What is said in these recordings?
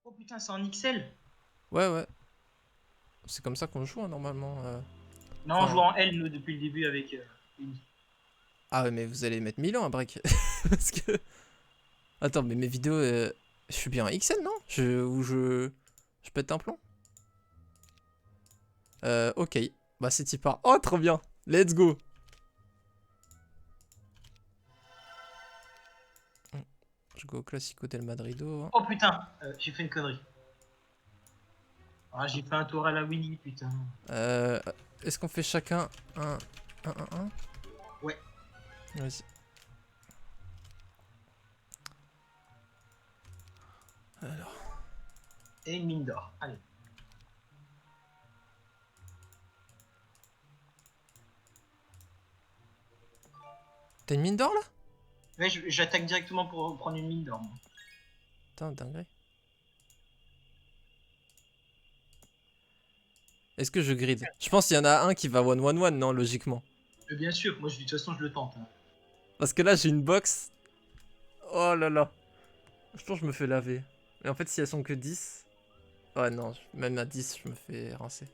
Oh putain, c'est en XL? Ouais, ouais. C'est comme ça qu'on joue, hein, normalement. Non, on joue Enfin... en L, nous, depuis le début avec Indy. Ah ouais, mais vous allez mettre 1000 ans à break. Parce que... Attends, mais mes vidéos... Je suis bien en XL, non Ou je... Je pète un plomb. Ok. Bah c'est y part. Oh, trop bien. Let's go. Je go Classico del Madrido. Oh putain, j'ai fait une connerie. Ah, j'ai fait un tour à la Willy, putain. Est-ce qu'on fait chacun un... Un. Ouais. Vas-y. Alors... Et une mine d'or. Allez. T'as une mine d'or, là? Ouais, j'attaque directement pour prendre une mine d'or, moi. Putain, dingue. Est-ce que je grid? Je pense qu'il y en a un qui va 1-1-1, non, logiquement. Bien sûr, moi, de toute façon, je le tente. Hein. Parce que là, j'ai une box. Oh là là. Je pense que je me fais laver. Mais en fait, si elles sont que 10... Ouais, non, même à 10, je me fais rincer.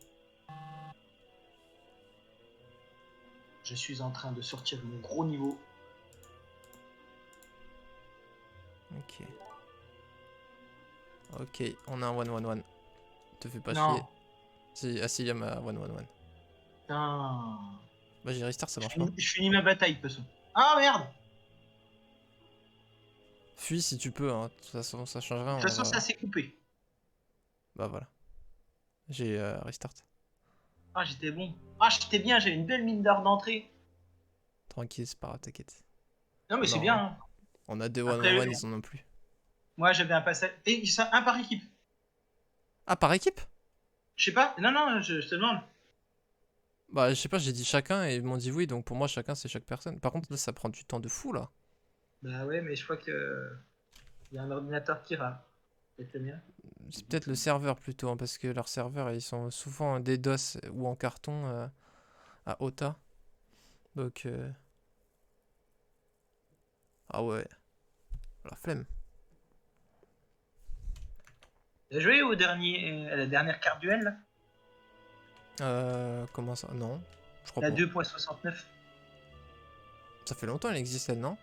Je suis en train de sortir mon gros niveau. Ok. Ok, on a un 1-1-1. Te fais pas chier. Non. Si, ah si, il y a ma 1-1-1. Putain. Bah j'ai restart, ça marche pas. Je finis ma bataille, de toute façon. Ah merde! Fuis si tu peux, hein. De toute façon, ça change rien, De toute on façon, ça va... s'est coupé. Bah voilà. J'ai restart. Ah, j'étais bon. Ah, j'étais bien, j'avais une belle mine d'or d'entrée. Tranquille, c'est pas grave, t'inquiète. Non, mais c'est bien. Non, Hein. on a deux Après, 1-1-1, ils en ont plus. moi, j'avais un passage. Et ça, un par équipe. Ah, par équipe? Je sais pas. Non, non, je te demande. Bah je sais pas, j'ai dit chacun et ils m'ont dit oui, donc pour moi chacun c'est chaque personne. Par contre là ça prend du temps de fou là. Bah ouais, mais je crois que y a un ordinateur qui rame. C'est le mien. C'est peut-être le serveur plutôt, hein, parce que leurs serveurs ils sont souvent en DDoS ou en carton à OTA. Donc ah ouais, la flemme. T'as joué au dernier, à la dernière carte duel là? Comment ça? Non, je crois La pas. 2.69. Ça fait longtemps elle existe elle, non?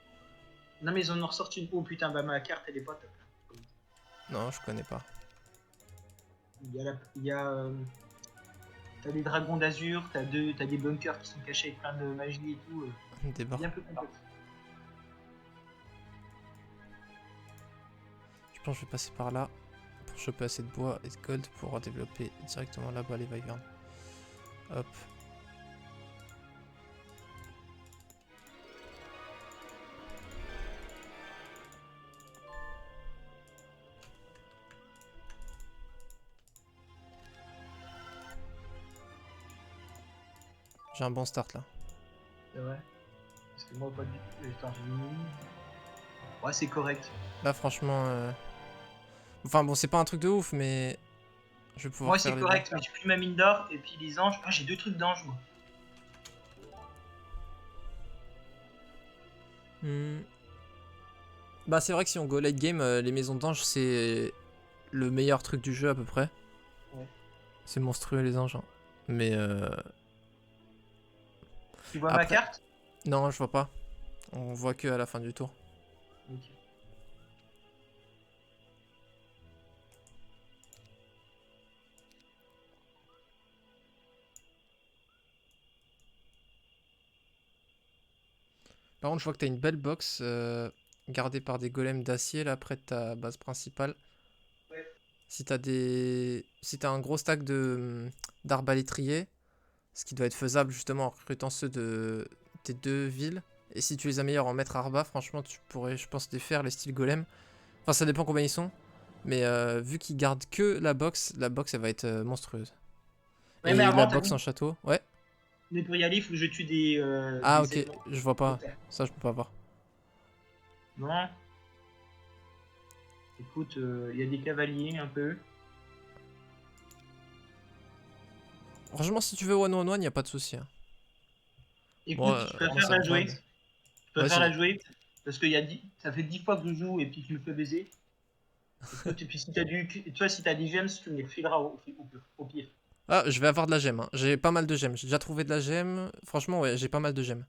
Non, mais ils en ont ressorti une. Oh putain, bah ma carte elle est pas top. Non, je connais pas. Il y a t'as des dragons d'azur, t'as des bunkers qui sont cachés avec plein de magie et tout. Débat. Bien plus complexe. Je pense que je vais passer par là pour choper assez de bois et de gold pour développer directement là-bas les Wyverns. Hop. J'ai un bon start là. C'est vrai. Parce que moi, pas du tout. Attends, j'ai mis. Ouais, c'est correct. Là franchement... Enfin bon c'est pas un truc de ouf mais... Je vais pouvoir Moi, faire c'est les deux. correct, mais j'ai pris ma mine d'or et puis les anges. Ah, j'ai deux trucs d'anges, moi. Bah c'est vrai que si on go late game, les maisons d'anges c'est le meilleur truc du jeu à peu près. Ouais. C'est monstrueux les anges. Hein. Mais Tu vois ma après... carte? Non je vois pas. On voit que à la fin du tour. Ok. Par contre je vois que t'as une belle box gardée par des golems d'acier là près de ta base principale. Ouais. Si t'as des... Si t'as un gros stack de d'arbalétriers, ce qui doit être faisable justement en recrutant ceux de tes deux villes. Et si tu les améliores en maître arba, franchement tu pourrais je pense les faire les styles golem. Enfin ça dépend combien ils sont. Mais vu qu'ils gardent que la box elle va être monstrueuse. Ouais, mais Et la avant, box en château, ouais. mais pour y aller, il faut que je tue Ah des ok, ennemis je vois de pas. terre. Ça je peux pas voir. Non. Écoute, il y a des cavaliers un peu. Franchement si tu veux one on one, y a pas de souci. Hein. Bon, Écoute, je moi préfère ça me la va jouer. mais... Je préfère Vas-y. la jouer parce que ça fait 10 fois que je joue et puis que je me fais baiser. Écoute, et puis si t'as toi, si t'as des gemmes, tu me les fileras au pire. Ah, je vais avoir de la gemme. Hein. J'ai pas mal de gemmes. J'ai déjà trouvé de la gemme. Franchement, ouais, j'ai pas mal de gemmes.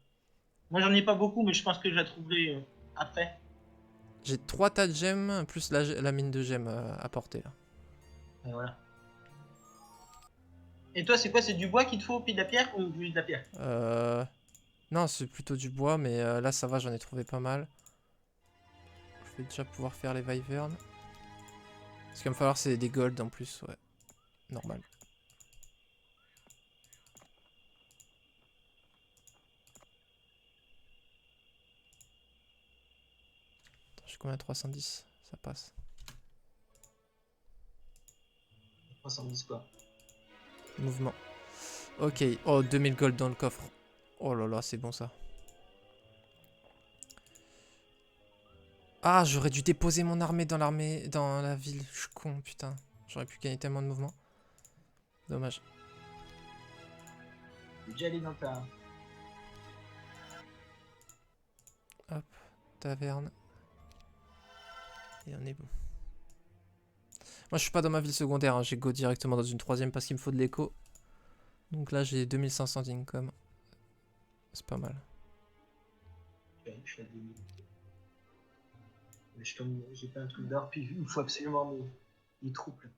Moi, j'en ai pas beaucoup, mais je pense que je la trouverai après. J'ai 3 tas de gemmes, plus la mine de gemmes à porter, là. Et voilà. Et toi, c'est quoi? C'est du bois qu'il te faut, puis de la pierre ou juste de la pierre? Non, c'est plutôt du bois, mais là, ça va, j'en ai trouvé pas mal. Je vais déjà pouvoir faire les wyverns. Ce qu'il va me falloir, c'est des golds en plus, ouais. Normal. J'ai combien? 310, ça passe. 310 quoi. Mouvement. Ok, oh 2000 gold dans le coffre. Oh là là, c'est bon ça. Ah, j'aurais dû déposer mon armée dans la ville. Je suis con, putain. J'aurais pu gagner tellement de mouvements. Dommage. Je vais déjà aller dans ta... Hop, taverne. Et on est bon. Moi, je suis pas dans ma ville secondaire. Hein. J'ai go directement dans une troisième parce qu'il me faut de l'écho. Donc là, j'ai 2500 d'income. C'est pas mal. Je suis à 2000. Mais j'ai pas un truc d'or, puis il me faut absolument mes troupes. Là.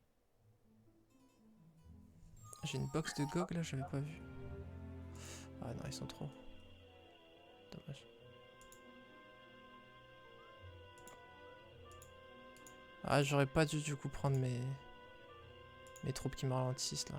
J'ai une box de GOG là, j'avais pas vu. Ah non, ils sont trop. Dommage. Ah, j'aurais pas dû du coup prendre mes troupes qui me ralentissent là.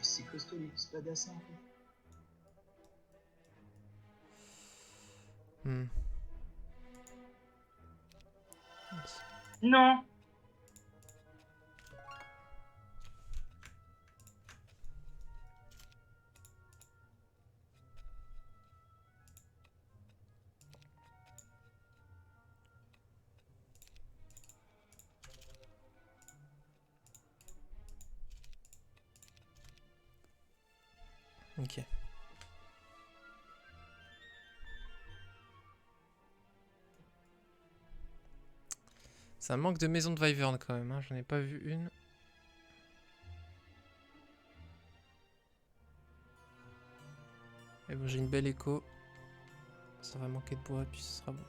C'est costaud les spadassins en fait. Hmm. Non. Ok. Ça manque de maison de Wyvern quand même, hein. J'en ai pas vu une. Mais bon, j'ai une belle écho. Ça va manquer de bois, puis ce sera bon.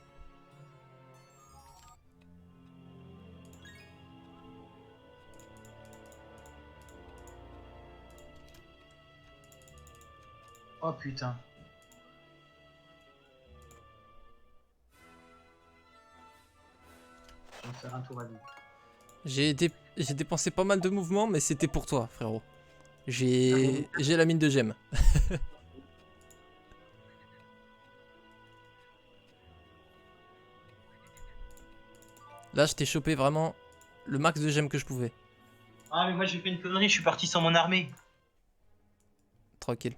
Oh putain. Je vais me faire un tour à vide. J'ai dépensé pas mal de mouvements, mais c'était pour toi, frérot. J'ai la mine de gemmes. Là, je t'ai chopé vraiment le max de gemmes que je pouvais. Ah mais moi j'ai fait une connerie, je suis parti sans mon armée. Tranquille.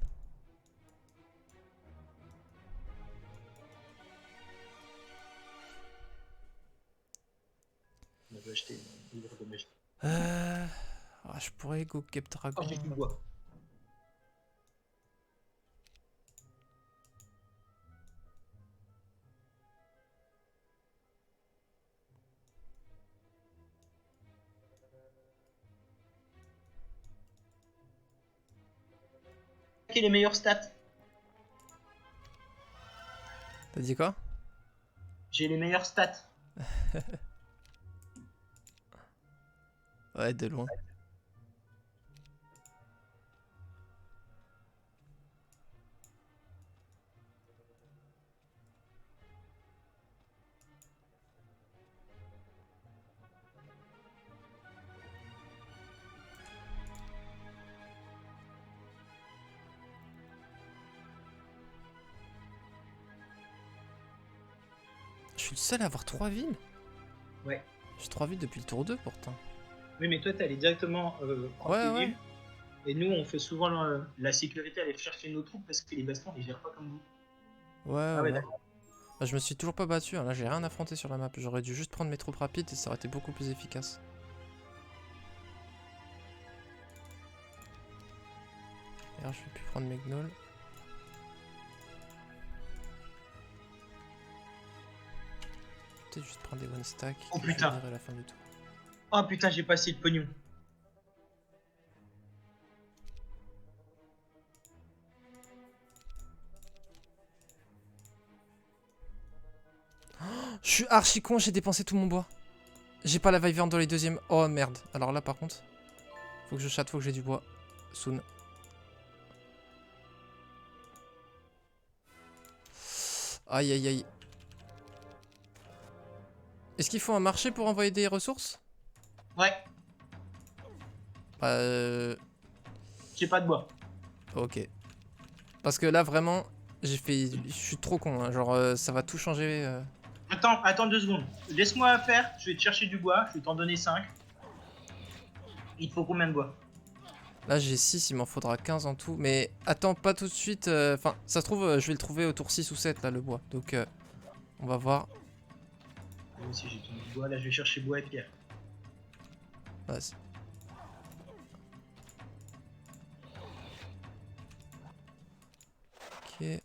On avait acheté un livre de magie. Ah, je pourrais go Cap Dragon. Oh j'ai du bois. Quelles sont les meilleures stats? T'as dit quoi? J'ai les meilleures stats. Ouais, de loin. Je suis le seul à avoir 3 villes. Ouais. J'ai 3 villes depuis le tour 2 pourtant. Oui mais toi t'es allé directement prendre Ouais, tes ouais. villes. Et nous on fait souvent la sécurité, aller chercher nos troupes parce que les bastons on les gère pas comme vous. Ouais, Ah ouais ouais. d'accord. Bah, je me suis toujours pas battu, hein. Là j'ai rien affronté sur la map. J'aurais dû juste prendre mes troupes rapides et ça aurait été beaucoup plus efficace. D'ailleurs je vais plus prendre mes gnolls. Peut-être juste prendre des one stack. Oh, et je vais putain. venir à la fin du tour. Oh putain, j'ai pas assez de pognon. Je suis archi con, j'ai dépensé tout mon bois. J'ai pas la Wyvern dans les deuxièmes. Oh merde. Alors là par contre, faut que je chatte, faut que j'ai du bois. Soon. Aïe aïe aïe. Est-ce qu'il faut un marché pour envoyer des ressources? Ouais, Euh... j'ai pas de bois. Ok. Parce que là vraiment, j'ai fait... Je suis trop con, hein. Genre ça va tout changer. Attends 2 secondes. Laisse-moi faire, je vais te chercher du bois, je vais t'en donner 5. Il te faut combien de bois? Là j'ai 6, il m'en faudra 15 en tout. Mais attends, pas tout de suite. Enfin, ça se trouve, je vais le trouver au tour 6 ou 7 là, le bois. Donc on va voir. Moi aussi j'ai tout du bois, là je vais chercher bois et pierre. Vas-y. Ok.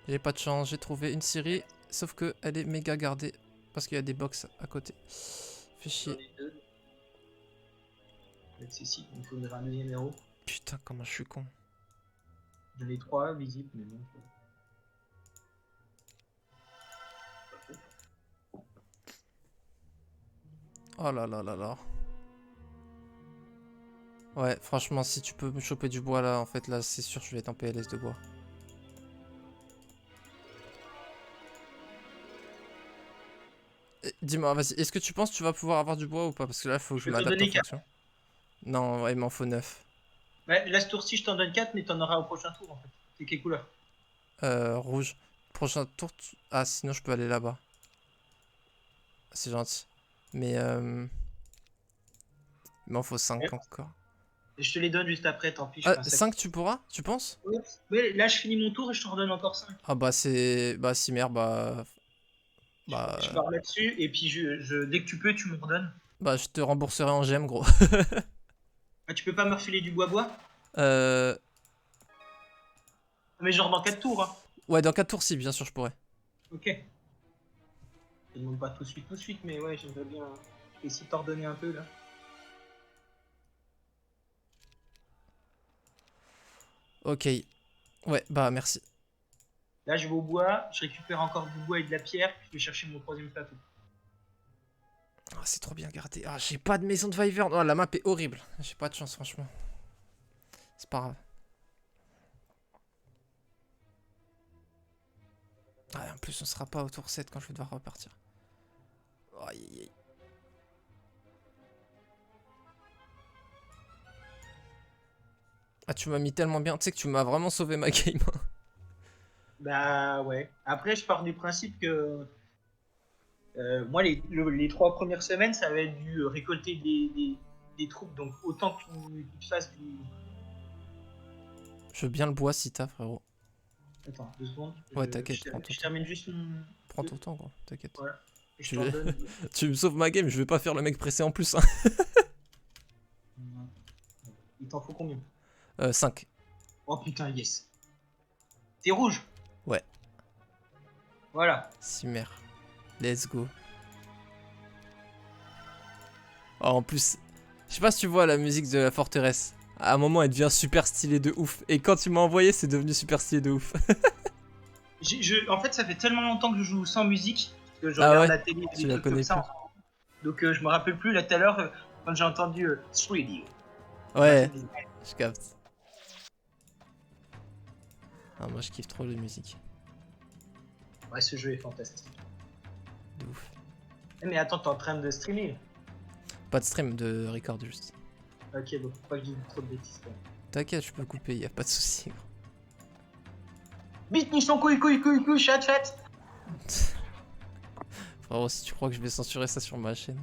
J'ai pas de chance, j'ai trouvé une scierie, sauf que elle est méga gardée parce qu'il y a des box à côté. Fais J'en chier. ai 2. Accessible, il me faudra un deuxième héros. Putain, comment je suis con. J'en ai 3 visibles, mais bon. Oh là là là là. Ouais, franchement, si tu peux me choper du bois là, en fait, là, c'est sûr, je vais être en PLS de bois. Dis-moi, vas-y, est-ce que tu penses que tu vas pouvoir avoir du bois ou pas? Parce que là, il faut que Je je vais t'en m'adapte en donner 4. fonction. Non, ouais, il m'en faut 9. Ouais, là ce tour-ci je t'en donne 4, mais t'en auras au prochain tour en fait. C'est quelle couleur? Rouge. Prochain tour, ah, sinon, je peux aller là-bas. C'est gentil. Mais, il m'en faut 5 encore. Je te les donne juste après, tant pis, je Ah, fais un sac. 5 tu pourras? Tu penses? Ouais, là je finis mon tour et je t'en redonne encore 5. Ah bah c'est... Bah si merde, bah... Je Bah... pars là-dessus et puis dès que tu peux, tu me redonnes. Bah je te rembourserai en gemmes gros. Ah, tu peux pas me refiler du bois-bois? euh... Mais genre dans 4 tours, hein. Ouais, dans 4 tours si, bien sûr je pourrais. Ok. Je te demande pas tout de suite, mais ouais, j'aimerais bien essayer de t'en redonner un peu là. Ok. Ouais, bah merci. Là je vais au bois, je récupère encore du bois et de la pierre, puis je vais chercher mon troisième plateau. Ah, c'est trop bien gardé. Ah, j'ai pas de maison de Wyvern. Oh, la map est horrible. J'ai pas de chance franchement. C'est pas grave. Ah, en plus on sera pas au tour 7 quand je vais devoir repartir. Aïe aïe aïe. Ah, tu m'as mis tellement bien. Tu sais que tu m'as vraiment sauvé ma game. Bah ouais. Après je pars du principe que moi les 3 premières semaines ça va être du récolter des troupes, donc autant que tu fasses du... Je veux bien le bois si t'as frérot. Attends, 2 secondes. Ouais, t'inquiète, prends ton Je temps. termine juste mon... Prends ton temps, gros, t'inquiète. Voilà. Et je Tu t'en veux- donne... Tu me sauves ma game, je vais pas faire le mec pressé en plus. Hein. Il t'en faut combien? 5. Oh putain, yes. T'es rouge? Ouais. Voilà. Simer. Let's go. Oh, en plus, je sais pas si tu vois la musique de la forteresse. À un moment, elle devient super stylée de ouf. Et quand tu m'as envoyé, c'est devenu super stylé de ouf. En fait, ça fait tellement longtemps que je joue sans musique, que je Ah regarde ouais, la télé, tu des la trucs comme connais ça. plus. Donc je me rappelle plus, là tout à l'heure, quand j'ai entendu 3D. Ouais, je capte. Ah, moi, je kiffe trop la musique. Ouais, ce jeu est fantastique. De ouf. Mais attends, t'es en train de streamer? Pas de stream, de record juste. Ok, bon, faut pas que je dise trop de bêtises. T'inquiète, je peux couper, y a pas de souci. Bite Nichon, couille, chat. Frérot, si tu crois que je vais censurer ça sur ma chaîne.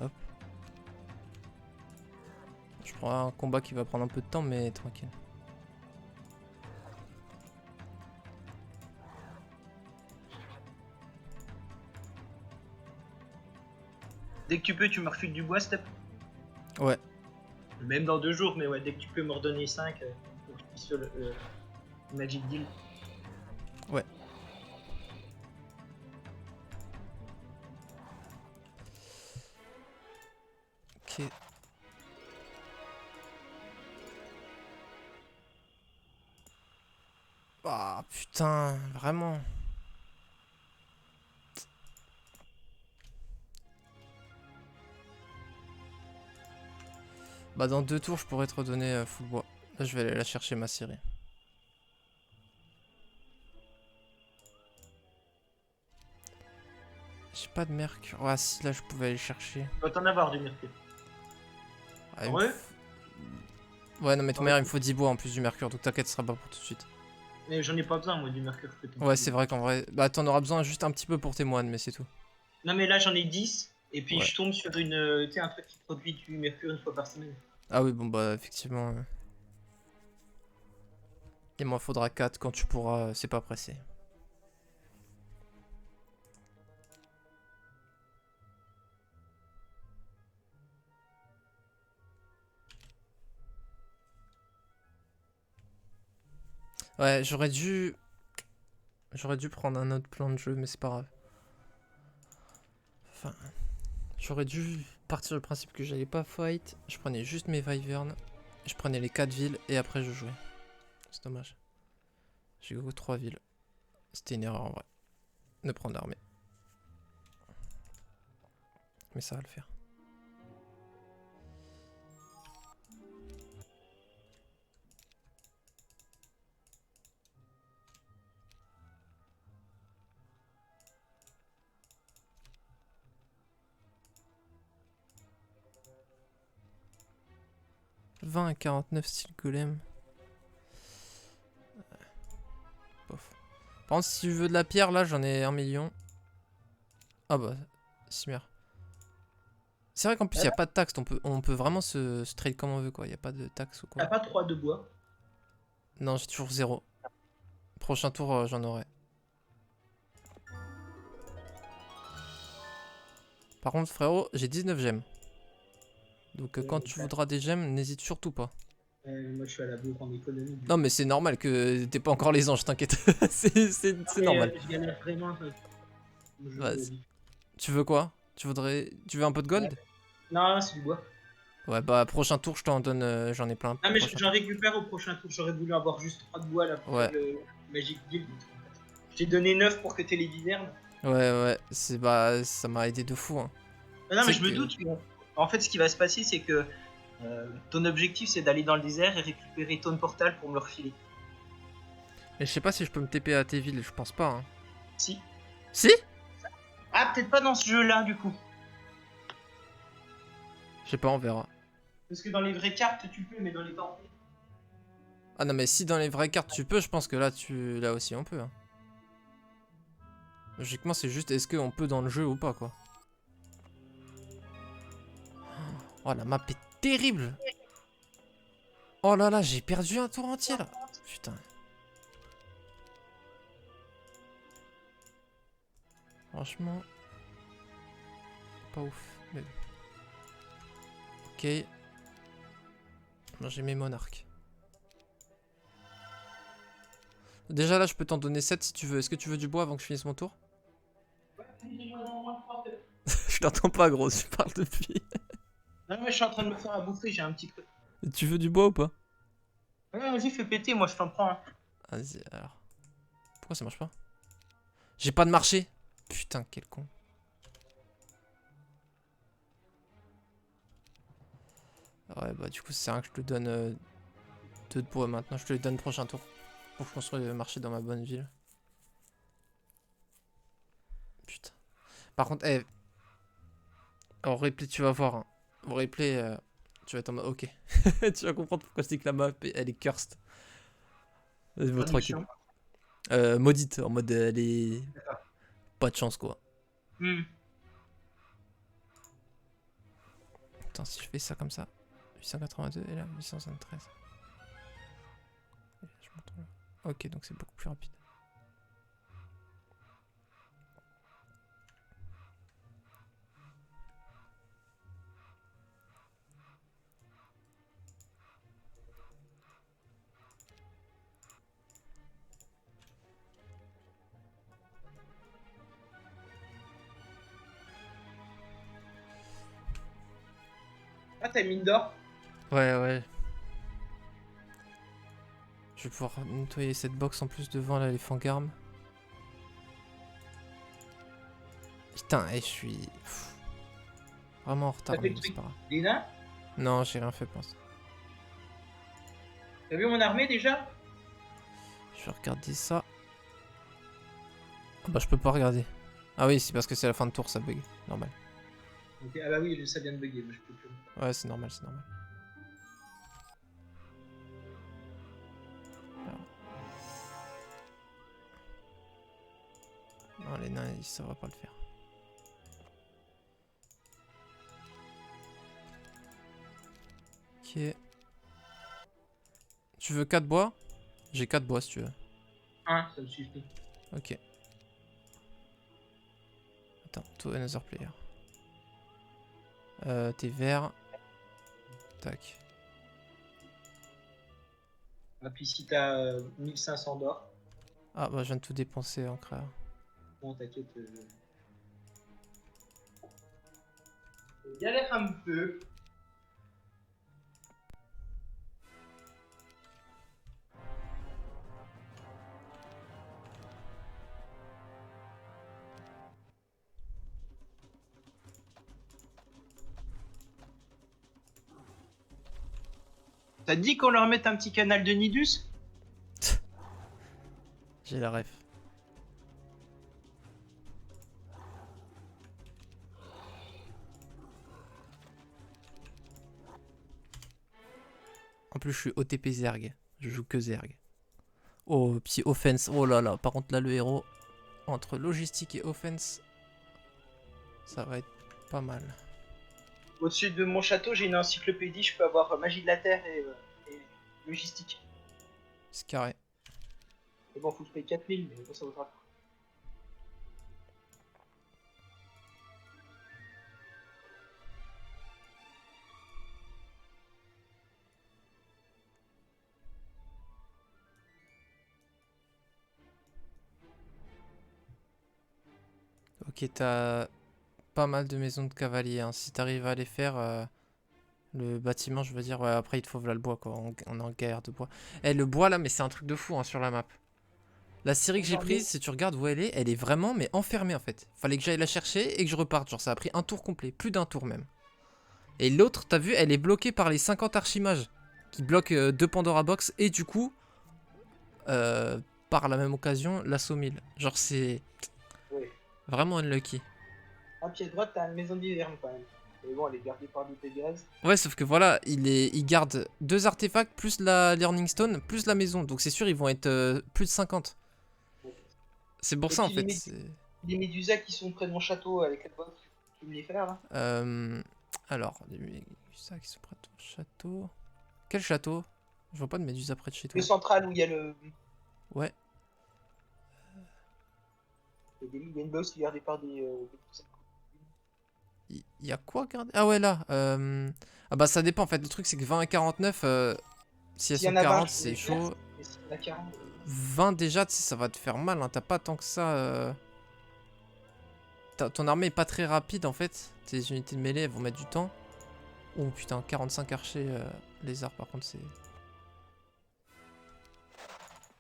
Hop. feras un combat qui va prendre un peu de temps, mais tranquille. Dès que tu peux, tu me refiles du bois, Step. Ouais. Même dans 2 jours, mais ouais, dès que tu peux me redonner 5 pour que je puisse le Magic Deal. Ouais. Ok. Ah putain, vraiment. Bah dans 2 tours je pourrais te redonner full bois. Là je vais aller la chercher ma série. J'ai pas de mercure. Ah si là je pouvais aller chercher. Tu vas t'en avoir du mercure. Ah, Ouais. Ouais non mais de toute Ouais. manière il me faut 10 bois en plus du mercure donc t'inquiète ce sera pas pour tout de suite. Mais j'en ai pas besoin, moi, du mercure. Je peux t'en Ouais filer. c'est vrai qu'en vrai. Bah t'en auras besoin juste un petit peu pour tes moines mais c'est tout. Non, mais là, j'en ai 10. Et puis, Ouais. je tombe sur tu sais, un truc qui produit du mercure une fois par semaine. Ah oui bon bah effectivement. Il m'en faudra 4 quand tu pourras, c'est pas pressé. Ouais j'aurais dû prendre un autre plan de jeu mais c'est pas grave. Enfin, j'aurais dû partir du principe que j'allais pas fight. Je prenais juste mes Wyverns. Je prenais les 4 villes et après je jouais. C'est dommage. J'ai go 3 villes. C'était une erreur en vrai. De prendre l'armée. Mais ça va le faire. « 20 à 49 style golem. » Bof. Par contre, si tu veux de la pierre, là, j'en ai 1 million. Ah bah, Simère. C'est vrai qu'en plus, il n'y a pas de taxe. On peut vraiment se trade comme on veut, quoi. Il n'y a pas de taxe ou T'as quoi. pas 3 de bois? Non, j'ai toujours 0. Prochain tour, j'en aurai. Par contre, frérot, j'ai 19 gemmes. Donc, quand tu voudras des gemmes, n'hésite surtout pas. Moi, je suis à la bourre en économie. Non, mais c'est normal que t'aies pas encore les anges, t'inquiète. c'est normal. Je galère vraiment. Vas-y. Tu veux quoi? Tu veux un peu de gold? Non, c'est du bois. Ouais, bah, prochain tour, je t'en donne. J'en ai plein. Non, mais Prochain j'en récupère au prochain tour. J'aurais voulu avoir juste 3 de bois là pour Ouais. faire le Magic Guild. J'ai donné 9 pour que t'aies les vivernes. Ouais, bah, ça m'a aidé de fou. Hein. Non, mais je me doute. En fait, ce qui va se passer, c'est que ton objectif, c'est d'aller dans le désert et récupérer ton portal pour me le refiler. Et je sais pas si je peux me TP à tes villes, je pense pas. Hein. Si. Si? Ah, peut-être pas dans ce jeu-là, du coup. Je sais pas, on verra. Parce que dans les vraies cartes, tu peux, mais dans les temps. Ah non, mais si dans les vraies cartes tu peux, je pense que là, là aussi on peut. Hein. Logiquement, c'est juste est-ce qu'on peut dans le jeu ou pas, quoi. Oh, la map est terrible. Oh là là, j'ai perdu un tour entier, là. Putain. Franchement... Pas ouf. Mais... Ok. Moi, j'ai mes monarques. Déjà, là, je peux t'en donner 7 si tu veux. Est-ce que tu veux du bois avant que je finisse mon tour? Je t'entends pas, gros, tu parles depuis. Non, mais je suis en train de me faire à bouffer, j'ai un petit creux. Tu veux du bois ou pas? Ouais, vas-y, fais péter, moi je t'en prends. Hein. Vas-y, alors. Pourquoi ça marche pas? J'ai pas de marché. Putain, quel con. Ouais, bah du coup, c'est rien que je te donne 2 de bois maintenant. Je te les donne prochain tour. Pour que je construise le marché dans ma bonne ville. Putain. Par contre, en replay, tu vas voir. Hein. Au replay, tu vas être en mode ok. Tu vas comprendre pourquoi je dis que la map, elle est cursed. Vas-y, tranquille. Maudite, en mode elle est... Pas de chance, quoi. Putain, si je fais ça comme ça, 882 et là 873. Je monte là. Ok, donc c'est beaucoup plus rapide. Ah, t'as mine d'or. Ouais, ouais. Je vais pouvoir nettoyer cette box en plus devant là, les fangarmes. Putain, et je suis vraiment en retard, T'as fait mais le bon, c'est truc pas grave. des nains. Non, j'ai rien fait pour ça. T'as vu mon armée déjà? Je vais regarder ça. Ah bah, je peux pas regarder. Ah oui, c'est parce que c'est la fin de tour, ça bug. Normal. Ok, ah bah oui, ça vient de bugger, moi je peux plus. Ouais, c'est normal, c'est normal. Alors. Non, les nains, ça va pas le faire. Ok. Tu veux 4 bois? J'ai 4 bois si tu veux. Ça me suffit. Ok. Attends, to another player. T'es vert. Tac. Ah, puis si t'as 1500 d'or, Ah bah je viens de tout dépenser en créa. bon t'inquiète. Galère un peu. T'as dit qu'on leur mette un petit canal de Nidus? J'ai la ref. En plus je suis OTP Zerg. Je joue que Zerg. Oh, petit offense. Oh là là. Par contre là le héros, entre logistique et offense, ça va être pas mal. Au-dessus de mon château, j'ai une encyclopédie, je peux avoir magie de la terre et logistique. C'est carré. Mais bon, faut que je paye 4000, mais bon, ça vaudra. Ok, t'as pas mal de maisons de cavaliers. Hein. Si t'arrives à les faire, le bâtiment, je veux dire, ouais, après il te faut là le bois quoi. On est en guerre de bois. Eh, le bois là, mais c'est un truc de fou hein, sur la map. La série que j'ai prise, si tu regardes où elle est vraiment mais enfermée en fait. Fallait que j'aille la chercher et que je reparte. Genre ça a pris un tour complet, plus d'un tour même. Et l'autre, t'as vu, elle est bloquée par les 50 archimages qui bloquent 2 Pandora Box et du coup, par la même occasion, l'assaut 1000. Genre c'est Ouais. vraiment unlucky. À pied droite, t'as une maison d'hiverne quand même. Mais bon, elle est gardée par du Pégase. Ouais, sauf que voilà, il garde 2 artefacts plus la Learning Stone plus la maison. Donc c'est sûr, ils vont être plus de 50. C'est pour Et ça en puis fait. les médusas qui sont près de mon château avec la box, tu me les faire là? Alors, les méduses qui sont près de ton château. Quel château? Je vois pas de méduses près de chez Le toi. central où il y a le. Ouais. Il y a une box qui est gardée par des. Il y a quoi garder? Ah ouais, là. Ah bah ça dépend en fait. Le truc c'est que 20 et 49, si elles S'il y sont en a 20, 40, je peux les c'est faire. chaud. Mais s'il y en a 40. 20 déjà, tu sais, ça va te faire mal. Hein. T'as pas tant que ça. Ton armée est pas très rapide en fait. Tes unités de mêlée elles vont mettre du temps. Oh putain, 45 archers lézards par contre c'est.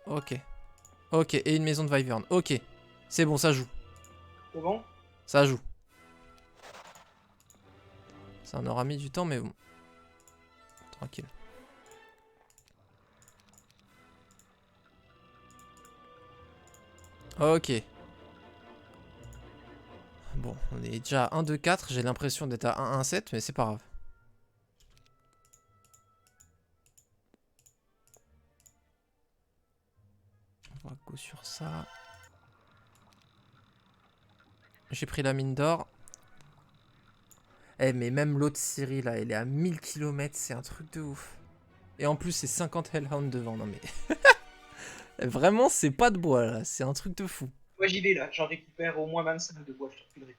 Ok. Ok, et une maison de Wyvern. Ok. C'est bon, ça joue. C'est bon? Ça joue. Ça en aura mis du temps, mais bon. Tranquille. Ok. Bon, on est déjà à 1, 2, 4. J'ai l'impression d'être à 1, 1, 7, mais c'est pas grave. On va go sur ça. J'ai pris la mine d'or. Eh, mais même l'autre Siri, là, elle est à 1000 km, c'est un truc de ouf. Et en plus, c'est 50 Hellhound devant, non mais... Vraiment, c'est pas de bois, là, c'est un truc de fou. Moi j'y vais là, j'en récupère au moins 25 de bois, je te refilerai.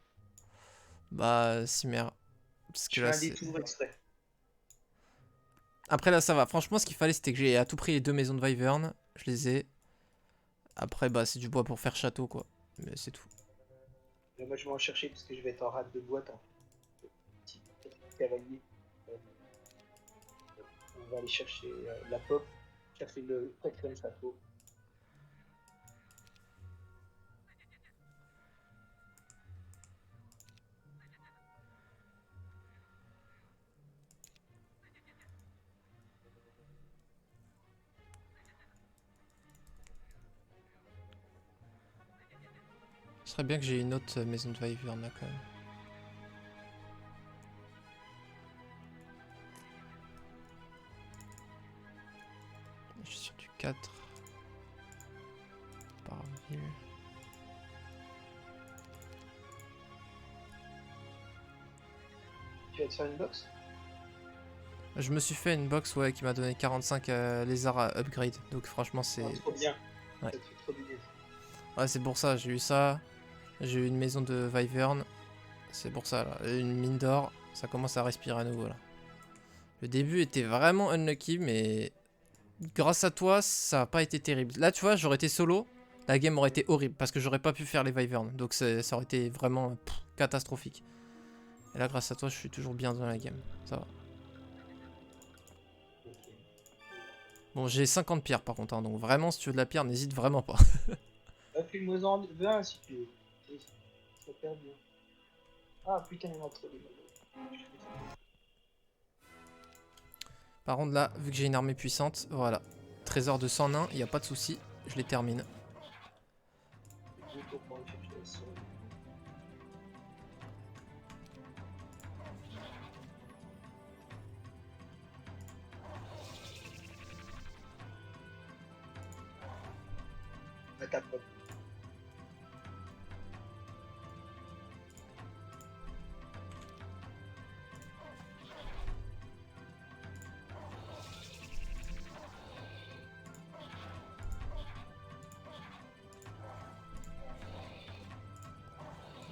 Bah, Cimer. Parce que Je fais là, un c'est... détour exprès. Après, là, ça va. Franchement, ce qu'il fallait, c'était que j'ai à tout prix les 2 maisons de Wyvern. Je les ai. Après, bah, c'est du bois pour faire château, quoi. Mais c'est tout. Là, moi je vais en chercher parce que je vais être en rate de boîte. En fait. Petit cavalier. Euh, on va aller chercher la pop, chercher le quatrième château. Ce serait bien que j'ai une autre maison de Wyvern, là, quand même. Je suis sur du 4. Par ville. Tu vas te faire une box? Je me suis fait une box, ouais, qui m'a donné 45 lézards à upgrade. Donc, franchement, c'est... Oh, trop bien. Ouais. Ça te fait trop du bien. Ouais, c'est pour ça, j'ai eu ça. J'ai eu une maison de Wyvern. C'est pour ça, là. Une mine d'or. Ça commence à respirer à nouveau, là. Le début était vraiment unlucky, mais... Grâce à toi, ça n'a pas été terrible. Là, tu vois, j'aurais été solo. La game aurait été horrible, parce que j'aurais pas pu faire les Wyvern. Donc, ça aurait été vraiment catastrophique. Et là, grâce à toi, je suis toujours bien dans la game. Ça va. Bon, j'ai 50 pierres, par contre. Hein, donc, vraiment, si tu veux de la pierre, n'hésite vraiment pas. File-moi en 20 si tu veux. Ça perd bien. Ah putain, il y en a trop des malades. Par contre, là, vu que j'ai une armée puissante, voilà. Trésor de 100 nains, il n'y a pas de souci. Je les termine.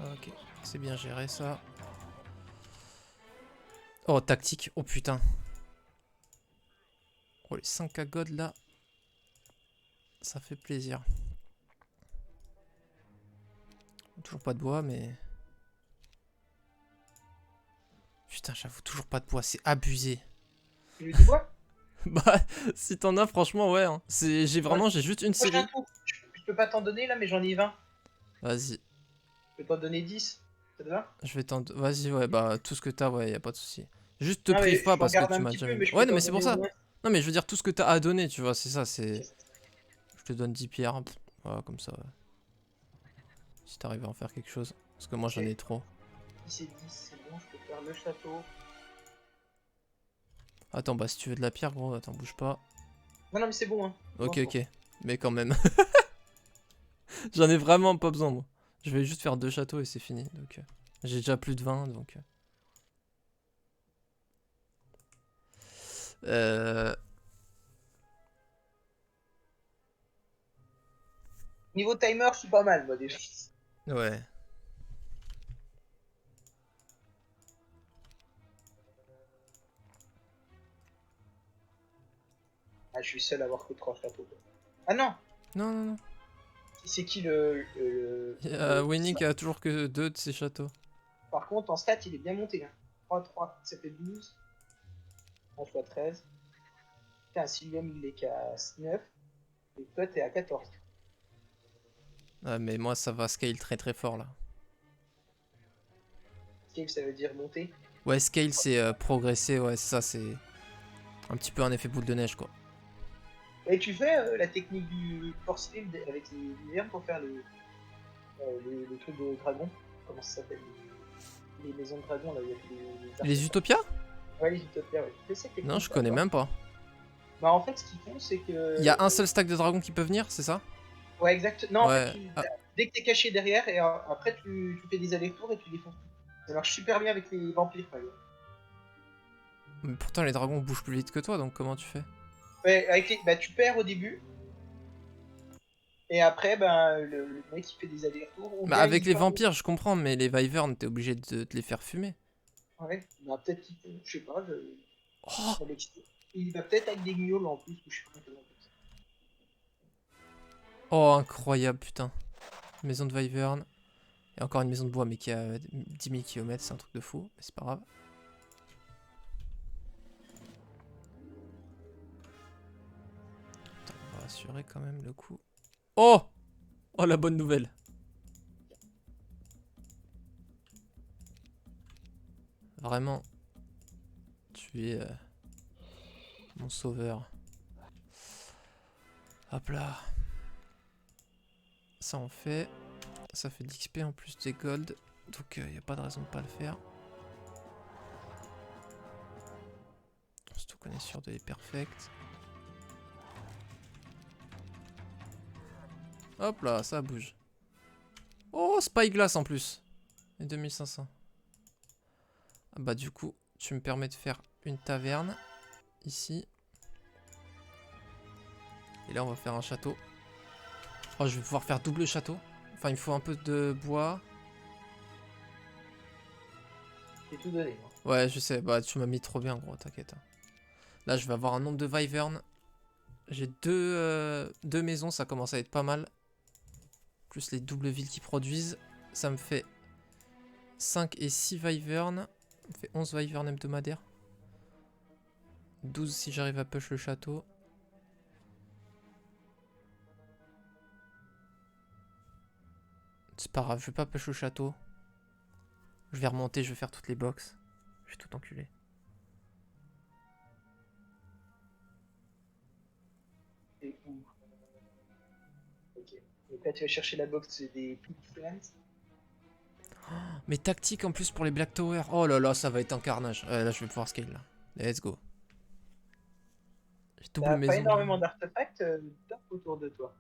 Ok, c'est bien géré ça. Oh, tactique. Oh putain. Oh, les 5 à God là. Ça fait plaisir. Toujours pas de bois, mais... Putain, j'avoue, toujours pas de bois. C'est abusé. Tu veux du bois? Bah, si t'en as, franchement, ouais. Hein. J'ai vraiment, j'ai juste une série. Je peux pas t'en donner là, mais j'en ai 20. Vas-y. Je peux t'en donner 10. Ça te va? Je vais t'en... Vas-y, ouais, bah, tout ce que t'as, ouais, y a pas de souci. Juste te Non, mais prive pas je parce que regarde tu un m'as petit jamais... peu, mais je Ouais, peux non, t'en mais c'est pour donner au ça. moins. Non, mais je veux dire, tout ce que t'as à donner, tu vois, c'est ça, c'est... Je te donne 10 pierres. Voilà, comme ça, ouais. Si t'arrives à en faire quelque chose. Parce que moi, j'en ai trop. Si c'est 10, c'est bon, je peux faire le château. Attends, bah, si tu veux de la pierre, gros, attends, bouge pas. Non, non, mais c'est bon, hein. Ok, Bon, ok. Mais quand même. J'en ai vraiment pas besoin, moi. Je vais juste faire 2 châteaux et c'est fini. Donc, j'ai déjà plus de 20, donc... Niveau timer, je suis pas mal, moi, déjà. Ouais. Ah, je suis seul à avoir que 3 châteaux. Ah non! Non, non, non. C'est qui Winnie qui a toujours que 2 de ses châteaux. Par contre, en stats, il est bien monté. Hein. 3, 3, ça fait 12. 1 fois 13. Putain, Sylvium, il est qu'à 9. Et toi, t'es à 14. Ah, mais moi, ça va scale très très fort, là. Scale, ça veut dire monter. Ouais, scale, c'est progresser, ouais, c'est ça, c'est... Un petit peu un effet boule de neige, quoi. Et tu fais la technique du force field avec les verres pour faire les trucs de dragon. Comment ça s'appelle les maisons de dragon, là, il y a Les Utopias? Ouais, les Utopias, ouais. Tu fais cette technique? Non, je connais même pas. Bah, en fait, ce qu'ils font, c'est que... Il y a un seul stack de dragons qui peut venir, c'est ça? Ouais, exact. Non, Ouais. en fait, dès que t'es caché derrière, et après, tu fais des allers-retours et tu défonces tout. Ça marche super bien avec les vampires, par exemple. Mais pourtant, les dragons bougent plus vite que toi, donc comment tu fais? Ouais, avec les... bah, tu perds au début, et après, ben, le mec il fait des allers-retours, ou Bah, bien avec il les part. vampires, je comprends, mais les wyverns, t'es obligé de les faire fumer. Ouais, bah, peut-être qu'il peut, je sais pas, Oh, il va peut-être avec des guignols en plus, ou je sais pas comment comme ça. oh, incroyable, putain. Maison de wyvern. Et encore une maison de bois, mais qui a 10 000 km, c'est un truc de fou, mais c'est pas grave. Attends, on va assurer quand même le coup. Oh! Oh, la bonne nouvelle. Vraiment, tu es mon sauveur. Hop là. Ça on fait. Ça fait de l'XP en plus des gold. Donc il n'y a pas de raison de pas le faire. Surtout qu'on est sûr de les perfect. Hop là, ça bouge. Oh, Spyglass en plus. Et 2500. Ah bah du coup, tu me permets de faire une taverne. Ici. Et là, on va faire un château. Oh, je vais pouvoir faire double château. Enfin, il me faut un peu de bois. J'ai tout donné. Hein. Ouais, je sais. Bah, tu m'as mis trop bien, gros. T'inquiète. Là, je vais avoir un nombre de wyverns. J'ai deux maisons, ça commence à être pas mal. Plus les doubles villes qui produisent. Ça me fait 5 et 6 wyverns. Ça me fait 11 wyverns hebdomadaires. 12 si j'arrive à push le château. C'est pas grave, je vais pas push le château. Je vais remonter, je vais faire toutes les boxes. Je vais tout enculer. Et où? Ok. Donc là, tu vas chercher la box des Pink Friends. Mais tactique en plus pour les Black Tower. Oh là là, ça va être un carnage. Là, je vais pouvoir scale là. Let's go. J'ai double T'as pas maison de... énormément d'artefacts top autour de toi.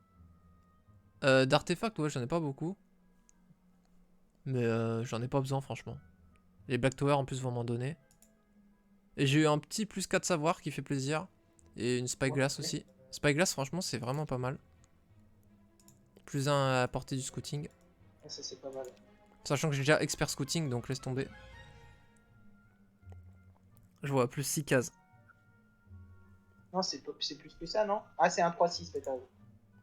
D'artefacts, ouais, j'en ai pas beaucoup. Mais j'en ai pas besoin, franchement. Les Black Tower en plus vont m'en donner. Et j'ai eu un petit plus 4 savoir qui fait plaisir. Et une Spyglass Ouais. aussi. Spyglass, franchement, c'est vraiment pas mal. Plus un à la portée du scouting. Ah, ça, c'est pas mal. Sachant que j'ai déjà expert scouting, donc laisse tomber. Je vois plus 6 cases. Non, c'est plus que ça, non? Ah, c'est un 3-6, mais t'as raison.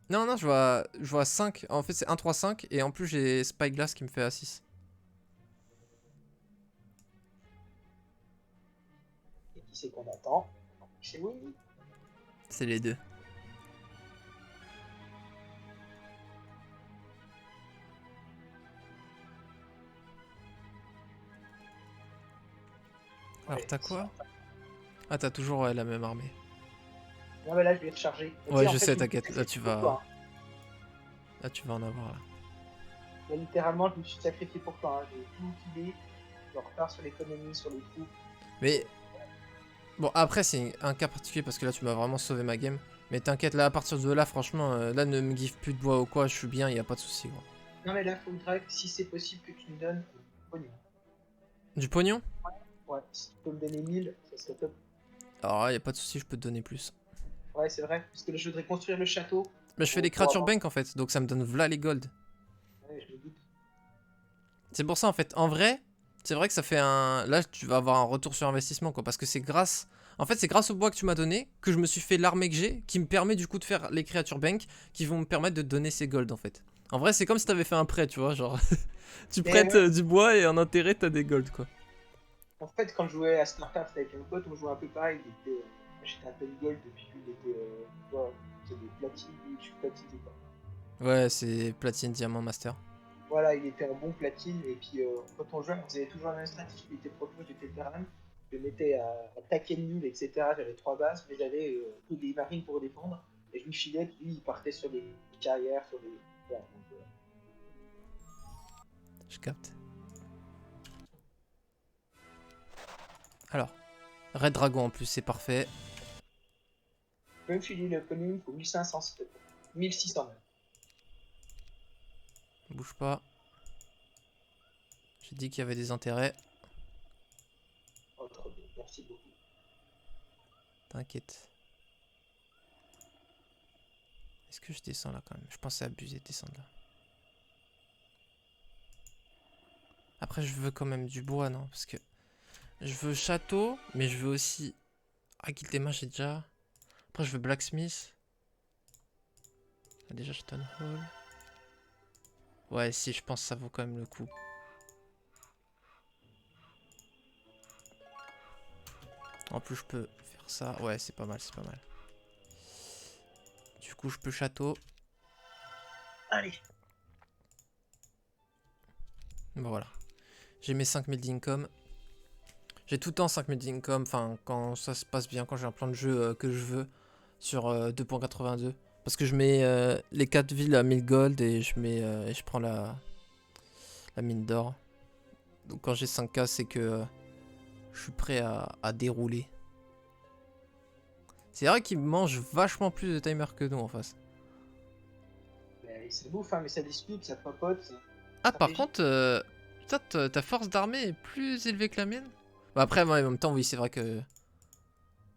Non, non, je vois 5. En fait, c'est 1, 3, 5. Et en plus, j'ai Spyglass qui me fait A6. Et qui c'est qu'on attend? C'est Winnie. C'est les deux. Alors, Ouais, t'as quoi? Ah, t'as toujours ouais, la même armée. non, mais là, je vais recharger. Mais tu Ouais, sais, en je fait, sais, je me suis t'inquiète. sacrifié pour toi. Hein. Là, tu vas en avoir là. Là, littéralement, je me suis sacrifié pour toi. Hein. J'ai tout killé. Je repars sur l'économie, sur les troupes. Mais bon, après, c'est un cas particulier parce que là, tu m'as vraiment sauvé ma game. Mais t'inquiète, là, à partir de là, franchement, là, ne me give plus de bois ou quoi, je suis bien, y a pas de souci, gros. Non, mais là, il faudrait que si c'est possible que tu me donnes du pognon. Du pognon? Ouais, si tu peux me donner 1000, ça serait top. Alors là, y a pas de souci, je peux te donner plus. Ouais, c'est vrai. Parce que là, je voudrais construire le château Mais je fais des pour creature avoir. bank en fait, donc ça me donne v'là les gold. Ouais, je me doute. C'est pour ça en fait, en vrai, c'est vrai que ça fait un... Là, tu vas avoir un retour sur investissement quoi, parce que c'est grâce... En fait, c'est grâce au bois que tu m'as donné que je me suis fait l'armée que j'ai, qui me permet du coup de faire les creature bank, qui vont me permettre de te donner ces gold en fait. En vrai, c'est comme si t'avais fait un prêt, tu vois, genre... tu Mais prêtes ouais, du bois et en intérêt, t'as des gold quoi. en fait, quand je jouais à StarCraft avec un pote, on jouait un peu pareil. J'étais un peu gold depuis qu'il était. Ouais, c'est des platines, je suis platine quoi. Ouais, c'est platine, diamant, master. Voilà, il était en bon platine. Et puis, quand on jouait, on faisait toujours la même stratégie. Il était proto, j'étais terrain. Je me mettais à attaquer le nul, etc. J'avais 3 bases, mais j'avais tous des marines pour défendre. Et je lui filais, puis lui, il partait sur des carrières, sur des. Voilà, donc, Je capte. Alors, Red Dragon en plus, c'est parfait. je peux me filer le pognon, il faut 1500, s'il te plaît. 1600 même. Bouge pas. J'ai dit qu'il y avait des intérêts. Oh, trop bien, merci beaucoup. T'inquiète. Est-ce que je descends là quand même? Je pensais abuser de descendre là. Après, je veux quand même du bois, non? Parce que je veux château, mais je veux aussi... Ah, Guild des Mages, j'ai déjà... Après, je veux Blacksmith. Ah, déjà, Stone Hall. Ouais, si, je pense que ça vaut quand même le coup. En plus, je peux faire ça. Ouais, c'est pas mal, c'est pas mal. Du coup, je peux château. Allez. Bon, voilà. J'ai mes 5000 d'income. J'ai tout le temps 5000 d'income. Enfin, quand ça se passe bien, quand j'ai un plan de jeu que je veux sur 2.82. Parce que je mets les 4 villes à 1000 gold et je prends la mine d'or. Donc quand j'ai 5K, c'est que je suis prêt à dérouler. C'est vrai qu'ils mangent vachement plus de timer que nous en face. Ça bouffe, hein, mais ça discute, ça papote. Ah, par contre, putain, ta force d'armée est plus élevée que la mienne. Bah après, moi, en même temps, oui, c'est vrai que...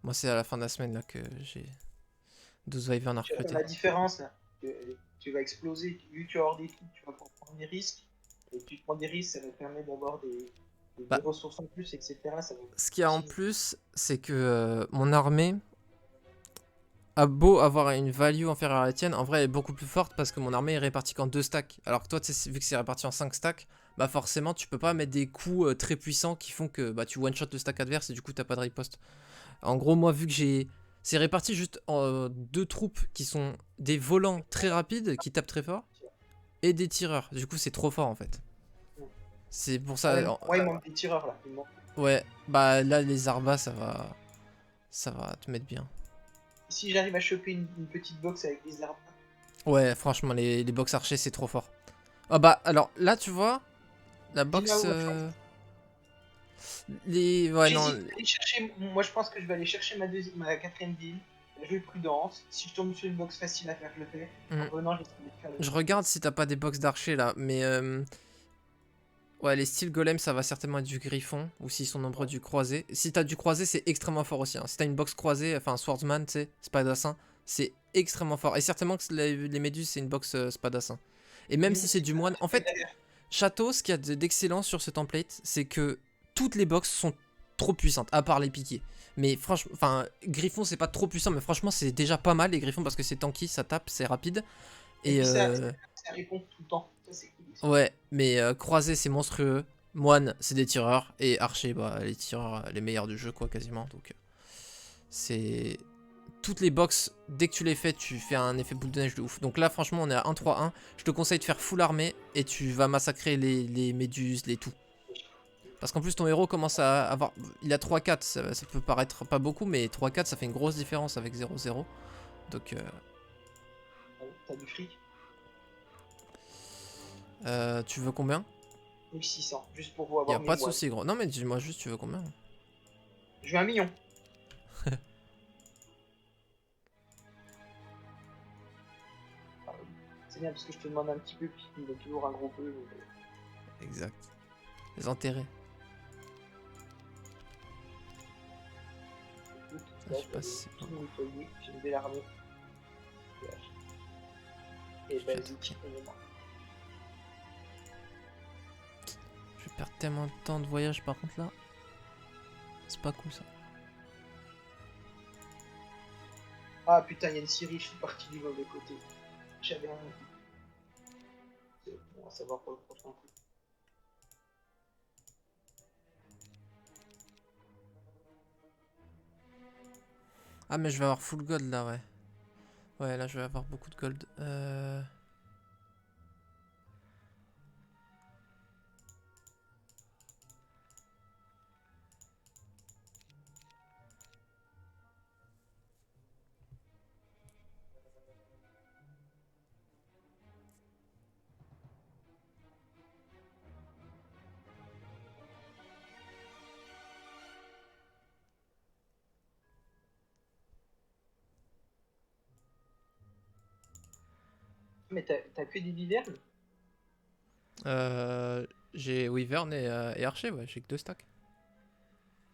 Moi, c'est à la fin de la semaine là que j'ai 12 Wyvern à recruter. La différence, là, tu vas exploser. Vu que tu as hors d'équipe, tu vas prendre des risques. Et tu prends des risques, ça va te permettre d'avoir des Bah, ressources en plus, etc. Ça va... ce qu'il y a en plus, c'est que mon armée a beau avoir une value inférieure à la tienne, en vrai elle est beaucoup plus forte parce que mon armée est répartie qu'en 2 stacks. Alors que toi, vu que c'est réparti en 5 stacks, bah forcément tu peux pas mettre des coups très puissants qui font que bah, tu one-shot le stack adverse et du coup t'as pas de riposte. En gros, moi, vu que j'ai... C'est réparti juste en 2 troupes qui sont des volants très rapides, qui tapent très fort, et des tireurs. Du coup, c'est trop fort en fait. C'est pour ça... Ouais, il manque des tireurs là. Ouais, bah là, les Arbas, ça va te mettre bien. Si j'arrive à choper une petite box avec des arbres. Ouais, franchement, les box archers, c'est trop fort. Ah bah, alors, là, tu vois, la box... Ouais, non... Moi, je pense que je vais aller chercher ma quatrième ville. Je vais prudence. Si je tombe sur une box facile à faire, je le fais. En venant, je vais essayer de faire le... Je regarde si t'as pas des box d'archers, là, mais... Ouais, les styles golem, ça va certainement être du griffon, ou s'ils sont nombreux, du croisé. Si t'as du croisé, c'est extrêmement fort aussi. Hein. Si t'as une box croisée, enfin swordsman, tu sais, spadassin, c'est extrêmement fort. Et certainement que les méduses, c'est une box spadassin. Et même si c'est du moine... En fait, château, ce qu'il y a d'excellent sur ce template, c'est que toutes les box sont trop puissantes, à part les piquets. Mais franchement, enfin, griffon, c'est pas trop puissant, mais franchement, c'est déjà pas mal, les griffons, parce que c'est tanky, ça tape, c'est rapide. Et puis ça répond tout le temps. Ça, c'est cool. Ouais, mais croisé c'est monstrueux, moine c'est des tireurs, et archer bah les tireurs les meilleurs du jeu quoi quasiment. Donc c'est... Toutes les box, dès que tu les fais, tu fais un effet boule de neige de ouf. Donc là franchement on est à 1-3-1, je te conseille de faire full armée et tu vas massacrer les méduses, les tout. Parce qu'en plus ton héros commence à avoir... Il a 3-4, ça peut paraître pas beaucoup, mais 3-4 ça fait une grosse différence avec 0-0. Donc... T'as du fric? tu veux combien? 1600, juste pour vous avoir. Y'a pas de soucis gros. Non mais dis-moi juste tu veux combien? Je veux 1 million. C'est bien parce que je te demande un petit peu puis tu me donnes toujours un gros peu. Exact. Les intérêts. Écoute, je sais pas si c'est pas bon. J'ai une belle armée. Et basique. Je vais perdre tellement de temps de voyage par contre là. C'est pas cool ça. Ah putain, il y a une Syrie, je suis parti du mauvais côté. J'avais un... On va savoir pour le prochain coup. Ah mais je vais avoir full gold là ouais. Ouais là je vais avoir beaucoup de gold. Mais t'as que des vivernes? J'ai Wyvern et Archer, ouais, j'ai que 2 stacks.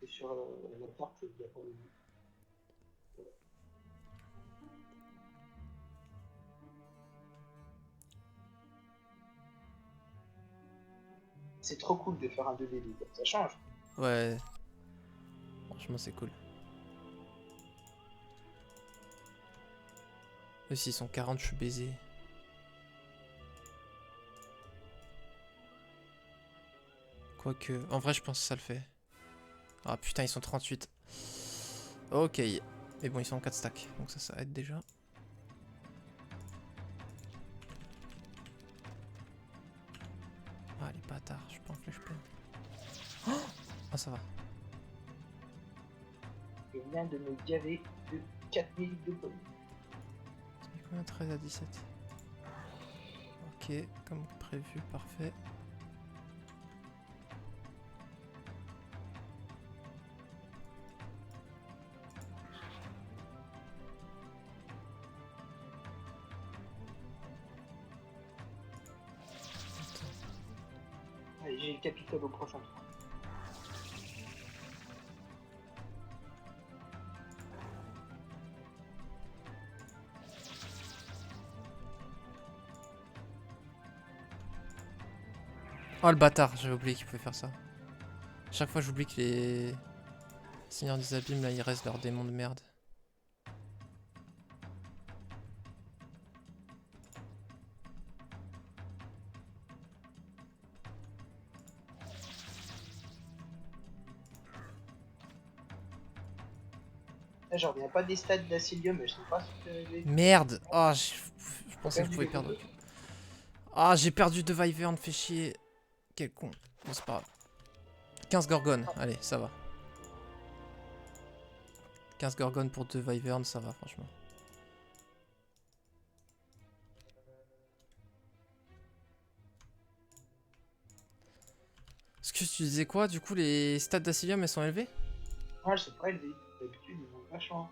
Et sur la carte, il y a pas de- C'est trop cool de faire un 2v2, ça change. Ouais, franchement, c'est cool. Eux, s'ils sont 40, je suis baisé. Quoique, en vrai, je pense que ça le fait. Ah putain, ils sont 38. Ok. Mais bon, ils sont en 4 stacks, donc ça aide déjà. Ah, les bâtards, je suis pas en flèche pleine. Oh ah, ça va. Je viens de me gaver de 4000 de bonus. Ça met combien 13 à 17. Ok, comme prévu, parfait. Allez, j'ai le capital au prochain tour. Oh le bâtard, j'avais oublié qu'il pouvait faire ça. Chaque fois j'oublie que les seigneurs des abîmes là ils restent leurs démons de merde. Là, j'en reviens pas des stats d'Asilium, mais je sais pas ce que j'ai. Merde. Oh, je pensais que je Perdu pouvais les perdre. deux. Ah, j'ai perdu 2 Wyvern, fait chier. Quel con. Bon, c'est pas grave. 15 Gorgones, allez, ça va. 15 Gorgones pour 2 Wyvern, ça va, franchement. Est-ce que tu disais quoi? Du coup, les stats d'Asilium, elles sont élevées? Ah, je sais pas élevé. D'habitude, ils vont vachement.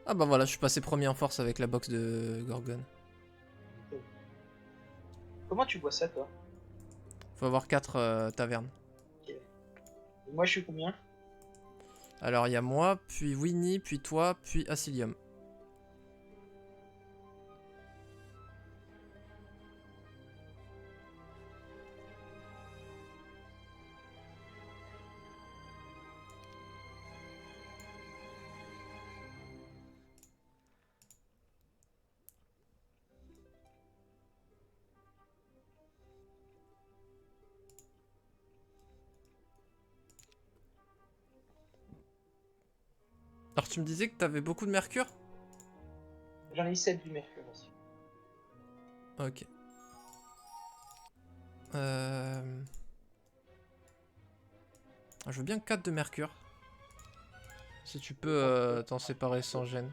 Ah bah voilà, je suis passé premier en force avec la box de Gorgone. Comment tu vois ça, toi? Faut avoir 4 tavernes. Ok. Et moi, je suis combien? Alors, il y a moi, puis Winnie, puis toi, puis Asilium. Alors, tu me disais que t'avais beaucoup de mercure? J'en ai 7 du mercure aussi. Ok. Euh... Je veux bien 4 de mercure. Si tu peux t'en séparer sans gêne.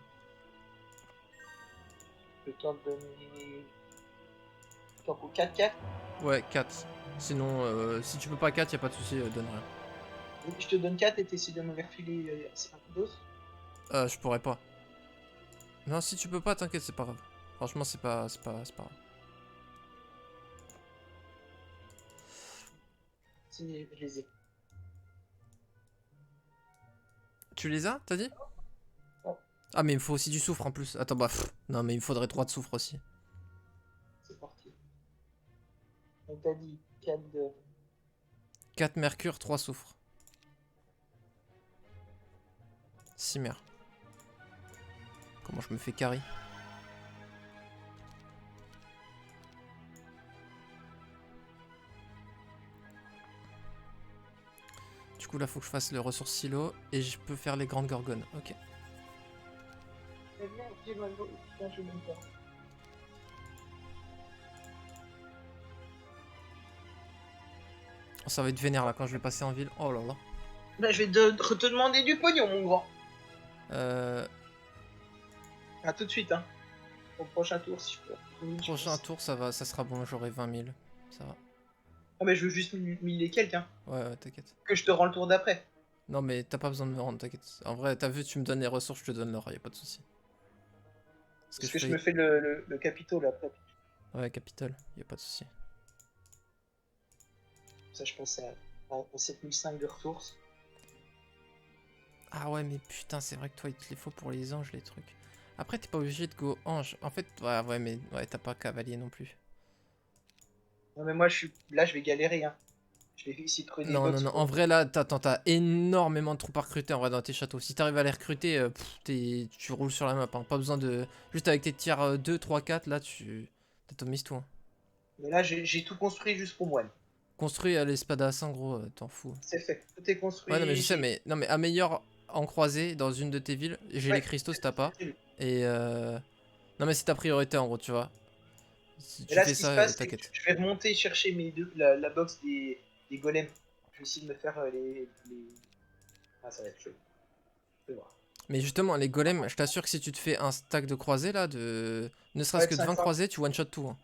Je peux t'en donner. T'en faut 4-4. Ouais, 4. Sinon, si tu peux pas 4, y a pas de souci, donne rien. Je te donne 4 et t'essaies de me refiler 5 doses. Je pourrais pas. Non, si tu peux pas, t'inquiète, c'est pas grave. Franchement, c'est pas grave. Si, je les ai. Tu les as, t'as dit? Oh, Ah, mais il me faut aussi du soufre en plus. Attends, bah, non, mais il me faudrait 3 de soufre aussi. c'est parti. Donc, t'as dit 4 de. 4 mercure, 3 soufre. 6 mer. Comment je me fais carry? Du coup, là, faut que je fasse le ressource silo et je peux faire les grandes gorgones. Ok. Eh bien, j'ai mal. Putain, je m'en pas. Oh, ça va être vénère là quand je vais passer en ville. Oh là là. Bah, je vais te demander du pognon, mon grand. Euh, A tout de suite, hein. Au prochain tour, si je peux. prochain tour, ça sera bon, j'aurai 20 000. Ça va. Ah, mais je veux juste 1000 et quelques, hein. Ouais, t'inquiète. Que je te rends le tour d'après. Non, mais t'as pas besoin de me rendre, t'inquiète. En vrai, t'as vu, tu me donnes les ressources, je te donne l'or, y a pas de souci. Parce que Parce je que je fais. me fais le capitaux là après. Ouais, capital, y a pas de souci. Ça, je pense à 7005 de ressources. Ah ouais, mais putain, c'est vrai que toi, il te les faut pour les anges, les trucs. Après, t'es pas obligé de go ange. En fait, ouais, mais ouais, t'as pas cavalier non plus. Non, mais moi, là, je vais galérer. Hein. Je vais essayer de trouver des Non, non, box non. pour. En vrai, là, t'as énormément de troupes à recruter en vrai dans tes châteaux. Si t'arrives à les recruter, tu roules sur la map. Hein. Pas besoin de. Juste avec tes tiers 2, 3, 4, là, tu. T'atomises tout. Hein. Mais là, j'ai tout construit jusqu'au moine. Construis l'espadassin, gros, t'en fous. C'est fait. Tout est Ouais, non, mais construit. je sais, J'ai. mais. Non, mais améliore en croisée dans une de tes villes. J'ai les Ouais, cristaux si t'as c'est pas. prévu. Et non, mais c'est ta priorité en gros, tu vois. Si Et tu là, fais ce qui se ça, passe, c'est que t'inquiète. je vais remonter chercher la box des golems. Je vais essayer de me faire Ah, ça va être chaud. Je vais voir. Mais justement, les golems, je t'assure que si tu te fais un stack de croisés là, ne serait-ce Ouais, que de 20 500. croisés, tu one-shot tout. Hein.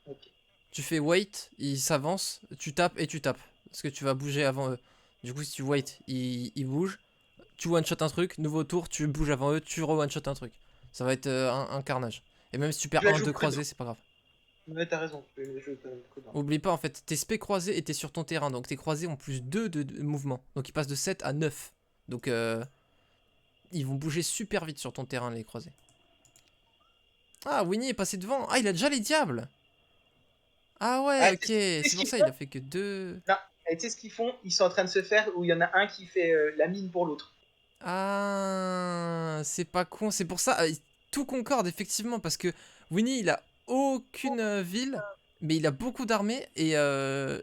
Ok. Tu fais wait, ils s'avancent, tu tapes et tu tapes. Parce que tu vas bouger avant eux. Du coup, si tu wait, ils bougent. Tu one-shot un truc, nouveau tour, tu bouges avant eux, tu re-one-shot un truc. Ça va être un carnage. Et même si tu Je perds la un, joue deux prudent. croisés, c'est pas grave. Ouais, t'as raison. Je vais jouer quand même prudent. Oublie pas, en fait, tes spé croisés étaient sur ton terrain. Donc tes croisés ont plus 2 de mouvement. Donc ils passent de 7 à 9. Donc ils vont bouger super vite sur ton terrain, les croisés. Ah, Winnie est passé devant. Ah, il a déjà les diables. Ah ouais, Ah, ok. tu sais C'est ce pour qu'ils ça, font? il a fait que 2. Non. Et tu sais ce qu'ils font? Ils sont en train de se faire où il y en a un qui fait la mine pour l'autre. Ah, c'est pas con. C'est pour ça. Tout concorde, effectivement. Parce que Winnie, il a aucune ville. Mais il a beaucoup d'armées. Et Et en fait,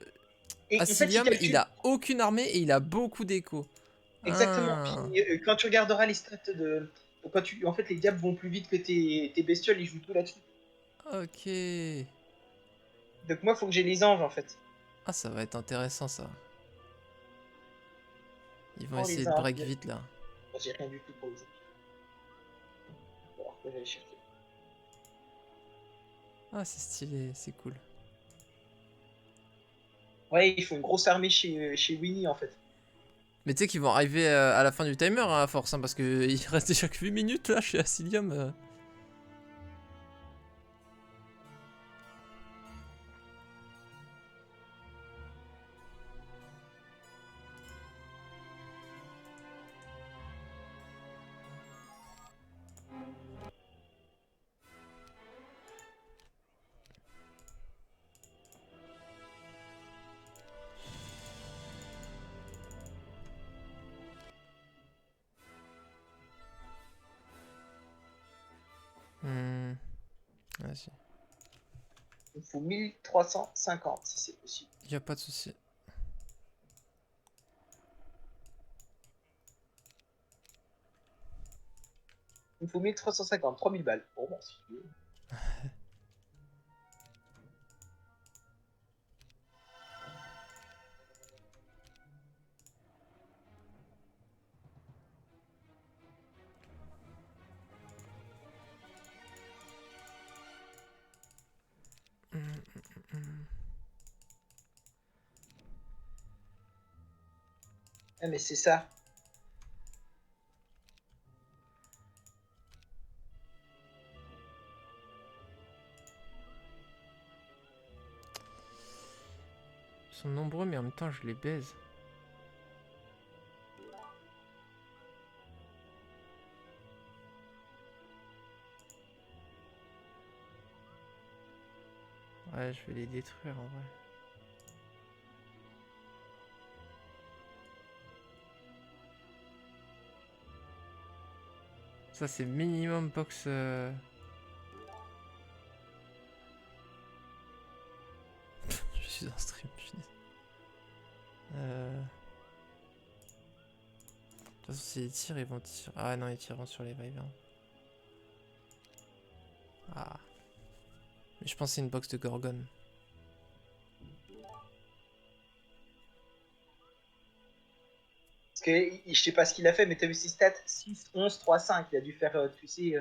ils Asilium, il calculent a aucune armée. Et il a beaucoup d'écho. exactement. Ah, Puis, quand tu regarderas les stats de. En fait, les diables vont plus vite que tes bestioles, ils jouent tout là-dessus. ok. Donc, moi, il faut que j'ai les anges en fait. Ah, ça va être intéressant, ça. Ils vont Oh, essayer les de anges. break vite, là. J'ai rien du tout pour les anges. On va voir que j'allais chercher. Ah, c'est stylé. C'est cool. Ouais, il faut une grosse armée chez Winnie en fait. Mais tu sais qu'ils vont arriver à la fin du timer hein, à force, hein, parce qu'il reste déjà que 8 minutes là chez Asilium. Vas-y, Il faut 1350 si c'est possible. y a pas de souci. Il faut 1350, 3000 balles. Bon, bah, si tu veux. Ah, mais c'est ça. Ils sont nombreux, mais en même temps, je les baise. Ouais, je vais les détruire en vrai. Ça, c'est minimum box. Je suis en stream, punaise. De toute façon, s'ils tirent, ils vont tirer. Ah non, ils tireront sur les Wyverns. Ah. Mais je pense que c'est une box de Gorgon. Parce que je sais pas ce qu'il a fait, mais t'as vu ses stats 6, 11, 3, 5. Il a dû faire, tu sais,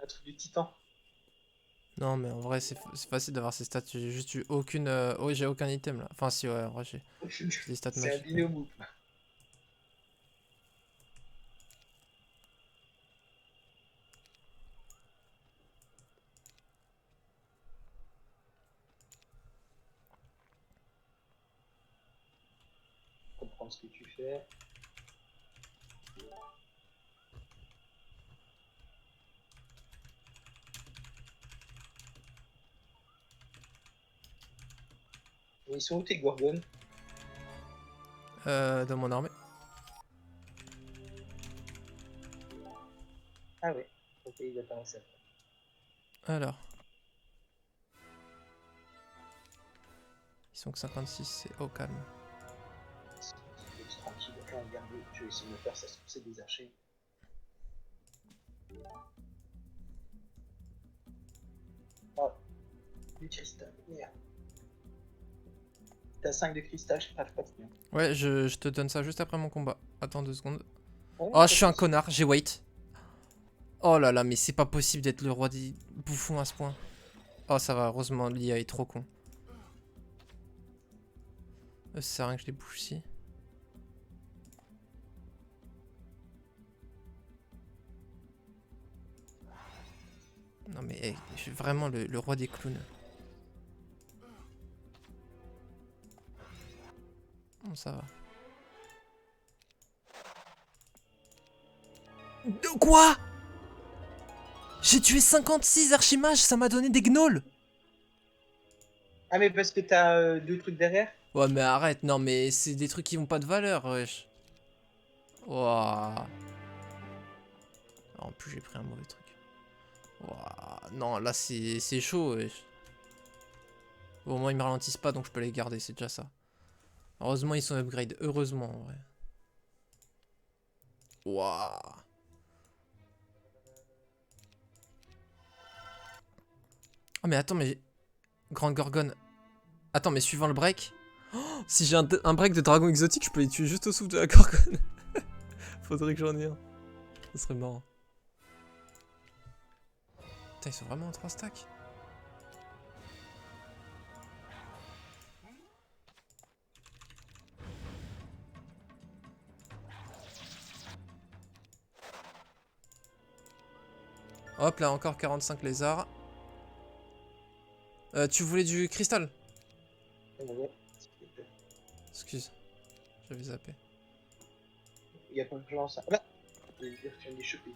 un truc de titan. Non, mais en vrai, c'est facile d'avoir ces stats. J'ai juste eu aucune. Oh, j'ai aucun item là. Enfin, si, ouais, en vrai, j'ai des stats C'est un magiques. Mais... binôme. ce que tu fais. Et ils sont où tes gorgones? Dans mon armée. Ah ouais, ok, il a pas un cercle. Alors. Ils sont que 56, c'est au calme. Tranquille, rien à regarder. Je vais essayer de me faire ça, c'est des archers. Oh, du cristal, merde. T'as 5 de cristal, je pas bien. Ouais, je te donne ça juste après mon combat. Attends 2 secondes. Ouais, Oh, je suis un connard, j'ai wait. Oh là là, mais c'est pas possible d'être le roi des bouffons à ce point. Oh, ça va, heureusement, l'IA est trop con. Ça sert à rien que je les bouge ici. Non mais hey, je suis vraiment le roi des clowns. Bon, ça va. De quoi? J'ai tué 56 archimages, ça m'a donné des gnolls. Ah, mais parce que t'as 2 trucs derrière? Ouais mais arrête, non mais c'est des trucs qui ont pas de valeur, wesh. Ouah. En plus j'ai pris un mauvais truc. Ouah. Non là c'est chaud, wesh. Au moins ils me ralentissent pas donc je peux les garder, c'est déjà ça. Heureusement ils sont upgrade, heureusement en vrai. Ouah. Oh mais attends mais... Grande Gorgone. Attends mais suivant le break... Oh, si j'ai un break de dragon exotique, je peux les tuer juste au souffle de la Gorgone. Faudrait que j'en ai un. Ça serait marrant. Putain ils sont vraiment en 3 stacks. Hop là encore 45 lézards. Tu voulais du cristal? Ouais. Excuse, j'avais zappé. Il y a pas de gens ça. Ah bah, je vais dire que je viens de les choper.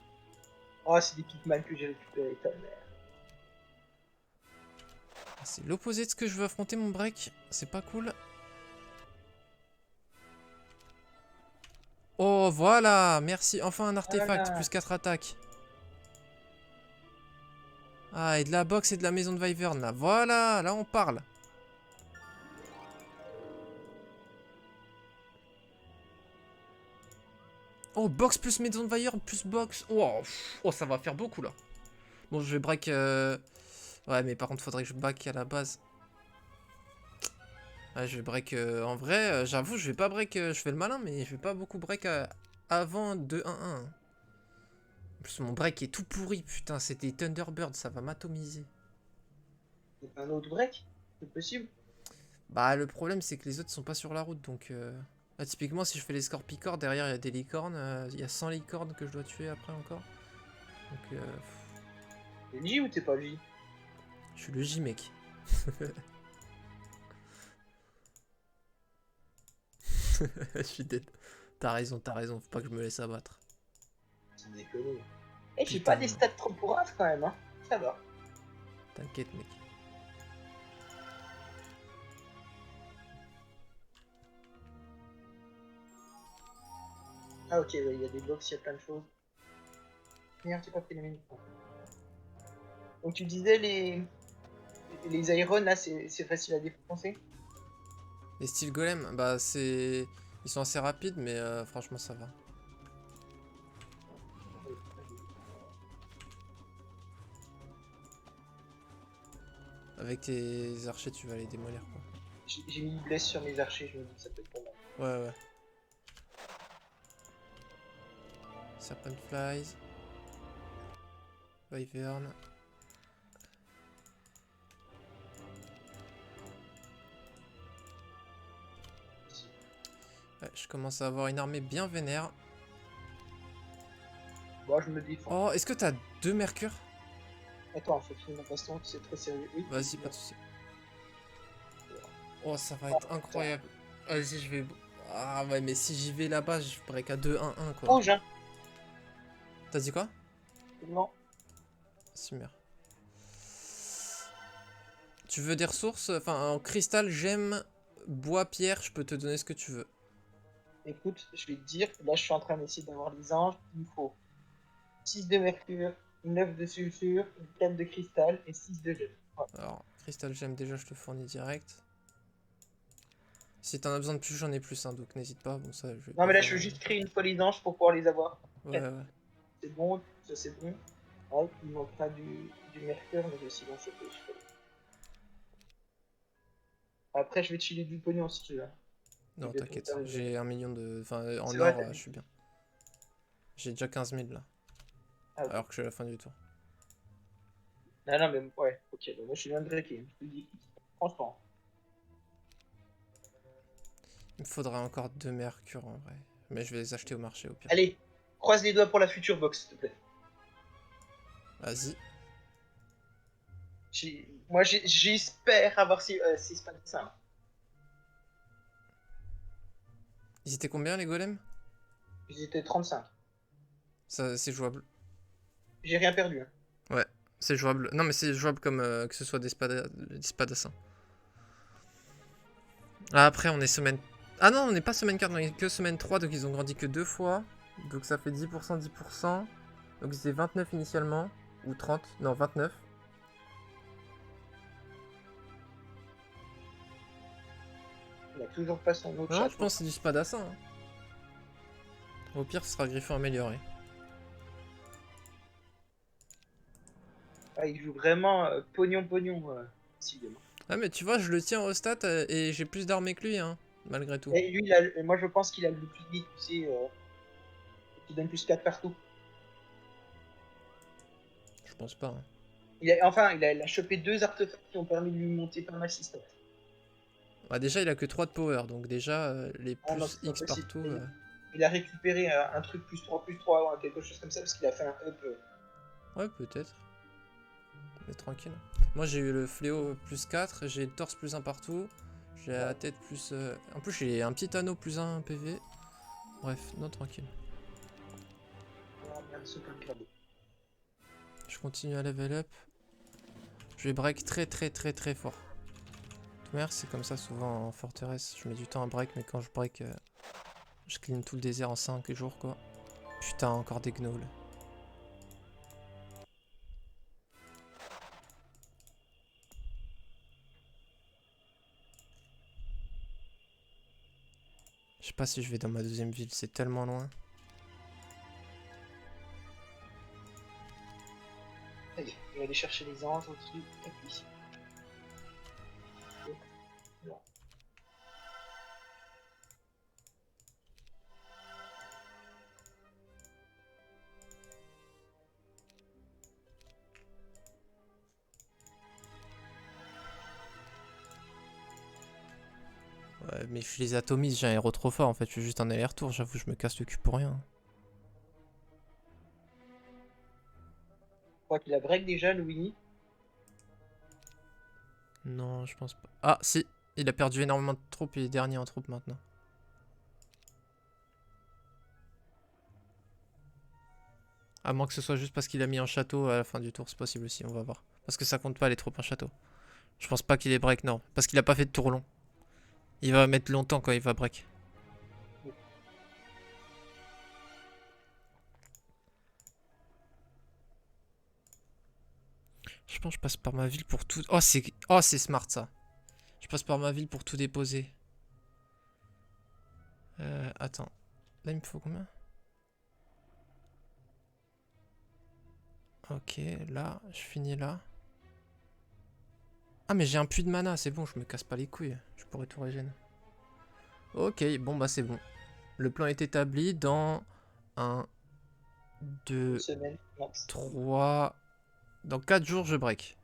Oh, c'est des Pikman que j'ai récupéré, ta mère. C'est l'opposé de ce que je veux affronter mon break. C'est pas cool. Oh voilà, merci. Enfin un artefact, Ah, plus 4 attaques. Ah, et de la box et de la maison de Wyvern là. Voilà, là on parle. Oh, box plus maison de Wyvern plus box. Oh, oh, ça va faire beaucoup là. Bon, je vais break. Ouais, mais par contre, faudrait que je back à la base. Ouais, je vais break. En vrai, j'avoue, je vais pas break. Je fais le malin, mais je vais pas beaucoup break avant 2-1-1. En plus, mon break est tout pourri. Putain, c'était Thunderbird, ça va m'atomiser. un autre break? C'est possible? Bah, le problème, c'est que les autres sont pas sur la route. Donc, là, typiquement, si je fais les scorpicors, derrière, il y a des licornes. Il y a 100 licornes que je dois tuer après encore. Donc, T'es le J ou t'es pas le J? je suis le J, mec. Je suis dead. T'as raison, faut pas que je me laisse abattre. C'est déconné. Eh, j'ai Putain. pas des stats trop pourraves quand même, hein. Ça va. T'inquiète, mec. Ah, ok, ouais, il y a des box, il y a plein de choses. Merde, j'ai pas pris les menus. Donc, tu disais les Iron là, c'est facile à défoncer? Les styles golem, bah c'est... Ils sont assez rapides, mais franchement ça va. Avec tes archers, tu vas les démolir, quoi. J'ai mis une blesse sur mes archers, je me dis que ça peut être pas mal. Ouais, ouais. Serpent Flies. Wyvern. Ouais, je commence à avoir une armée bien vénère. Bon, je me défends. Oh, est-ce que t'as 2 mercure? Attends, faut finir ma baston, c'est très sérieux. Oui, Vas-y, pas de soucis. Oh, ça va être incroyable. Vas-y, je vais... Ah ouais, mais si j'y vais là-bas, je break à 2-1-1 quoi. Rouge, hein. T'as dit quoi? Non. Super. Tu veux des ressources? Enfin, en cristal, gemme, bois, pierre, je peux te donner ce que tu veux. Écoute, je vais te dire, là je suis en train d'essayer d'avoir les anges. Il me faut 6 de mercure, 9 de sulfure, 4 de cristal et 6 de gemme. Voilà. Alors, cristal, gemme, déjà, je te fournis direct. Si t'en as besoin de plus, j'en ai plus, hein, donc n'hésite pas. Bon, ça, je vais Non pas mais là je faire. veux juste créer une fois les anges pour pouvoir les avoir. Ouais, ouais. C'est bon, ça c'est bon. Ouais, il manquera du mercure, mais sinon c'est fait. Après je vais te filer du pognon si tu veux. Non, Je vais trop t'inquiète. faire une- J'ai 1 million de. Enfin, en C'est vrai, or, t'as je dit. suis bien. J'ai déjà 15 000 là. Ah, ok. Alors que je suis à la fin du tour. Non, non, mais ouais, ok, bah, moi je suis bien breaké, je te le dis. Franchement. Il me faudrait encore 2 mercure en vrai. Mais je vais les acheter au marché au pire. Allez, croise les doigts pour la future box, s'il te plaît. Vas-y. Moi j'espère avoir 6 pas de ça. Ils étaient combien les golems? Ils étaient 35. Ça, c'est jouable. J'ai rien perdu. Hein. Ouais, c'est jouable. Non, mais c'est jouable comme que ce soit des spadassins. Ah, après, on est semaine. Ah non, on n'est pas semaine 4, on est que semaine 3, donc ils ont grandi que 2 fois. Donc ça fait 10%, 10%. Donc c'était 29 initialement. Ou 30. Non, 29. Il a toujours pas son autre Non, je château. pense que c'est du spadassin. Hein. Au pire, ce sera griffon amélioré. Ah, il joue vraiment pognon, décidément. Ah, mais tu vois, je le tiens au stat et j'ai plus d'armées que lui, hein, malgré tout. Et lui, moi je pense qu'il a le plus vite, tu sais, qui donne plus 4 partout. Je pense pas. Hein. Il a chopé 2 artefacts qui ont permis de lui monter pas mal système. Bah, déjà, il a que 3 de power, donc déjà, les Ah non, plus c'est pas X possible. partout. Il a récupéré un truc plus 3 ou quelque chose comme ça parce qu'il a fait un up. Ouais, peut-être. Mais tranquille. Moi, j'ai eu le fléau plus 4, j'ai le torse plus 1 partout. J'ai la tête plus. En plus, j'ai un petit anneau plus 1 PV. Bref, non, tranquille. Oh merde, ce cadeau. Je continue à level up. Je vais break très très très très fort. De toute manière, c'est comme ça souvent en forteresse. Je mets du temps à break, mais quand je break, je clean tout le désert en 5 jours quoi. Putain, encore des gnolls. Je sais pas si je vais dans ma deuxième ville, c'est tellement loin. Allez, je vais aller chercher les anges au-dessus. Et puis ici. Non. Ouais, mais je les atomise, j'ai un héros trop fort en fait, je fais juste un aller-retour, j'avoue, je me casse le cul pour rien. Je crois qu'il a break déjà, le Winnie. Non, je pense pas. Ah, si, il a perdu énormément de troupes, il est dernier en troupes maintenant. À moins que ce soit juste parce qu'il a mis un château à la fin du tour, c'est possible aussi, on va voir. Parce que ça compte pas les troupes en château. Je pense pas qu'il est break, non. Parce qu'il a pas fait de tour long. Il va mettre longtemps quand il va break. Je pense que je passe par ma ville pour tout... Oh, c'est smart ça. Je passe par ma ville pour tout déposer. Attends. Là, il me faut combien? Ok, là, je finis là. Ah, mais j'ai un puits de mana, c'est bon, je me casse pas les couilles. Je pourrais tout régénérer. Ok, bon, bah c'est bon. Le plan est établi dans 1, Une 2, semaine max. 3... Dans 4 jours, je break.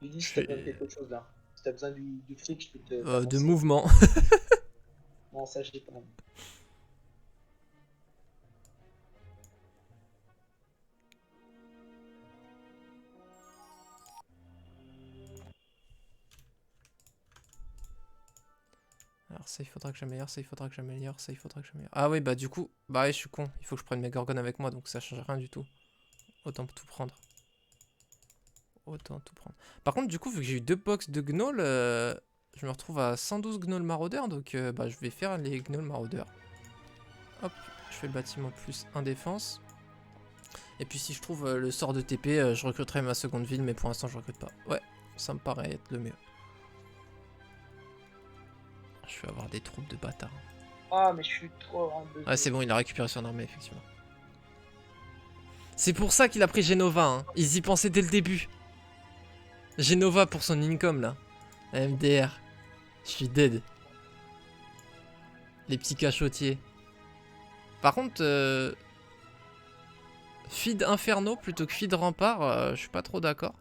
Il dit Je si t'as fais... besoin de quelque chose là. Si t'as besoin du fric, je peux te de t'avancer. mouvement. Non, ça j'ai pas. Alors, ça il faudra que j'améliore, ça il faudra que j'améliore, ça il faudra que j'améliore. Ah oui, bah du coup, bah ouais, je suis con. Il faut que je prenne mes gorgones avec moi, donc ça change rien du tout. Autant tout prendre. Autant tout prendre. Par contre, du coup, vu que j'ai eu 2 box de gnolls, je me retrouve à 112 gnolls maraudeurs, donc bah je vais faire les gnolls maraudeurs. Hop, je fais le bâtiment plus 1 défense. Et puis si je trouve le sort de TP, je recruterai ma seconde ville, mais pour l'instant je recrute pas. Ouais, ça me paraît être le mieux. Je vais avoir des troupes de bâtards. Ah, mais je suis trop en deux. Ouais, c'est bon, il a récupéré son armée, effectivement. C'est pour ça qu'il a pris Genova, hein. Ils y pensaient dès le début. Genova pour son income, là. La MDR. Je suis dead. Les petits cachotiers. Par contre, feed Inferno plutôt que feed Rempart, je suis pas trop d'accord.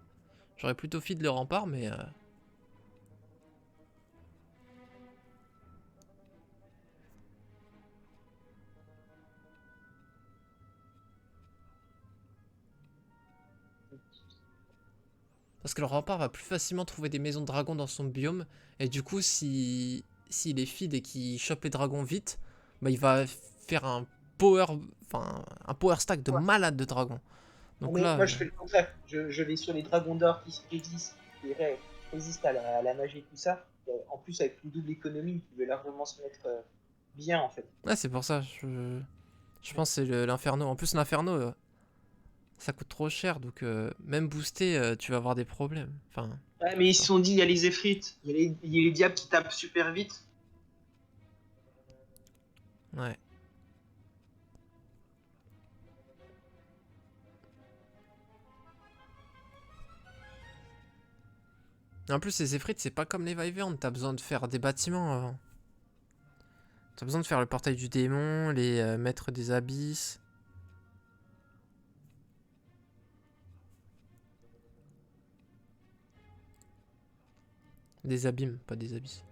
J'aurais plutôt feed le Rempart, mais... Parce que le Rempart va plus facilement trouver des maisons de dragons dans son biome. Et du coup, s'il est feed et qu'il chope les dragons vite, bah il va faire un power... Enfin, un power stack de Ouais. malade de dragons. Donc Mais là... moi, je fais le contraire. Je vais sur les dragons d'or qui résistent, résistent à la magie et tout ça. En plus, avec une double économie, qui peut largement se mettre bien, en fait. Ouais, c'est pour ça. Je pense que c'est l'Inferno. En plus, l'Inferno, ça coûte trop cher. Donc, même boosté, tu vas avoir des problèmes. Enfin, Ouais, mais ils se sont dit, il y a les effrites, il y a les diables qui tapent super vite. ouais. Et en plus, les Efrites, c'est pas comme les Wyverns. T'as besoin de faire des bâtiments avant. T'as besoin de faire le portail du démon, les maîtres des abysses. Des abîmes, pas des abysses.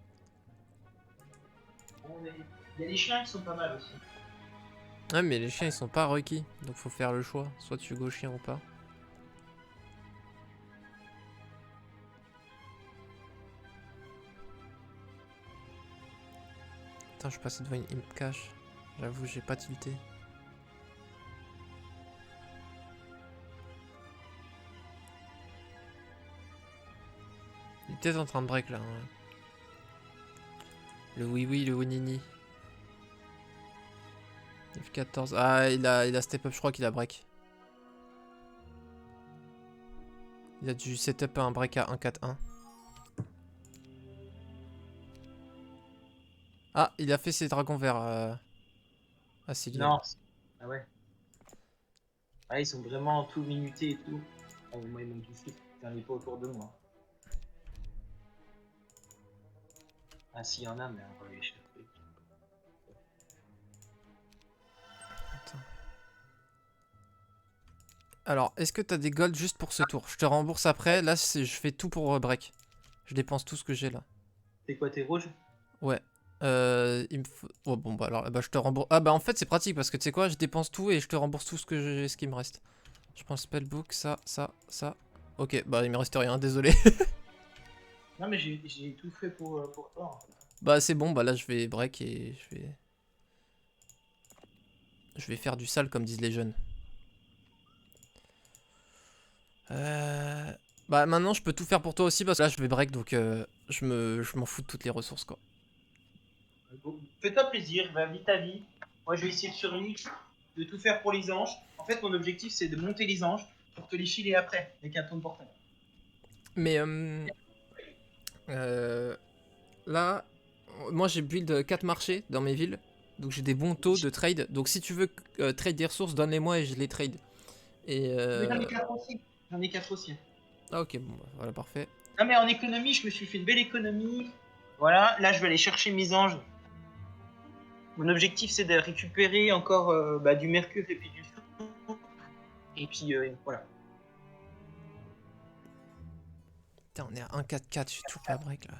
Bon, il y a les chiens qui sont pas mal aussi. Ouais, mais les chiens, ils sont pas requis. Donc, faut faire le choix. Soit tu go chien ou pas. Putain, je suis passé devant une imp cache. J'avoue, j'ai pas tilté. Il est peut-être en train de break là. Hein. Le oui-oui, le winini. F14. Ah, il a step up, je crois qu'il a break. Il a dû setup un break à 1-4-1. Ah, il a fait ses dragons verts à Ciliel. Non. Ah ouais. Ah, ils sont vraiment tout minutés et tout. Ah, moi, ils m'ont tout fait. J'en ai pas autour de moi. Ah, s'il y en a, mais on va les chercher. Attends. Alors, est-ce que t'as des golds juste pour ce tour? Je te rembourse après. Là, je fais tout pour break. Je dépense tout ce que j'ai là. C'est quoi, t'es rouge? Ouais. Il me faut... Oh, bon, bah alors, bah, je te rembourse. Ah, bah en fait, c'est pratique parce que tu sais quoi, je dépense tout et je te rembourse tout ce qui me reste. Je prends le spellbook, ça. Ok, bah il me reste rien, désolé. Non, mais j'ai tout fait pour toi. En fait. Bah c'est bon, bah là je vais break et je vais faire du sale comme disent les jeunes. Bah maintenant je peux tout faire pour toi aussi parce que là je vais break donc je m'en fous de toutes les ressources quoi. Bon, fais-toi plaisir, va vite ta vie. Moi, je vais essayer de survivre, de tout faire pour les anges. En fait, mon objectif, c'est de monter les anges pour te les filer après, avec un ton de portail. Mais là, moi j'ai build 4 marchés dans mes villes. Donc j'ai des bons taux de trade. Donc si tu veux trade des ressources, donne-les-moi et je les trade. Et Mais j'en ai 4 aussi. J'en ai 4 aussi. Ah ok, bon bah, voilà, parfait. Non, mais en économie, je me suis fait une belle économie. Voilà, là, je vais aller chercher mes anges. Mon objectif, c'est de récupérer encore du mercure et puis du feu. Et puis, voilà. Putain, on est à 1-4-4, je suis toujours pas break là.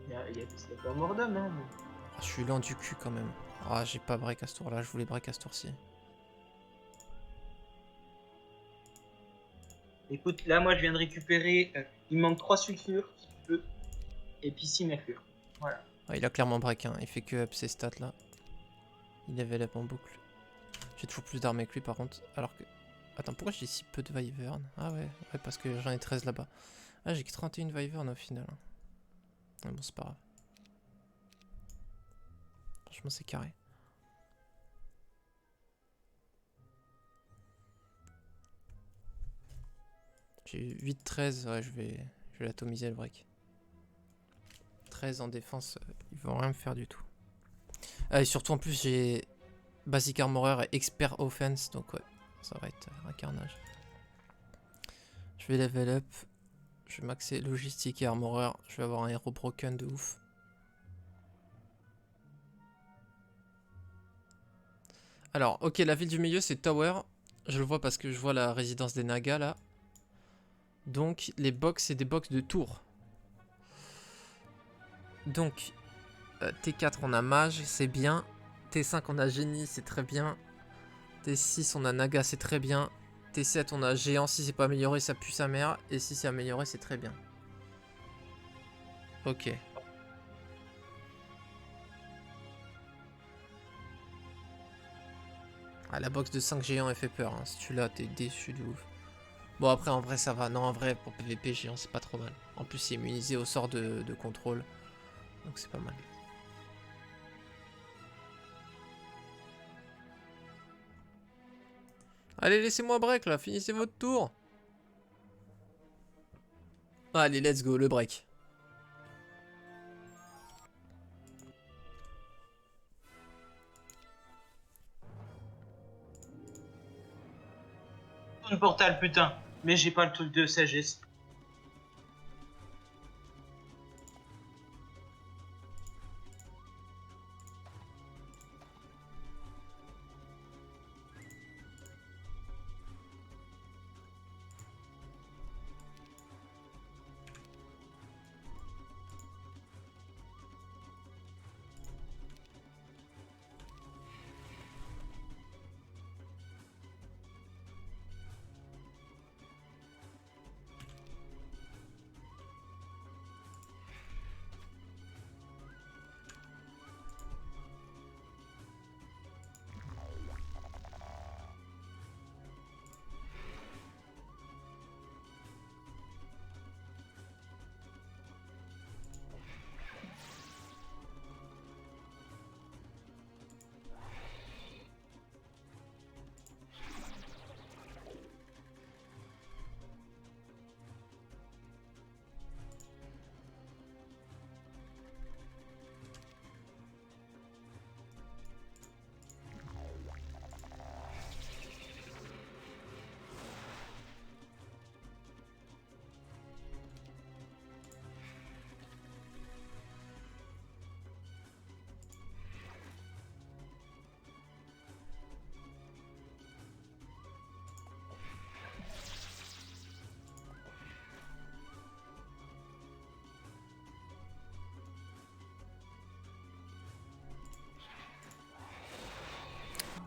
Il y a pas mort d'homme, hein. Ah, je suis lent du cul quand même. Ah, j'ai pas break à ce tour là, je voulais break à ce tour-ci. Écoute, là, moi, je viens de récupérer. Il me manque 3 sulfures, si tu veux. Et puis 6 mercure. Voilà. Ouais, il a clairement break, hein. Il fait que up ses stats là. Il level up en boucle. J'ai toujours plus d'armes avec lui par contre. Alors que... Attends, pourquoi j'ai si peu de Wyvern? Ah ouais, ouais, parce que j'en ai 13 là-bas. Ah, j'ai que 31 Wyvern au final. Ouais, bon, c'est pas grave. Franchement, c'est carré. J'ai 8-13, ouais, je vais l'atomiser le break. 13 en défense, ils vont rien me faire du tout. Ah, et surtout en plus j'ai Basic Armorer et Expert Offense, donc ouais, ça va être un carnage. Je vais level up, je vais maxer Logistique et Armorer, je vais avoir un héros broken de ouf. Alors, ok, la ville du milieu c'est Tower, je le vois parce que je vois la résidence des Nagas là. Donc les box c'est des box de tours. Donc T4 on a mage, c'est bien. T5 on a génie, c'est très bien. T6 on a Naga, c'est très bien. T7 on a géant, si c'est pas amélioré ça pue sa mère. Et si c'est amélioré c'est très bien. Ok. Ah, la box de 5 géants elle fait peur, hein. Si tu l'as t'es déçu de ouf. Bon après en vrai ça va, non en vrai pour PVP géant c'est pas trop mal. En plus c'est immunisé au sort de contrôle. Donc c'est pas mal. Allez laissez-moi break là, finissez votre tour. Allez let's go le break. Une portal, putain. Mais j'ai pas le truc de sagesse.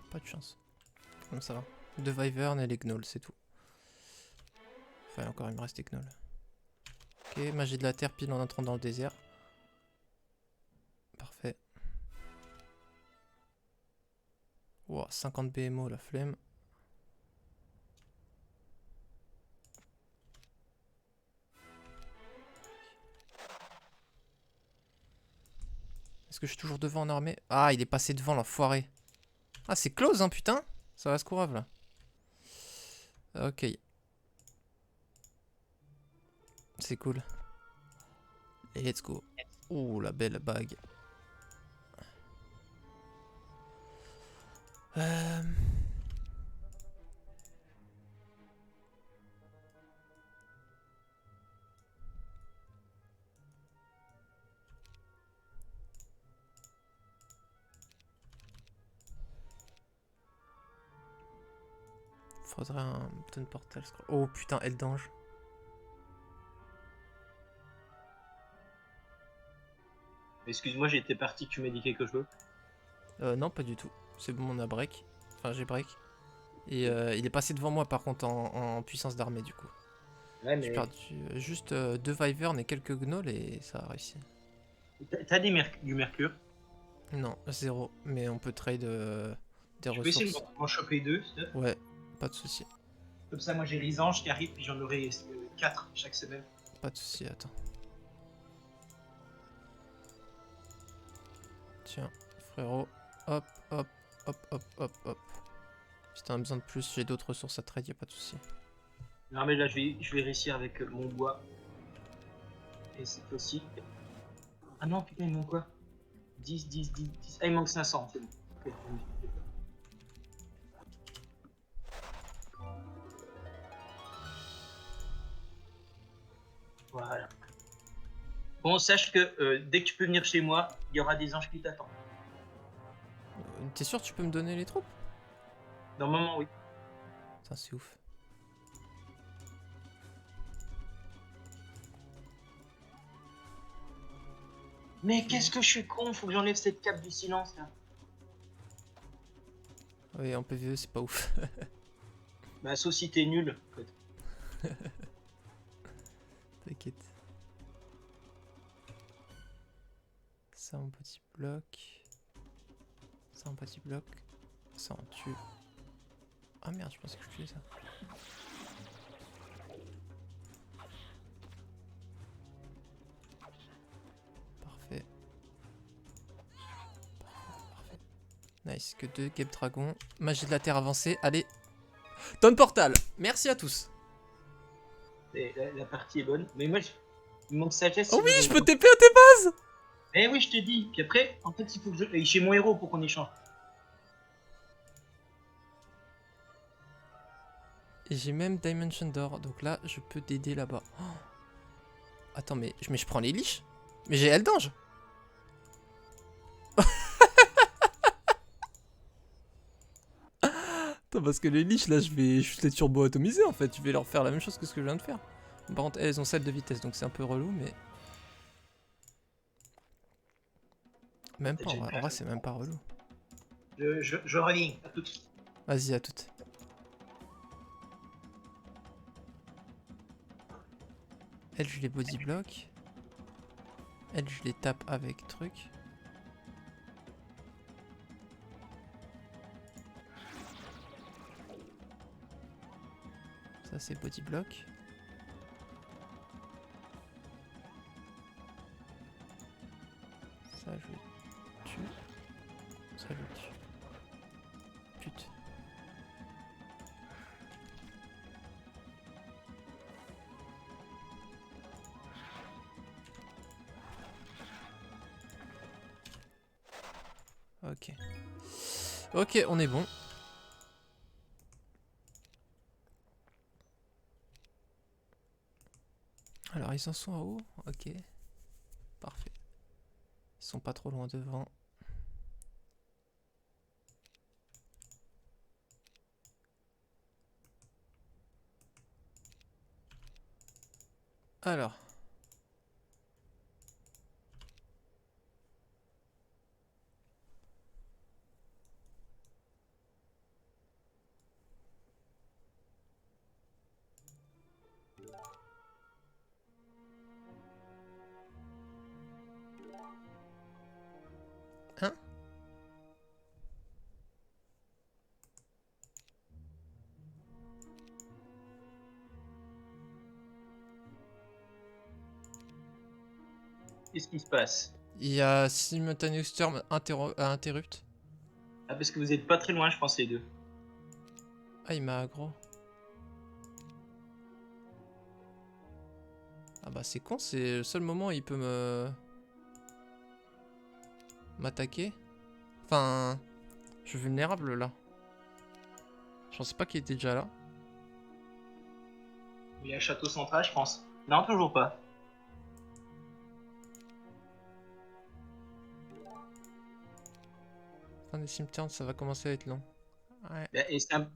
Pas de chance. Comme ça va. 2 Wyvern et les Gnolls, c'est tout. Enfin, encore, il me reste les Gnolls. Ok, magie de la terre pile en entrant dans le désert. Parfait. Wow, 50 BMO, la flemme. Est-ce que je suis toujours devant en armée? Ah, il est passé devant, l'enfoiré. Ah, c'est close, hein, putain. Ça va se courave, là. Ok. C'est cool. Et let's go. Ouh, la belle bague. Euh... Faudrait un button portal. Oh putain, Eldange. Excuse-moi, j'étais parti, tu m'as dit quelque chose. Non, pas du tout. C'est bon, on a break. Enfin, j'ai break. Et il est passé devant moi par contre en puissance d'armée du coup. Ouais, J'ai mais perdu juste 2 Wyvern et quelques Gnolls et ça a réussi. T'as du mercure. Non, 0. Mais on peut trade des Tu peux essayer ressources. de m'en choper 2, Steph. Ouais, pas de souci. Comme ça, moi j'ai Lysange qui arrive, puis j'en aurai 4 chaque semaine. Pas de souci, attends. Tiens, frérot. Hop, hop, hop, hop, hop, hop. Si t'en as besoin de plus, j'ai d'autres ressources à trade, y a pas de souci. Non, mais là, je vais réussir avec mon bois. Et c'est aussi. Ah non, putain, il manque quoi? 10, 10, 10, 10. Ah, il manque 500, c'est bon. Ok, voilà. Bon, sache que dès que tu peux venir chez moi, il y aura des anges qui t'attendent. T'es sûr que tu peux me donner les troupes? Normalement, oui. Putain, c'est ouf. Mais qu'est-ce que je suis con, faut que j'enlève cette cape du silence là. Oui, en PvE, c'est pas ouf. Bah, sauf si t'es nul. T'inquiète. Ça en petit bloc. Ça en petit bloc. Ça en tue. Ah merde, je pensais que je tuais ça. Parfait. Parfait. Nice, que 2 Gabe Dragon. Magie de la terre avancée. Allez. Tonne Portal. Merci à tous. Et la partie est bonne. Mais moi, il manque sagesse. Oh si oui, vous je avez- peux TP à tes bases. Eh oui, je te dis. Puis après, en fait, il faut que je aille chez mon héros pour qu'on échange. Et j'ai même Dimension d'or. Donc là, je peux t'aider là-bas. Oh. Attends, mais je prends les liches. Mais j'ai Eldange. Attends, parce que les liches, là, je vais juste les turbo-atomiser, en fait. Je vais leur faire la même chose que ce que je viens de faire. Par contre, elles ont celle de vitesse, donc c'est un peu relou, mais... Même pas, en vrai c'est même pas relou. Je reviens. À tout de suite. Vas-y, à toutes. Elle, je les body block. Elle, je les tape avec truc. Ça, c'est body block. Ça, je le tue. Ça, je le tue. Putain. Ok. Ok, on est bon. Alors, ils en sont en haut. Ok. Parfait. Ils sont pas trop loin devant. Alors. Hein? Qu'est-ce qui se passe? Il y a Simultaneous Storm Interrupt. Ah, parce que vous êtes pas très loin, je pense, les deux. Ah, il m'a aggro. Ah bah c'est con, c'est le seul moment où il peut m'attaquer. Enfin, je suis vulnérable là. Je pensais pas qu'il était déjà là. Il y a Château Central, je pense. Non, toujours pas. Fin des cimetières, ça va commencer à être long. Ouais.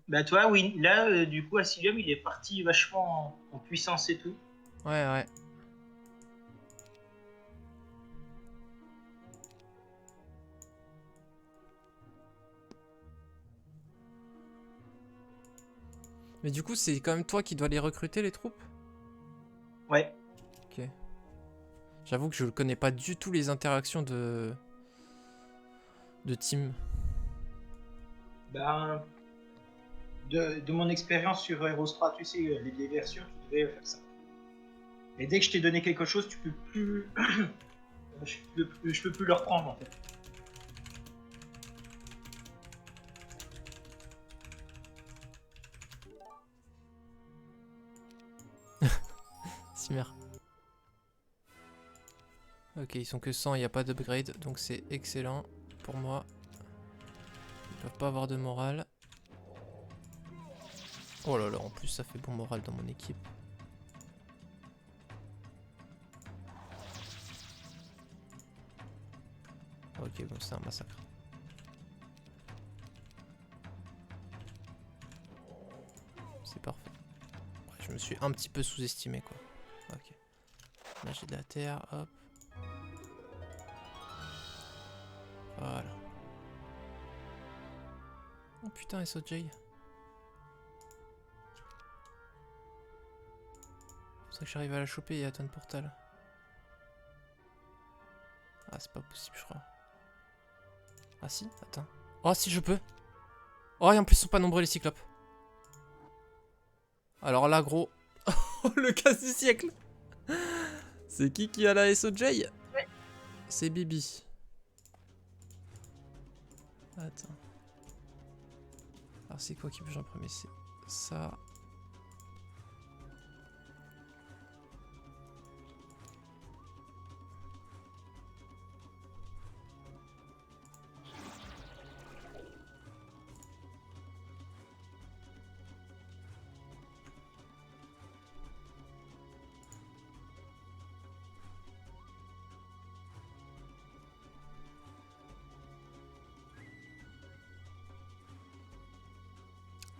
Bah, toi, oui, là, du coup, Asylum, il est parti vachement en puissance et tout. Ouais, ouais. Mais du coup, c'est quand même toi qui dois les recruter, les troupes? Ouais. Ok. J'avoue que je ne connais pas du tout les interactions de team. Ben, de mon expérience sur Heroes 3, tu sais, les vieilles versions, tu devais faire ça. Et dès que je t'ai donné quelque chose, tu peux plus. je peux plus le reprendre en fait. Simer. Ok, ils sont que 100, il n'y a pas d'upgrade, donc c'est excellent pour moi. Ils peuvent pas avoir de morale. Oh là là, en plus ça fait bon moral dans mon équipe. Ok, bon, c'est un massacre. C'est parfait. Ouais, je me suis un petit peu sous-estimé, quoi. Ok. Là, j'ai de la terre, hop. Voilà. Oh putain, SOJ. Faut que j'arrive à la choper et à ton portal. Ah, c'est pas possible, je crois. Ah si, attends. Oh si, je peux. Oh, et en plus, ils sont pas nombreux les cyclopes. Alors là, gros. Le casse du siècle. C'est qui a la SOJ? C'est Bibi. Attends. Alors c'est quoi qui bouge en premier? C'est ça.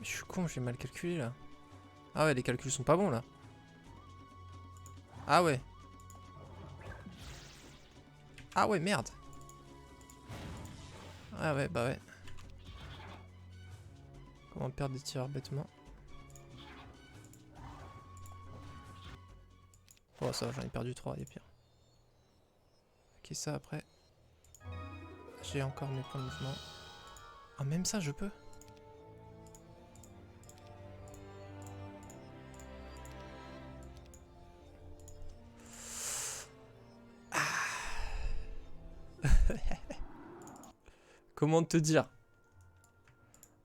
Je suis con, j'ai mal calculé là. Ah ouais, les calculs sont pas bons là. Ah ouais. Ah ouais, merde. Ah ouais, bah ouais. Comment perdre des tireurs bêtement? Oh ça va, j'en ai perdu 3, il y a pire. Ok, ça après. J'ai encore mes points de mouvement. Ah même ça je peux. Comment te dire?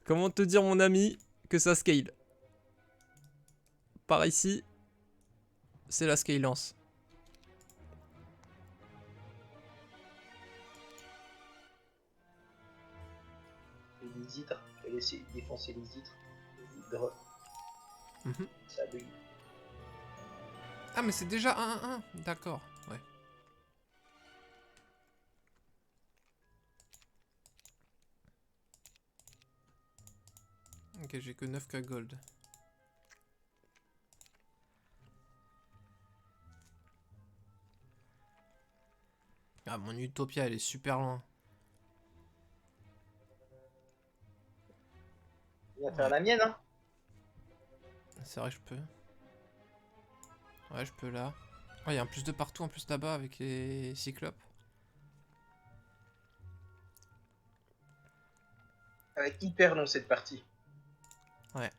Comment te dire mon ami que ça scale? Par ici, c'est la scalance. Les hydres, je vais essayer de défoncer les hydres. Les hydres, Mhm. ça bug. Ah mais c'est déjà 1-1-1. D'accord, ouais. Ok, j'ai que 9k gold. Ah, mon Utopia, elle est super loin. On va faire Ouais. la mienne, hein. C'est vrai que je peux. Ouais, je peux là. Oh, il y a un plus de partout en plus là-bas avec les cyclopes. Ça va être hyper long cette partie. Ouais.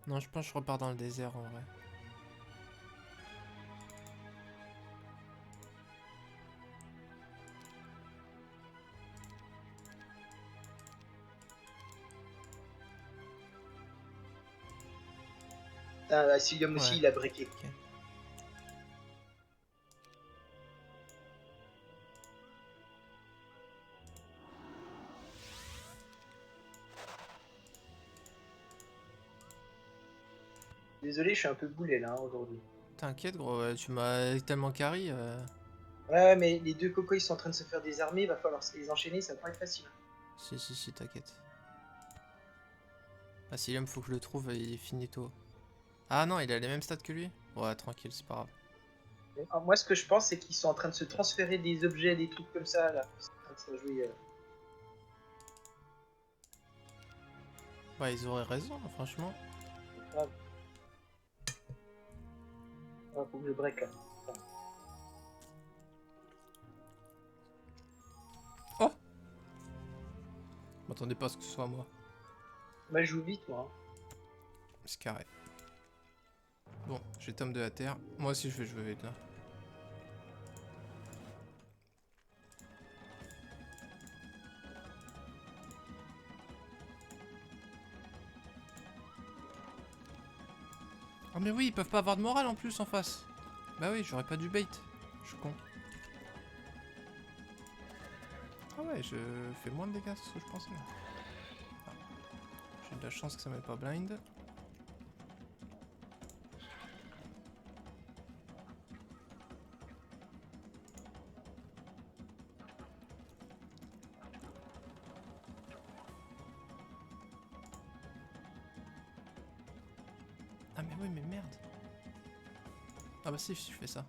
Non, je pense que je repars dans le désert en vrai. Ah, Asilium aussi, Ouais. il a briqué. Ok. Désolé, je suis un peu boulet là aujourd'hui. T'inquiète gros, tu m'as tellement carry. Ouais, mais les deux cocos ils sont en train de se faire désarmer, il va falloir les enchaîner, ça va pas être facile. Si, t'inquiète. Ah, si faut que je le trouve, il est finito. Ah non, il a les mêmes stats que lui? Ouais, tranquille, c'est pas grave. Moi, ce que je pense, c'est qu'ils sont en train de se transférer des objets, des trucs comme ça là. C'est en train de se jouer. Bah, ils auraient raison, franchement. Grave. Ah, faut que je break là. Oh! M'attendez pas à ce que ce soit moi. Moi, je joue vite, moi. C'est carré. Bon, j'ai tome de la terre. Moi aussi, je vais jouer vite là. Oh mais oui, ils peuvent pas avoir de morale en plus en face. Bah oui, j'aurais pas dû bait. Je suis con. Ah ouais, je fais moins de dégâts que ce que je pensais. Ah. J'ai de la chance que ça m'ait pas blind. Ah mais oui, mais merde. Ah bah si, je fais ça.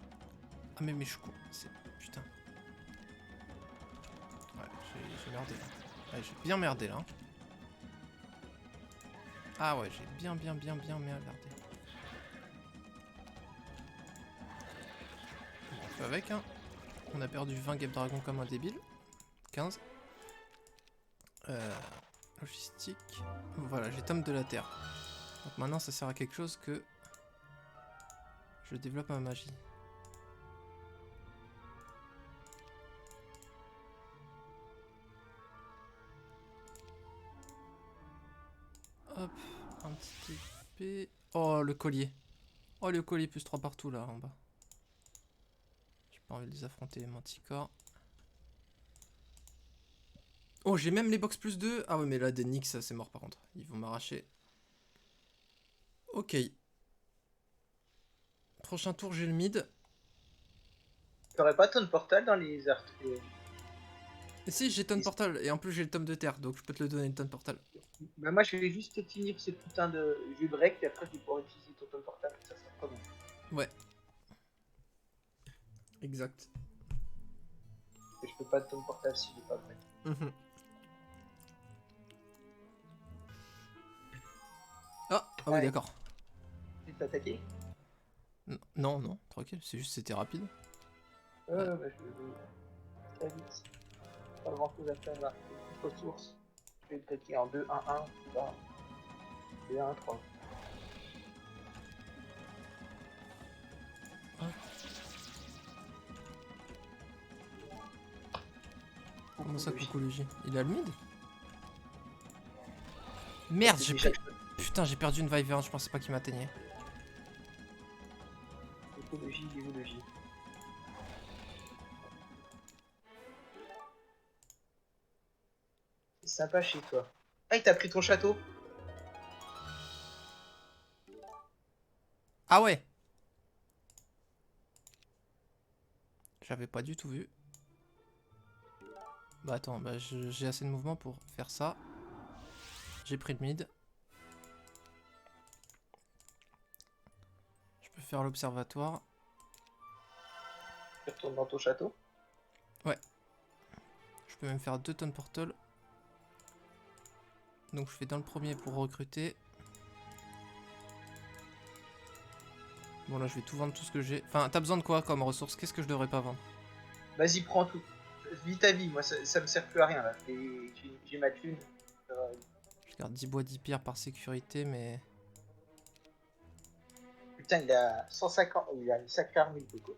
Ah mais je suis con. C'est... Putain. Ouais, j'ai merdé là. Ouais, j'ai bien merdé là. Hein. Ah ouais, j'ai bien merdé. Bon, on fait avec, hein. On a perdu 20 Guêpes Dragon comme un débile. 15. Logistique. Voilà, j'ai tome de la terre. Donc maintenant, ça sert à quelque chose que... Je développe ma magie. Hop, un petit épée. Oh, le collier. Oh, le collier plus 3 partout là en bas. J'ai pas envie de les affronter, les manticores. Oh, j'ai même les box plus 2. Ah ouais, mais là, des Nyx, c'est mort par contre. Ils vont m'arracher. Ok. Prochain tour, j'ai le mid. T'aurais pas ton portal dans les arts. Et si, j'ai tonne portal. Et en plus, j'ai le tome de terre. Donc, je peux te le donner, le tonne portal. Bah, moi, je vais juste finir ce putain de. Je vais break, et après, tu pourras utiliser ton portal. Ça sert pas bon. Ouais. Exact. Et je peux pas de ton portal si j'ai pas break. Ah oui, Ouais. d'accord. Tu t'es attaqué? Non, tranquille. C'est juste, c'était rapide. Bah, je vais très vite. Pas grand chose à faire là. Ressources. Je vais breaker en 2, 1, 1, 2, 1, 3. Comment ça, Cocologie? Il a le mid? Merde, j'ai pris... Putain, j'ai perdu une Wyvern, je pensais pas qu'il m'atteignait. Écologie, biologie. C'est sympa chez toi. Ah, il t'a pris ton château? Ah ouais! J'avais pas du tout vu. Bah attends, bah j'ai assez de mouvement pour faire ça. J'ai pris le mid. Je peux faire l'observatoire. Tu retournes dans ton château? Ouais. Je peux même faire 2 tonnes portal. Donc je fais dans le premier pour recruter. Bon là je vais tout vendre, tout ce que j'ai. Enfin, t'as besoin de quoi comme ressource? Qu'est-ce que je devrais pas vendre? Vas-y, prends tout. Vis ta vie, moi ça me sert plus à rien là. J'ai ma thune. Je garde 10 bois, 10 pierres par sécurité, mais... Putain, il a 150. Il a une sacrée armée, le coco.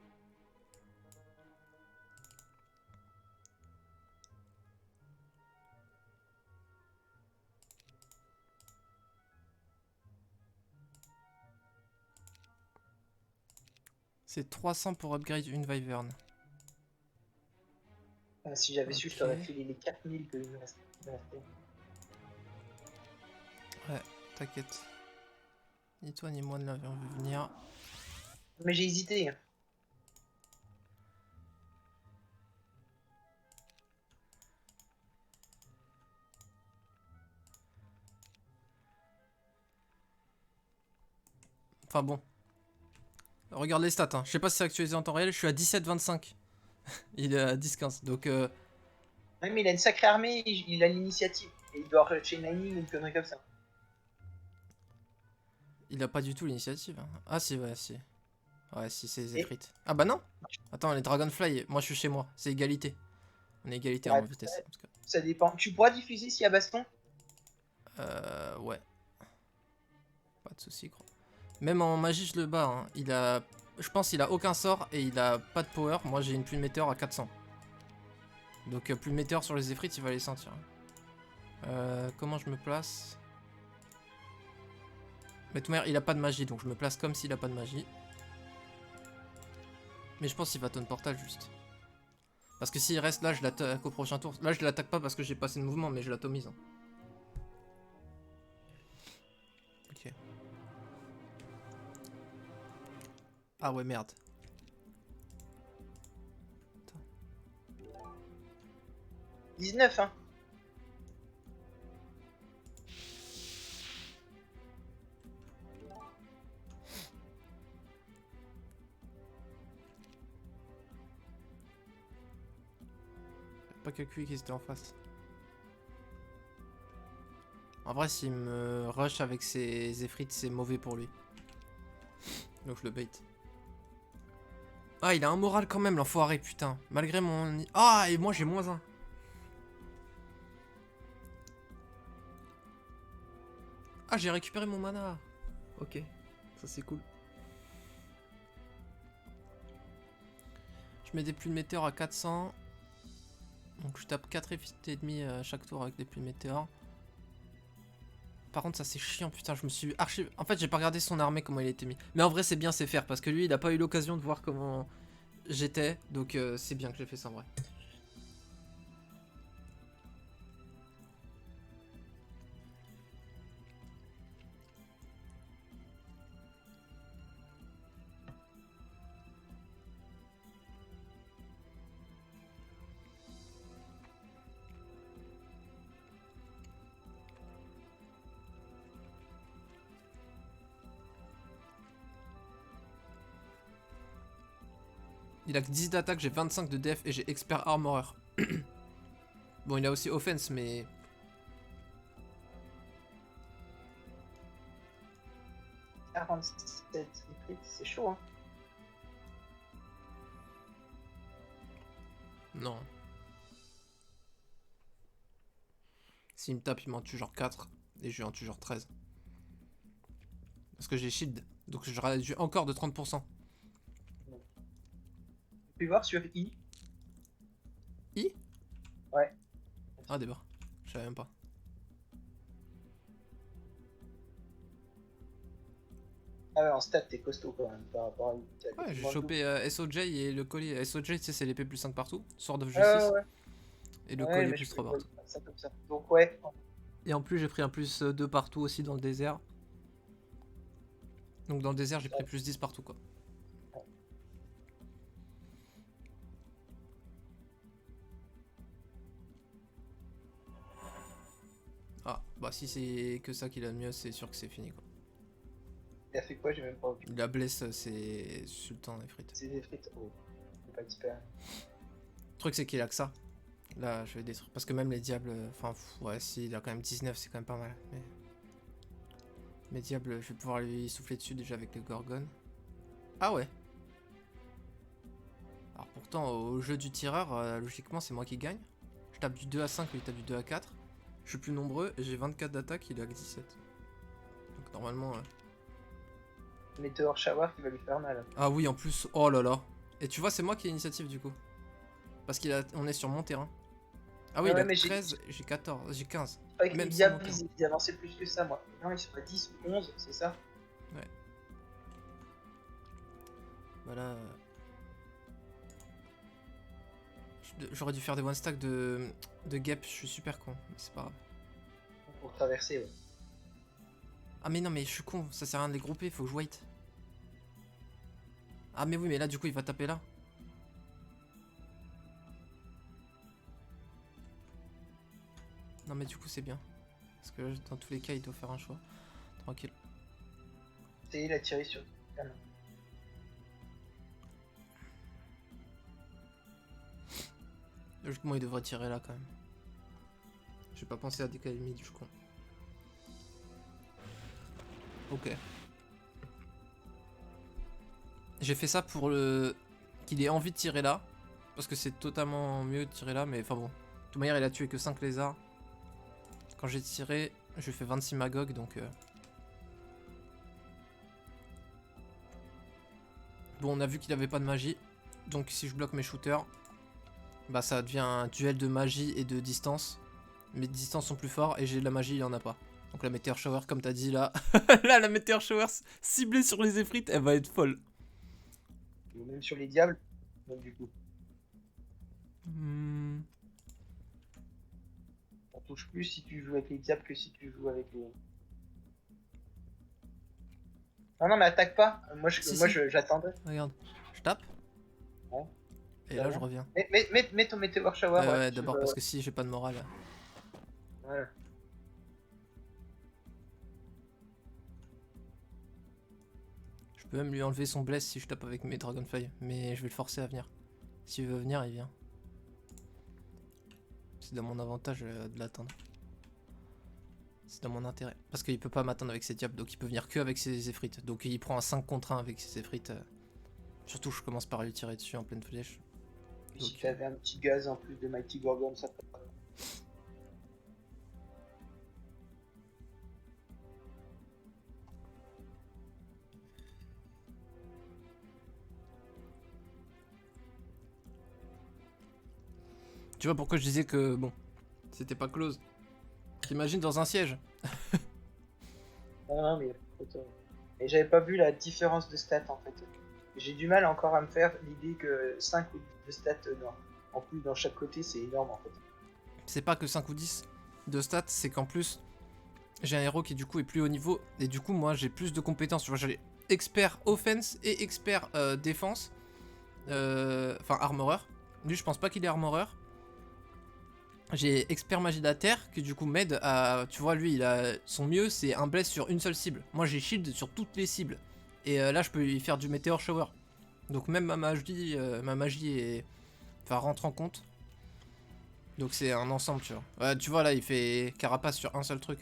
C'est 300 pour upgrade une Wyvern. Ah, si j'avais su, Ok. je t'aurais filé les 4000 que il me restait. Ouais, t'inquiète. Ni toi ni moi ne l'avions vu venir. Mais j'ai hésité. Hein. Enfin bon. Regarde les stats, hein. Je sais pas si c'est actualisé en temps réel, je suis à 17-25. Il est à 10-15, donc Ouais, mais il a une sacrée armée, il a l'initiative. Et il doit chainlining ou une connerie comme ça. Il a pas du tout l'initiative. Hein. Ah si, ouais, si. Ouais, si, c'est les Et- effrites. Ah bah non. Attends, les Dragonfly, moi je suis chez moi. C'est égalité. On est égalité en Ouais, vitesse. En tout cas. ça dépend. Tu pourras diffuser s'il y a baston? Ouais. Pas de soucis, gros. Même en magie, je le bats. Hein. Il a... Je pense qu'il a aucun sort et il a pas de power. Moi, j'ai une pluie de météore à 400. Donc, pluie de météore sur les effrites, il va les sentir. Comment je me place? Mais tout il a pas de magie, donc je me place comme s'il a pas de magie. Mais je pense qu'il va tonne portal juste. Parce que s'il reste là, je l'attaque au prochain tour. Là, je l'attaque pas parce que j'ai passé de mouvement, mais je l'atomise. Hein. Ok. Ah ouais, merde. 19, hein. Pas que lui qui était en face. En vrai, s'il me rush avec ses effrites, c'est mauvais pour lui. Donc je le bait. Ah, il a un moral quand même, l'enfoiré, putain. Malgré mon... Ah, et moi j'ai -1. Ah, j'ai récupéré mon mana. Ok, ça c'est cool. Je mets des pluies de météores à 400. Donc je tape 4 effrites et demi à chaque tour avec des pluies de météores. Par contre, ça c'est chiant, putain, je me suis archi... En fait, j'ai pas regardé son armée, comment il était mis. Mais en vrai, c'est bien, c'est faire, parce que lui, il a pas eu l'occasion de voir comment j'étais. Donc c'est bien que j'ai fait ça en vrai. Il a que 10 d'attaque, j'ai 25 de def et j'ai expert armoreur. Bon, il a aussi offense, mais... 47 effrites, c'est chaud, hein. Non. S'il me tape, il m'en tue genre 4. Et je lui en tue genre 13. Parce que j'ai shield. Donc je réduis encore de 30%. Tu peux voir sur I. I? Ouais. Ah, débat. Je savais même pas. Ah ouais, en stat, t'es costaud quand même par rapport à lui. Ouais, j'ai chopé SOJ et le collier. SOJ, tu sais, c'est l'épée plus 5 partout. Sword of Ouais, Justice. ouais. Et le Ouais, collier mais plus je 3 peux partout. pas ça comme ça. Donc ouais. Et en plus, j'ai pris un plus 2 partout aussi dans le désert. Donc dans le désert, j'ai pris plus 10 partout, quoi. Ah, bah si c'est que ça qu'il a de mieux, c'est sûr que c'est fini, quoi. Il a fait quoi? J'ai même pas vu. La blesse, c'est Sultan des frites. C'est des frites. Oh, c'est pas super. Le truc, c'est qu'il a que ça. Là, je vais détruire. Parce que même les diables. Enfin, ouais, si, il a quand même 19, c'est quand même pas mal. Mais diables, je vais pouvoir lui souffler dessus déjà avec les gorgones. Ah ouais. Alors pourtant, au jeu du tireur, logiquement, c'est moi qui gagne. Je tape du 2 à 5, lui il tape du 2 à 4. Je suis plus nombreux et j'ai 24 d'attaque, il a que 17. Donc normalement. Météore shower qui va lui faire mal. Ah oui, en plus, oh là là. Et tu vois, c'est moi qui ai l'initiative du coup. Parce qu'on est sur mon terrain. Ah oui, Ouais, il a mais j'ai- 13, j'ai 14, j'ai 15. Je croyais que Même les sans diables, mon terrain. ils avançaient plus que ça, moi. Non, ils sont à 10 ou 11, c'est ça? Ouais. Voilà. J'aurais dû faire des one stack de guêpes, je suis super con, mais c'est pas grave. Pour traverser, ouais. Ah mais non mais je suis con, ça sert à rien de les grouper, faut que je wait. Ah mais oui mais là du coup il va taper là. Non mais du coup c'est bien. Parce que là, dans tous les cas il doit faire un choix. Tranquille. Et il a tiré sur. Ah non. Logiquement il devrait tirer là quand même. J'ai pas pensé à décaler le mid, je suis con. Ok. J'ai fait ça pour le qu'il ait envie de tirer là. Parce que c'est totalement mieux de tirer là, mais enfin bon. De toute manière, il a tué que 5 lézards. Quand j'ai tiré, j'ai fait 26 Magog, donc... Bon, on a vu qu'il avait pas de magie. Donc si je bloque mes shooters, bah ça devient un duel de magie et de distance. Mes distances sont plus forts et j'ai de la magie, il en a pas. Donc la Meteor Shower, comme t'as dit là, là la Meteor Shower ciblée sur les Efrites, elle va être folle. Ou même sur les diables. Donc du coup, Hmm. on touche plus si tu joues avec les diables que si tu joues avec les... Non, mais attaque pas. Moi, Si, j'attendrai. Regarde, je tape. Ouais. Et là je reviens. Mets ton Meteor Shower. Ouais, d'abord parce que si j'ai pas de morale. Voilà. Je peux même lui enlever son bless si je tape avec mes Dragonfly. Mais je vais le forcer à venir. S'il veut venir, il vient. C'est dans mon avantage de l'attendre. C'est dans mon intérêt. Parce qu'il peut pas m'attendre avec ses diables, donc il peut venir que avec ses Efrites. Donc il prend un 5 contre 1 avec ses Efrites. Surtout je commence par lui tirer dessus en pleine flèche. Et si t'avais un petit gaz en plus de Mighty Gorgon, ça peut pas. Tu vois pourquoi je disais que bon, c'était pas close. T'imagines dans un siège. Non, mais et j'avais pas vu la différence de stats en fait. J'ai du mal encore à me faire l'idée que 5 ou 10 de stats en plus dans chaque côté, c'est énorme en fait. C'est pas que 5 ou 10 de stats, c'est qu'en plus j'ai un héros qui du coup est plus haut niveau et du coup moi j'ai plus de compétences. Tu vois, j'ai expert offense et expert défense. Enfin armoreur. Lui je pense pas qu'il est armoreur. J'ai expert magie de la terre qui du coup m'aide à... Tu vois lui il a son mieux c'est un bless sur une seule cible. Moi j'ai shield sur toutes les cibles. Et là je peux lui faire du Meteor Shower. Donc même ma magie est... Enfin rentre en compte. Donc c'est un ensemble tu vois. Ouais, tu vois là il fait carapace sur un seul truc.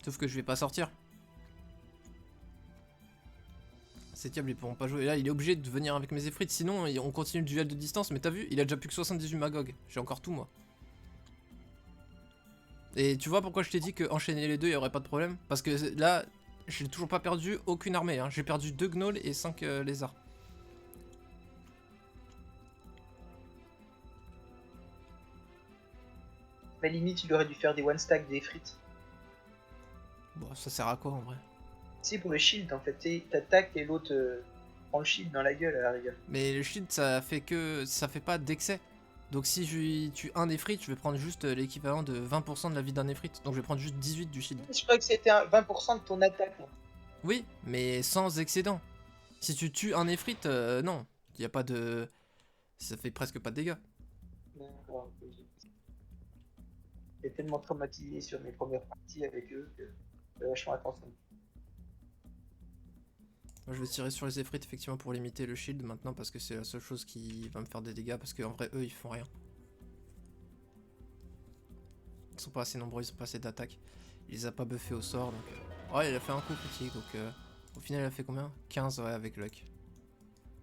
Sauf que je vais pas sortir. Ces diables ils pourront pas jouer. Et là il est obligé de venir avec mes Efrites. Sinon on continue le duel de distance. Mais t'as vu il a déjà plus que 78 Magog. J'ai encore tout moi. Et tu vois pourquoi je t'ai dit que enchaîner les deux il y aurait pas de problème. Parce que là j'ai toujours pas perdu aucune armée. Hein. J'ai perdu 2 gnolls et 5 lézards. Mais limite, il aurait dû faire des one stack des frites. Bon ça sert à quoi en vrai? C'est pour le shield en fait, t'attaques et l'autre prend le shield dans la gueule à la rigueur. Mais le shield ça fait que... ça fait pas d'excès. Donc si je lui tue un Efrite, je vais prendre juste l'équivalent de 20% de la vie d'un Efrite. Donc je vais prendre juste 18 du shield. Je croyais que c'était 20% de ton attaque. Là. Oui, mais sans excédent. Si tu tues un Efrite, non. Il y a pas de... Ça fait presque pas de dégâts. D'accord. J'étais tellement traumatisé sur mes premières parties avec eux que je fais vachement attention. Moi je vais tirer sur les Efrites effectivement pour limiter le shield maintenant parce que c'est la seule chose qui va me faire des dégâts parce qu'en vrai eux ils font rien. Ils sont pas assez nombreux, ils ont pas assez d'attaque. Il les a pas buffés au sort donc... Ouais il a fait un coup critique donc au final il a fait combien? 15 ouais avec luck.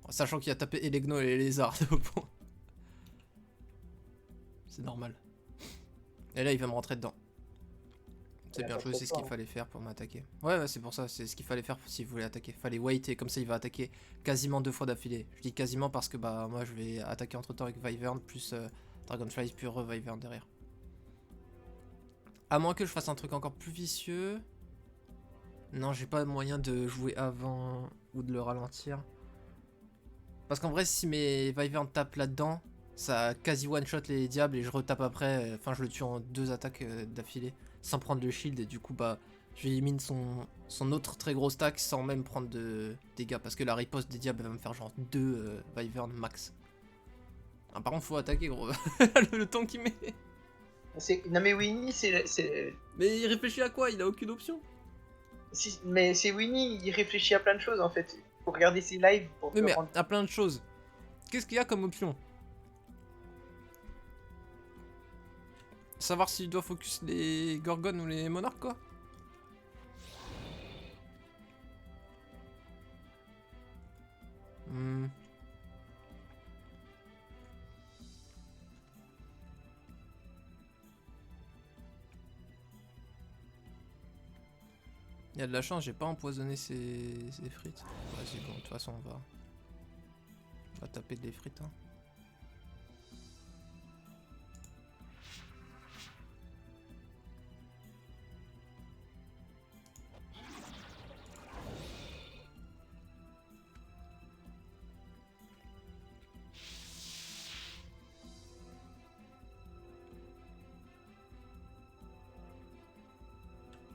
Bon, sachant qu'il a tapé et les gnolls et les lézards donc bon. C'est normal. Et là il va me rentrer dedans. C'est bien joué, c'est ce qu'il fallait faire pour m'attaquer. Ouais, c'est pour ça, c'est ce qu'il fallait faire s'il voulait attaquer. Fallait wait et comme ça il va attaquer quasiment 2 fois d'affilée. Je dis quasiment parce que bah moi je vais attaquer entre temps avec Wyvern plus Dragonfly puis re-Wyvern derrière. À moins que je fasse un truc encore plus vicieux. Non, j'ai pas moyen de jouer avant ou de le ralentir. Parce qu'en vrai, si mes Wyvern tapent là-dedans, ça quasi one-shot les diables et je retape après. Enfin, je le tue en 2 attaques d'affilée sans prendre le shield et du coup, bah, j'élimine son autre très gros stack sans même prendre de dégâts parce que la riposte des diables va me faire genre 2 Wyvern max. Ah, par contre, faut attaquer, gros. le temps qu'il met. Non, mais Winnie, c'est. Mais il réfléchit à quoi? Il a aucune option. Mais c'est Winnie, il réfléchit à plein de choses en fait. Faut regarder ses lives pour Oui, mais à plein de choses. Qu'est-ce qu'il y a comme option? Savoir s'il doit focus les Gorgones ou les Monarques, quoi. Il y a de la chance, j'ai pas empoisonné ces frites. Vas-y, bon, de toute façon, on va taper des frites. Hein.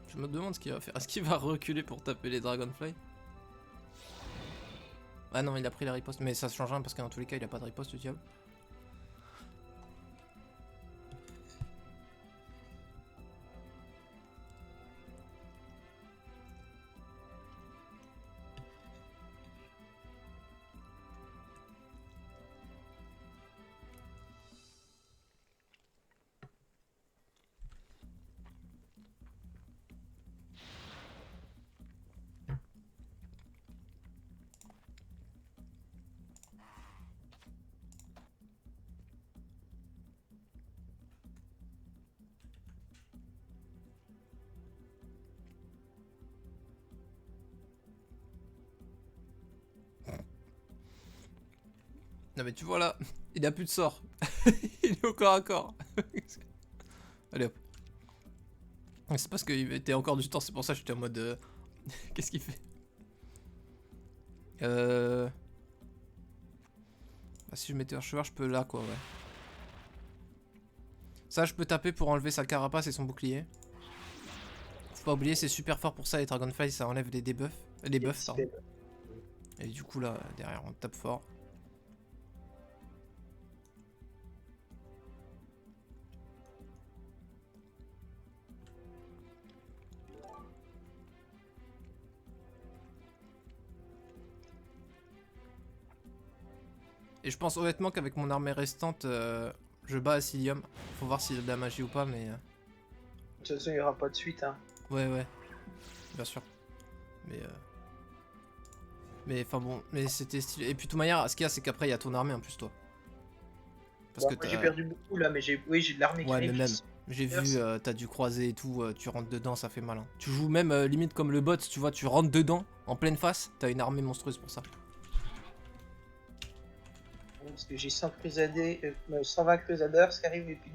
Je me demande ce qu'il va faire. Est-ce qu'il va reculer pour taper les Dragonfly? Ah non, il a pris la riposte. Mais ça change rien parce que dans tous les cas, il a pas de riposte, le diable. Non mais tu vois là, il a plus de sort. Il est au corps à corps. Allez hop. C'est parce qu'il était encore du temps, c'est pour ça que j'étais en mode... Qu'est-ce qu'il fait? Bah, si je mettais un cheval, je peux là quoi, ouais. Ça, je peux taper pour enlever sa carapace et son bouclier. Faut pas oublier, c'est super fort pour ça, les Dragonfly, ça enlève des debuffs. Des buffs, pardon. Et du coup là, derrière, on tape fort. Et je pense honnêtement qu'avec mon armée restante, je bats Asilium. Faut voir s'il a de la magie ou pas, mais... De toute façon, il n'y aura pas de suite. Hein. Ouais, bien sûr. Mais enfin bon, mais c'était stylé. Et puis de toute manière, ce qu'il y a, c'est qu'après, il y a ton armée en plus, toi. Parce Bon, que j'ai perdu beaucoup là, mais j'ai de l'armée ouais, qui mais même, j'ai vu, t'as dû croiser et tout, tu rentres dedans, ça fait mal. Hein. Tu joues même limite comme le bot, tu vois, tu rentres dedans, en pleine face, t'as une armée monstrueuse pour ça. Parce que j'ai 120 crusaders qui arrivent et puis...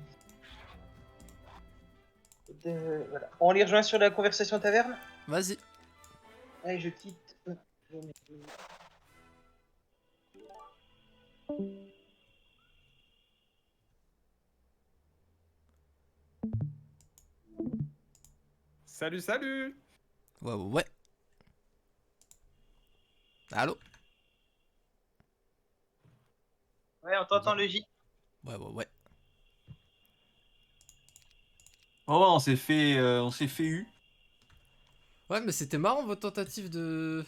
Voilà. On les rejoint sur la conversation taverne. Vas-y. Allez, je quitte. Salut, salut! Ouais. Allô? Ouais, on t'entend le J. Ouais. Oh, on s'est fait eu. Ouais, mais c'était marrant votre tentative de...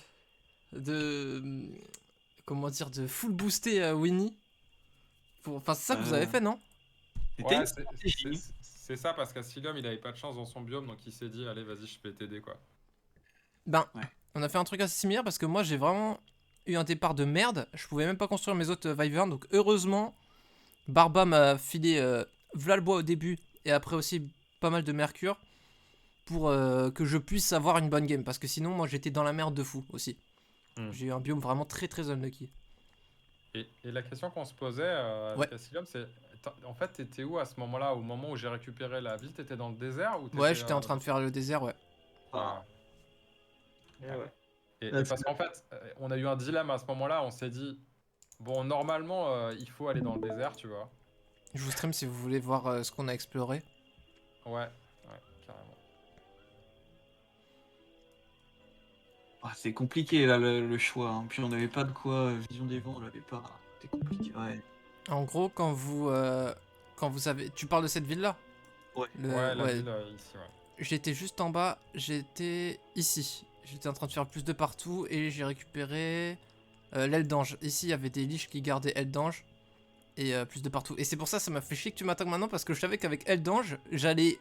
Comment dire, de full booster Winnie. Enfin, c'est ça que vous avez fait, non? C'était Ouais, une stratégie. c'est ça, parce qu'Asilium, il avait pas de chance dans son biome, donc il s'est dit, allez, vas-y, je vais t'aider, quoi. Ben, Ouais. on a fait un truc assez similaire parce que moi j'ai vraiment eu un départ de merde. Je pouvais même pas construire mes autres Wyverns. Donc heureusement, Barba m'a filé v'là le bois au début et après aussi pas mal de mercure pour que je puisse avoir une bonne game. Parce que sinon, moi j'étais dans la merde de fou aussi. J'ai eu un biome vraiment très unlucky. Et la question qu'on se posait avec Asilium, c'est, en fait, t'étais où à ce moment-là? Au moment où j'ai récupéré la ville, t'étais dans le désert ou Ouais, j'étais en train de faire le désert, ouais. Ah. Ouais. Et Là, parce qu'en fait, on a eu un dilemme à ce moment-là, on s'est dit, bon, normalement, il faut aller dans le désert, tu vois. Je vous stream si vous voulez voir ce qu'on a exploré. Ouais, carrément. Ah, c'est compliqué là le choix. Hein. Puis on n'avait pas de quoi. Vision des vents, on l'avait pas. C'était compliqué. Ouais. En gros, quand vous avez... Tu parles de cette ville-là? Ouais. Ouais, la ville ici, ouais. J'étais juste en bas, j'étais ici. J'étais en train de faire plus de partout et j'ai récupéré l'aile d'ange. Ici, il y avait des liches qui gardaient aile d'ange et plus de partout. Et c'est pour ça m'a fait chier que tu m'attaques maintenant parce que je savais qu'avec aile d'ange, j'allais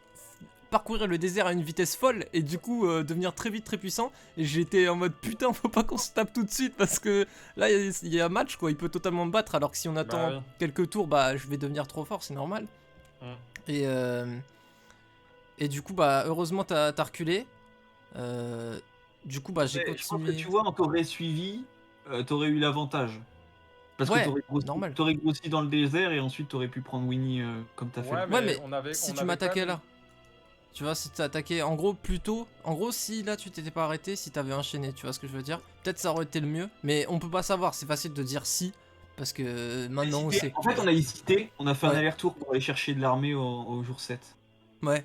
parcourir le désert à une vitesse folle et du coup devenir très vite très puissant. Et j'étais en mode putain, faut pas qu'on se tape tout de suite parce que là, il y a un match quoi, il peut totalement me battre alors que si on attend oui. quelques tours, bah je vais devenir trop fort, c'est normal. Et du coup, bah heureusement t'as reculé. Du coup, bah, j'ai Ouais, je pense que continué. tu vois, on t'aurait suivi, t'aurais eu l'avantage. Parce que Ouais, normal. t'aurais grossi dans le désert et ensuite t'aurais pu prendre Winnie comme t'as fait Ouais, là. Ouais, mais mais si on tu avait quand m'attaquais même. là, tu vois, si tu attaqué en gros plus tôt, en gros, si là tu t'étais pas arrêté, si t'avais enchaîné, tu vois ce que je veux dire, peut-être ça aurait été le mieux, mais on peut pas savoir, c'est facile de dire si, parce que maintenant on sait, En tu fait, vois. on a hésité, on a fait un Ouais, aller-retour pour aller chercher de l'armée au jour 7. ouais.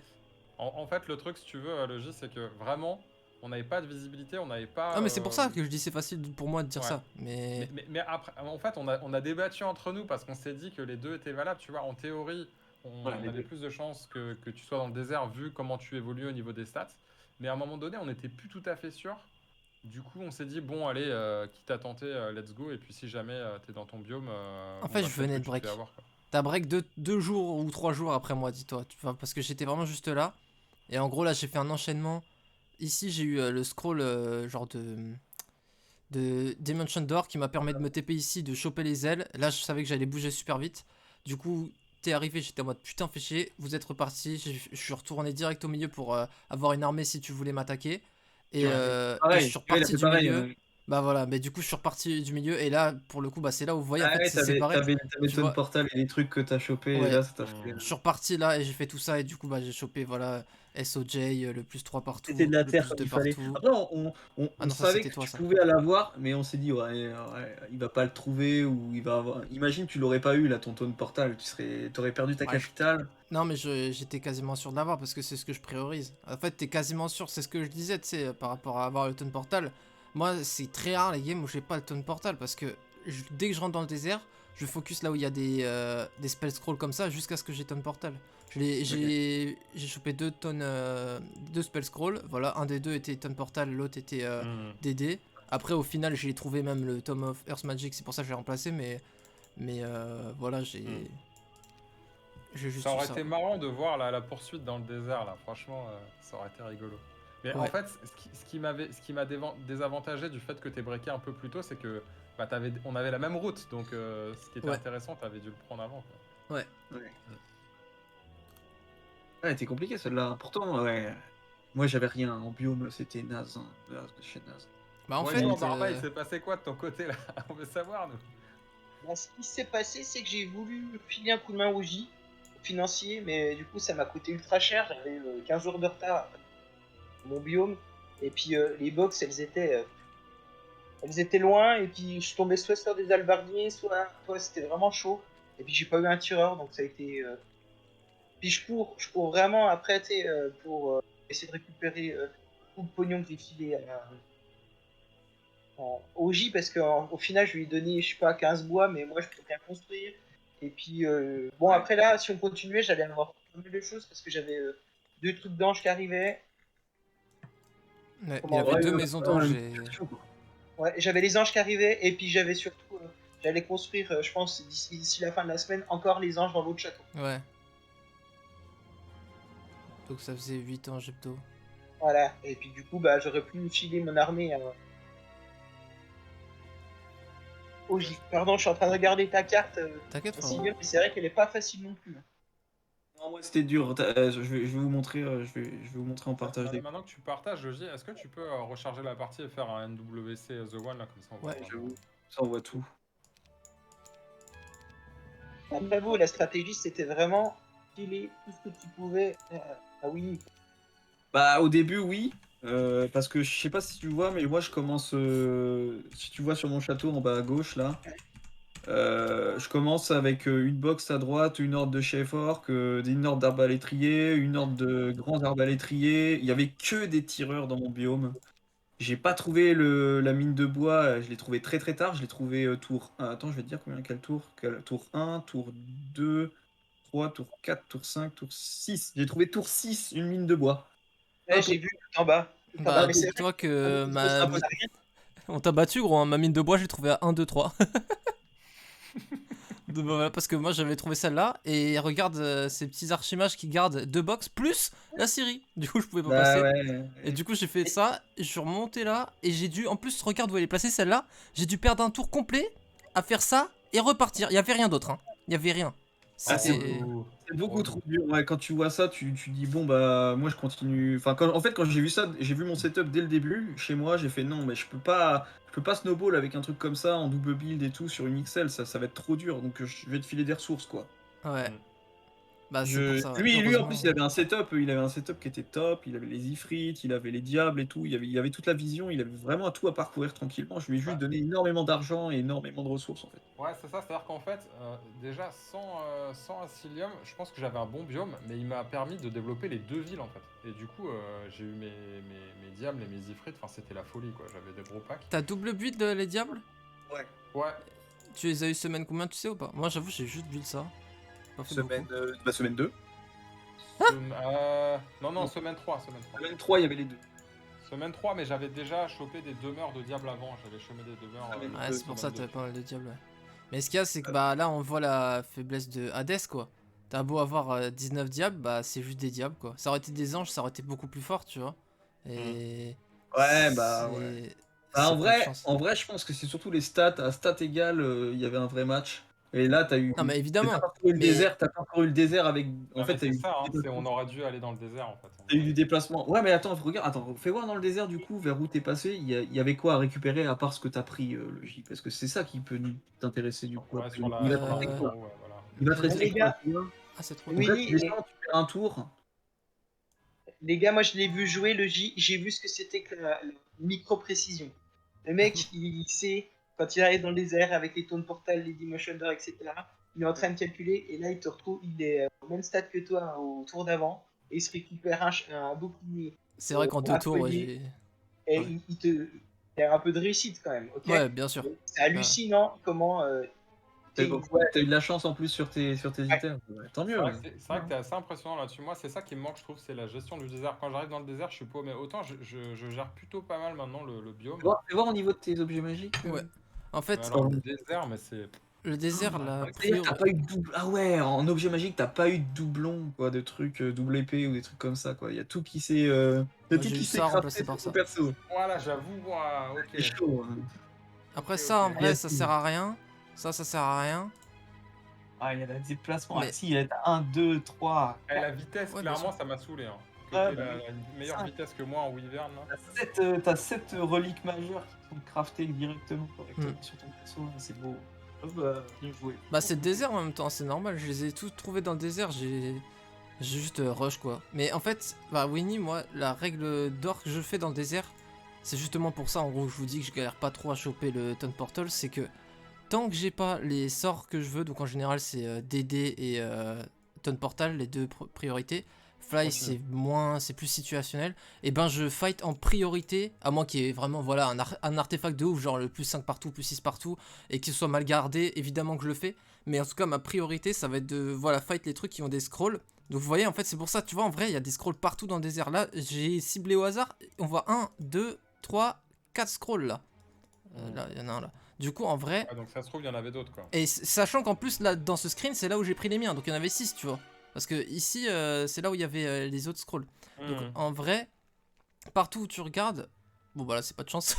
En fait, le truc, si tu veux, le J, c'est que vraiment, on n'avait pas de visibilité, on n'avait pas. Ah, mais c'est pour ça que je dis c'est facile pour moi de dire Ouais. ça, mais. Mais après, en fait, on a débattu entre nous parce qu'on s'est dit que les deux étaient valables. Tu vois, en théorie, on Ouais, les avait deux. plus de chances que tu sois dans le désert vu comment tu évolues au niveau des stats. Mais à un moment donné, on n'était plus tout à fait sûr. Du coup, on s'est dit, bon, allez, quitte à tenter, let's go. Et puis, si jamais t'es dans ton biome, En on fait, va je peut-être venais que de tu te fais break. avoir. Quoi. T'as break 2 jours ou 3 jours après moi, dis-toi, tu vois, parce que j'étais vraiment juste là, et en gros là j'ai fait un enchaînement. Ici j'ai eu le scroll genre de Dimension Door qui m'a permis de me TP ici, de choper les ailes. Là, je savais que j'allais bouger super vite. Du coup, t'es arrivé, j'étais en mode putain, fait chier. Vous êtes reparti. Je suis retourné direct au milieu pour avoir une armée si tu voulais m'attaquer. Et je Pareil, suis tu vois, il a reparti fait du pareil. milieu. Bah voilà, mais du coup, je suis reparti du milieu. Et là, pour le coup, bah c'est là où vous voyez, en Ah fait, ouais, c'est séparé. t'avais Tu ton vois, portal et les trucs que t'as chopé et ouais, là, ça t'a fait. je suis reparti là et j'ai fait tout ça. Et du coup, bah j'ai chopé, voilà, SOJ, le plus 3 C'était partout, de la le terre plus comme 2 il fallait. partout. Après, Ah on non, ça savait c'était que toi, tu ça. pouvais l'avoir, mais on s'est dit, ouais, il va pas le trouver ou il va avoir. Imagine, tu l'aurais pas eu là, ton taunt portal, t'aurais perdu ta Ouais, capitale. non, mais j'étais quasiment sûr de l'avoir parce que c'est ce que je priorise. En fait, t'es quasiment sûr, c'est ce que je disais, tu sais, par rapport à avoir le Tone Portal. Moi, c'est très rare les games où j'ai pas le Tone Portal parce que dès que je rentre dans le désert, je focus là où il y a des spell scrolls comme ça jusqu'à ce que j'ai Tone Portal. J'ai chopé 2 spell scrolls, voilà, un des deux était Tone Portal, l'autre était DD. Après, au final, j'ai trouvé même le Tome of Earth Magic, c'est pour ça que je l'ai remplacé, mais voilà, j'ai juste Ça eu aurait ça, été quoi. marrant de voir la poursuite dans le désert, là. Franchement, ça aurait été rigolo. Mais en Ouais. fait, ce qui m'a désavantagé du fait que t'aies breaké un peu plus tôt, c'est que bah, on avait la même route. Donc, ce qui était Ouais. intéressant, t'avais dû le prendre avant. Quoi. Ouais. Ouais, c'était compliqué celle-là. Pourtant, ouais. Moi, j'avais rien en biome, c'était naze, hein. Naze de chez naze. Bah en Bon, et fait, toi, Barba, il s'est passé quoi de ton côté, là? On veut savoir, nous. Bah, ce qui s'est passé, c'est que j'ai voulu filer un coup de main au J, au financier, mais du coup, ça m'a coûté ultra cher. J'avais 15 jours de retard à mon biome. Et puis, les box, elles étaient loin. Et puis, je tombais soit sur des albardiers, soit c'était vraiment chaud. Et puis, j'ai pas eu un tireur, donc ça a été. Puis, je cours vraiment après, tu sais, pour essayer de récupérer tout le pognon que j'ai filé au J, parce qu'au final, je lui ai donné, je sais pas, 15 bois, mais moi, je peux rien construire. Et puis, bon, Ouais. après là, si on continuait, j'allais avoir pas mal de choses, parce que j'avais 2 trucs d'ange qui arrivaient. Ouais, il y Comment avait Ouais, 2 ouais, maisons ouais, d'anges une et... situation, quoi. Ouais, j'avais les anges qui arrivaient, et puis j'avais surtout, j'allais construire, je pense, d'ici la fin de la semaine, encore les anges dans l'autre château. Ouais. Donc ça faisait 8 ans Jepto. Voilà, et puis du coup, bah, j'aurais pu filer mon armée au J. Pardon, je suis en train de regarder ta carte, T'inquiète, aussi, frérot. mais c'est vrai qu'elle est pas facile non plus. Non, moi, c'était dur. Je vais vous montrer, je vais vous montrer en partage des. Maintenant que tu partages, Logi, est-ce que tu peux recharger la partie et faire un NWC The One, là, comme ça, on voit Ouais. vraiment. J'avoue. Ça, on voit tout. Après vous, la stratégie, c'était vraiment filer tout ce que tu pouvais à Winnie. Bah, au début, oui. Parce que je sais pas si tu vois, mais moi, je commence. Si tu vois sur mon château en bas à gauche, là. Je commence avec une box à droite, une horde de chef orc, une horde d'arbalétriers, une horde de grands arbalétriers. Il y avait que des tireurs dans mon biome. J'ai pas trouvé la mine de bois, je l'ai trouvé très très tard. Je l'ai trouvé tour 1. Attends, je vais te dire quel tour. Tour 1, tour 2, 3, tour 4, tour 5, tour 6. J'ai trouvé tour 6, une mine de bois. Ouais, j'ai vu tout en bas. Tout en bas, Bah mais c'est vrai dis-toi que que ça pose rien. on t'a battu gros, hein. Ma mine de bois j'ai trouvé à 1, 2, 3. Donc, voilà, parce que moi j'avais trouvé celle-là et regarde ces petits archimages qui gardent 2 box plus la Syrie. Du coup je pouvais pas Bah passer. ouais. Et du coup j'ai fait ça, je suis remonté là et j'ai dû, en plus regarde où elle est placée celle-là, j'ai dû perdre un tour complet à faire ça et repartir. Il y avait rien d'autre, hein. Il y avait rien. Ah, C'était. C'est beaucoup Oh, trop dur. Ouais, quand tu vois ça, tu dis bon bah moi je continue. Enfin en fait quand j'ai vu ça, j'ai vu mon setup dès le début. Chez moi, j'ai fait non mais je peux pas snowball avec un truc comme ça en double build et tout sur une XL, ça va être trop dur. Donc je vais te filer des ressources quoi. Ouais. Mm. Bah, c'est pour ça, ouais. Lui en Heureusement. plus il avait un setup qui était top. Il avait les ifrites, il avait les diables et tout. Il avait toute la vision. Il avait vraiment tout à parcourir tranquillement. Je lui ai juste Bah, donné énormément d'argent et énormément de ressources en fait. ouais, c'est ça, c'est-à-dire qu'en fait, déjà sans Asilium, je pense que j'avais un bon biome, mais il m'a permis de développer les 2 villes en fait. Et du coup, j'ai eu mes diables et mes ifrites, enfin c'était la folie quoi, j'avais des gros packs. T'as double build les diables? Ouais. Ouais, Tu les as eu semaine combien, tu sais ou pas? Moi, j'avoue, j'ai juste build ça. Pas fait Semaine, beaucoup. semaine 2. non, semaine 3, semaine 3. Semaine 3, il y avait les deux. Semaine 3, mais j'avais déjà chopé des demeures de diable avant, j'avais chopé des demeures. Semaine Ouais, c'est pour ça que semaine t'avais pas mal de diables, ouais. Mais ce qu'il y a, c'est que bah là, on voit la faiblesse de Hades, quoi. T'as beau avoir 19 diables, bah c'est juste des diables, quoi. Ça aurait été des anges, ça aurait été beaucoup plus fort, tu vois. Et. Ouais, bah c'est- ouais. c'est Bah, pas de chance. en vrai, je pense que c'est surtout les stats. À stats égales, il y avait un vrai match. Et là, t'as eu. Non, mais évidemment. T'as parcouru le Mais- désert, t'as parcouru le désert avec. En Ouais, fait, mais t'as c'est eu. ça, hein, on aurait dû aller dans le désert en fait. T'as eu du déplacement. Ouais, mais attends, regarde, attends, fais voir dans le désert du coup, vers où t'es passé, il y avait quoi à récupérer à part ce que t'as pris, le J. Parce que c'est ça qui peut t'intéresser du coup. Ouais, après. sur la. Il va te sur la rester Euh, quoi région, ouais, voilà. Il va te rester Les quoi, gars, tu vois. Ah, c'est trop Donc là, oui, tu descends, tu perds un tour. les gars, moi je l'ai vu jouer le J, j'ai vu ce que c'était que la micro-précision. Le mec, il sait, quand il arrive dans le désert avec les tones portales, les Demotion Door, etc., il est en train de calculer, et là il te retrouve, il est au même stade que toi au tour d'avant, et il se récupère un bouclier C'est vrai qu'en 2 tours, ouais, appelé, j'ai. et Ouais. il a un peu de réussite quand même, ok? Ouais, bien sûr. C'est hallucinant comment. T'as T'es- ouais, eu de la chance en plus sur tes items. Ouais, tant mieux. C'est vrai que t'es assez impressionnant là-dessus. Moi, c'est ça qui me manque, je trouve, c'est la gestion du désert. Quand j'arrive dans le désert, je suis paumé. Autant je gère plutôt pas mal maintenant le biome. Fais voir au niveau de tes objets magiques. Ouais. En Mais fait, alors, le désert, mais c'est. le désert, la C'est-à-dire que priori. t'as pas eu de double. Ah ouais, en objet magique, t'as pas eu de doublon, quoi, de trucs double épée ou des trucs comme ça, quoi. Il y a tout qui s'est. Moi, j'ai eu ça remplacé crafté par sur ton ça. perso. Voilà, j'avoue, moi, ok. C'est chaud. Hein. Après Ok, ça, en ok. vrai, Yes. ça sert à rien. Ça sert à rien. Ah, il y a le déplacement. Mais- Ah, si, il y a 1, 2, 3. Eh, la vitesse, Ouais, bien clairement, sûr. ça m'a saoulé. Hein. Que Ouais, t'aies bah la meilleure ça. vitesse que moi en Wyvern. Là. T'as 7 reliques majeures qui sont craftées directement correctement Hmm. sur ton perso. Là, c'est beau. Oh, bah, bien joué. Bah, c'est le désert en même temps, c'est normal. Je les ai tous trouvés dans le désert. J'ai juste rush quoi. Mais en fait, bah, Winnie, moi, la règle d'or que je fais dans le désert, c'est justement pour ça. En gros, je vous dis que je galère pas trop à choper le Ton Portal. C'est que tant que j'ai pas les sorts que je veux, donc en général, c'est DD et Ton Portal, les deux priorités. Fly, Ok. c'est plus situationnel. Et ben, je fight en priorité, à moins qu'il y ait vraiment voilà, un artefact de ouf, genre le plus 5 partout, plus 6 partout, et qu'il soit mal gardé, évidemment que je le fais. Mais en tout cas, ma priorité, ça va être de voilà, fight les trucs qui ont des scrolls. Donc vous voyez, en fait, c'est pour ça, tu vois, en vrai, il y a des scrolls partout dans le désert. Là, j'ai ciblé au hasard, on voit 1, 2, 3, 4 scrolls là. Là, il y en a un là. Du coup, en vrai, Ouais, donc ça se trouve, il y en avait d'autres quoi. et sachant qu'en plus, là, dans ce screen, c'est là où j'ai pris les miens. Donc il y en avait 6, tu vois. Parce que ici, c'est là où il y avait les autres scrolls. Donc Hmm. en vrai, partout où tu regardes, bon bah là c'est pas de chance.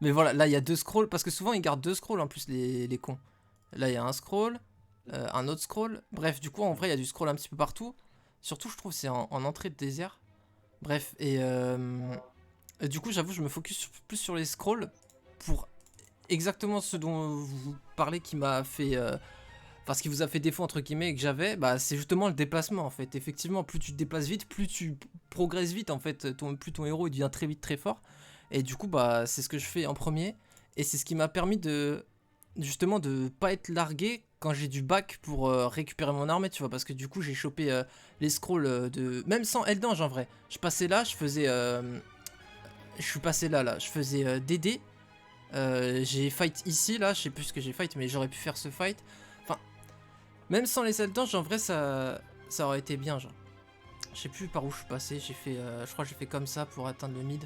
Mais voilà, là il y a 2 scrolls, parce que souvent ils gardent 2 scrolls en plus les cons. Là il y a un scroll, un autre scroll. Bref, du coup en vrai il y a du scroll un petit peu partout. Surtout je trouve c'est en entrée de désert. Bref, et du coup j'avoue je me focus plus sur les scrolls pour exactement ce dont vous parlez qui m'a fait... Enfin, ce qui vous a fait défaut entre guillemets et que j'avais, bah, c'est justement le déplacement en fait. Effectivement, plus tu te déplaces vite, plus tu progresses vite en fait. Plus ton héros il devient très vite très fort. Et du coup, bah, c'est ce que je fais en premier. Et c'est ce qui m'a permis de justement de pas être largué quand j'ai du bac pour récupérer mon armée, tu vois. Parce que du coup, j'ai chopé les scrolls de. Même sans Eldange en vrai. Je passais là, je faisais. Je suis passé là, je faisais DD. J'ai fight ici, là, je sais plus ce que j'ai fight, mais j'aurais pu faire ce fight. Enfin, même sans les Eldanges, en vrai, ça aurait été bien, genre. Je sais plus par où je suis passé, j'ai fait, je crois que j'ai fait comme ça pour atteindre le mid.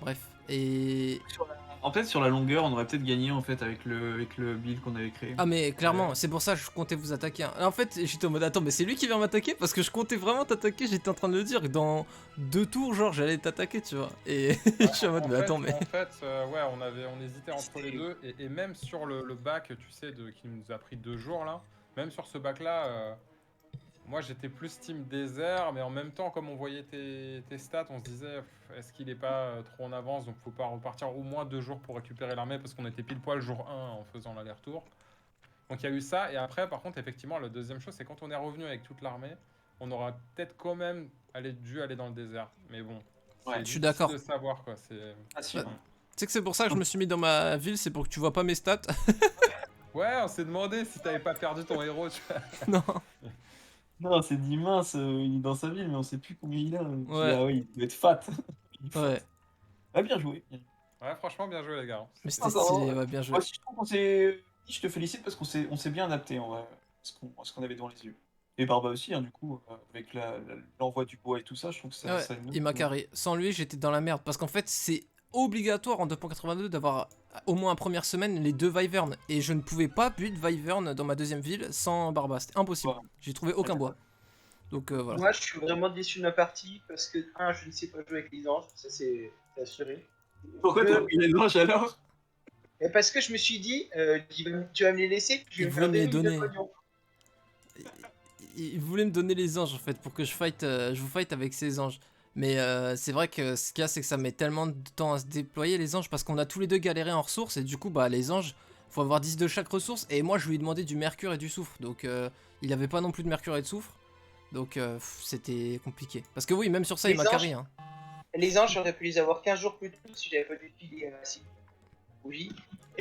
Bref, et... En fait, sur la longueur, on aurait peut-être gagné en fait avec le build qu'on avait créé. Ah mais clairement, c'est pour ça que je comptais vous attaquer. Hein. En fait, j'étais en mode, attends, mais c'est lui qui vient m'attaquer parce que je comptais vraiment t'attaquer, j'étais en train de le dire, que dans 2 tours, genre, j'allais t'attaquer, tu vois. Et je suis en mode, mais attends, mais... En fait, ouais, on hésitait entre les deux, et même sur le bac, tu sais, qui nous a pris 2 jours là, même sur ce bac-là, moi j'étais plus team désert, mais en même temps, comme on voyait tes stats, on se disait, est-ce qu'il est pas trop en avance, donc faut pas repartir au moins 2 jours pour récupérer l'armée, parce qu'on était pile poil jour 1 en faisant l'aller-retour. Donc il y a eu ça, et après, par contre, effectivement, la deuxième chose, c'est quand on est revenu avec toute l'armée, on aura peut-être quand même dû aller dans le désert. Mais bon, c'est Ouais, je suis difficile d'accord. de savoir, quoi. Ah, si, Ouais. ouais. Tu sais que c'est pour ça que je me suis mis dans ma ville, c'est pour que tu vois pas mes stats. Ouais, on s'est demandé si t'avais pas perdu ton héros, tu vois. Non. Non, c'est dit mince, il est dans sa ville, mais on sait plus combien il a. Ouais. Ah oui, il doit être fat. Il est fat. Ouais. Ah, bien joué. Ouais, franchement, bien joué, les gars. Mais C'était- c'était stylé, ouais, bien joué. Moi aussi, je trouve qu'on s'est. Je te félicite parce on s'est bien adapté en vrai, à ce qu'on avait devant les yeux. Et Barba aussi, hein, du coup, avec l'envoi du bois et tout ça, je trouve que ça. Ouais, ça il m'a carré. Sans lui, j'étais dans la merde. Parce qu'en fait, c'est obligatoire en 2.82 d'avoir au moins en première semaine les 2 Wyvern. Et je ne pouvais pas build Wyvern dans ma deuxième ville sans Barba. C'était impossible. Ouais. J'ai trouvé aucun bois. Donc voilà. Moi, je suis vraiment déçu de ma partie parce que, je ne sais pas jouer avec les anges, ça c'est assuré. Pourquoi t'as pris les anges alors? Et parce que je me suis dit, tu vas me les laisser, puis je Il vais me voulait faire me les des mille de donner. pognon. Il voulait me donner les anges en fait pour que je vous fight avec ces anges. Mais c'est vrai que ce qu'il y a, c'est que ça met tellement de temps à se déployer les anges parce qu'on a tous les deux galéré en ressources et du coup, bah les anges, faut avoir 10 de chaque ressource. Et moi, je lui ai demandé du mercure et du soufre. Donc il avait pas non plus de mercure et de soufre. Donc c'était compliqué. Parce que oui, même sur ça, il Les m'a anges carré. Hein. Les anges, j'aurais pu les avoir 15 jours plus tôt si j'avais pas dû filer si. Oui.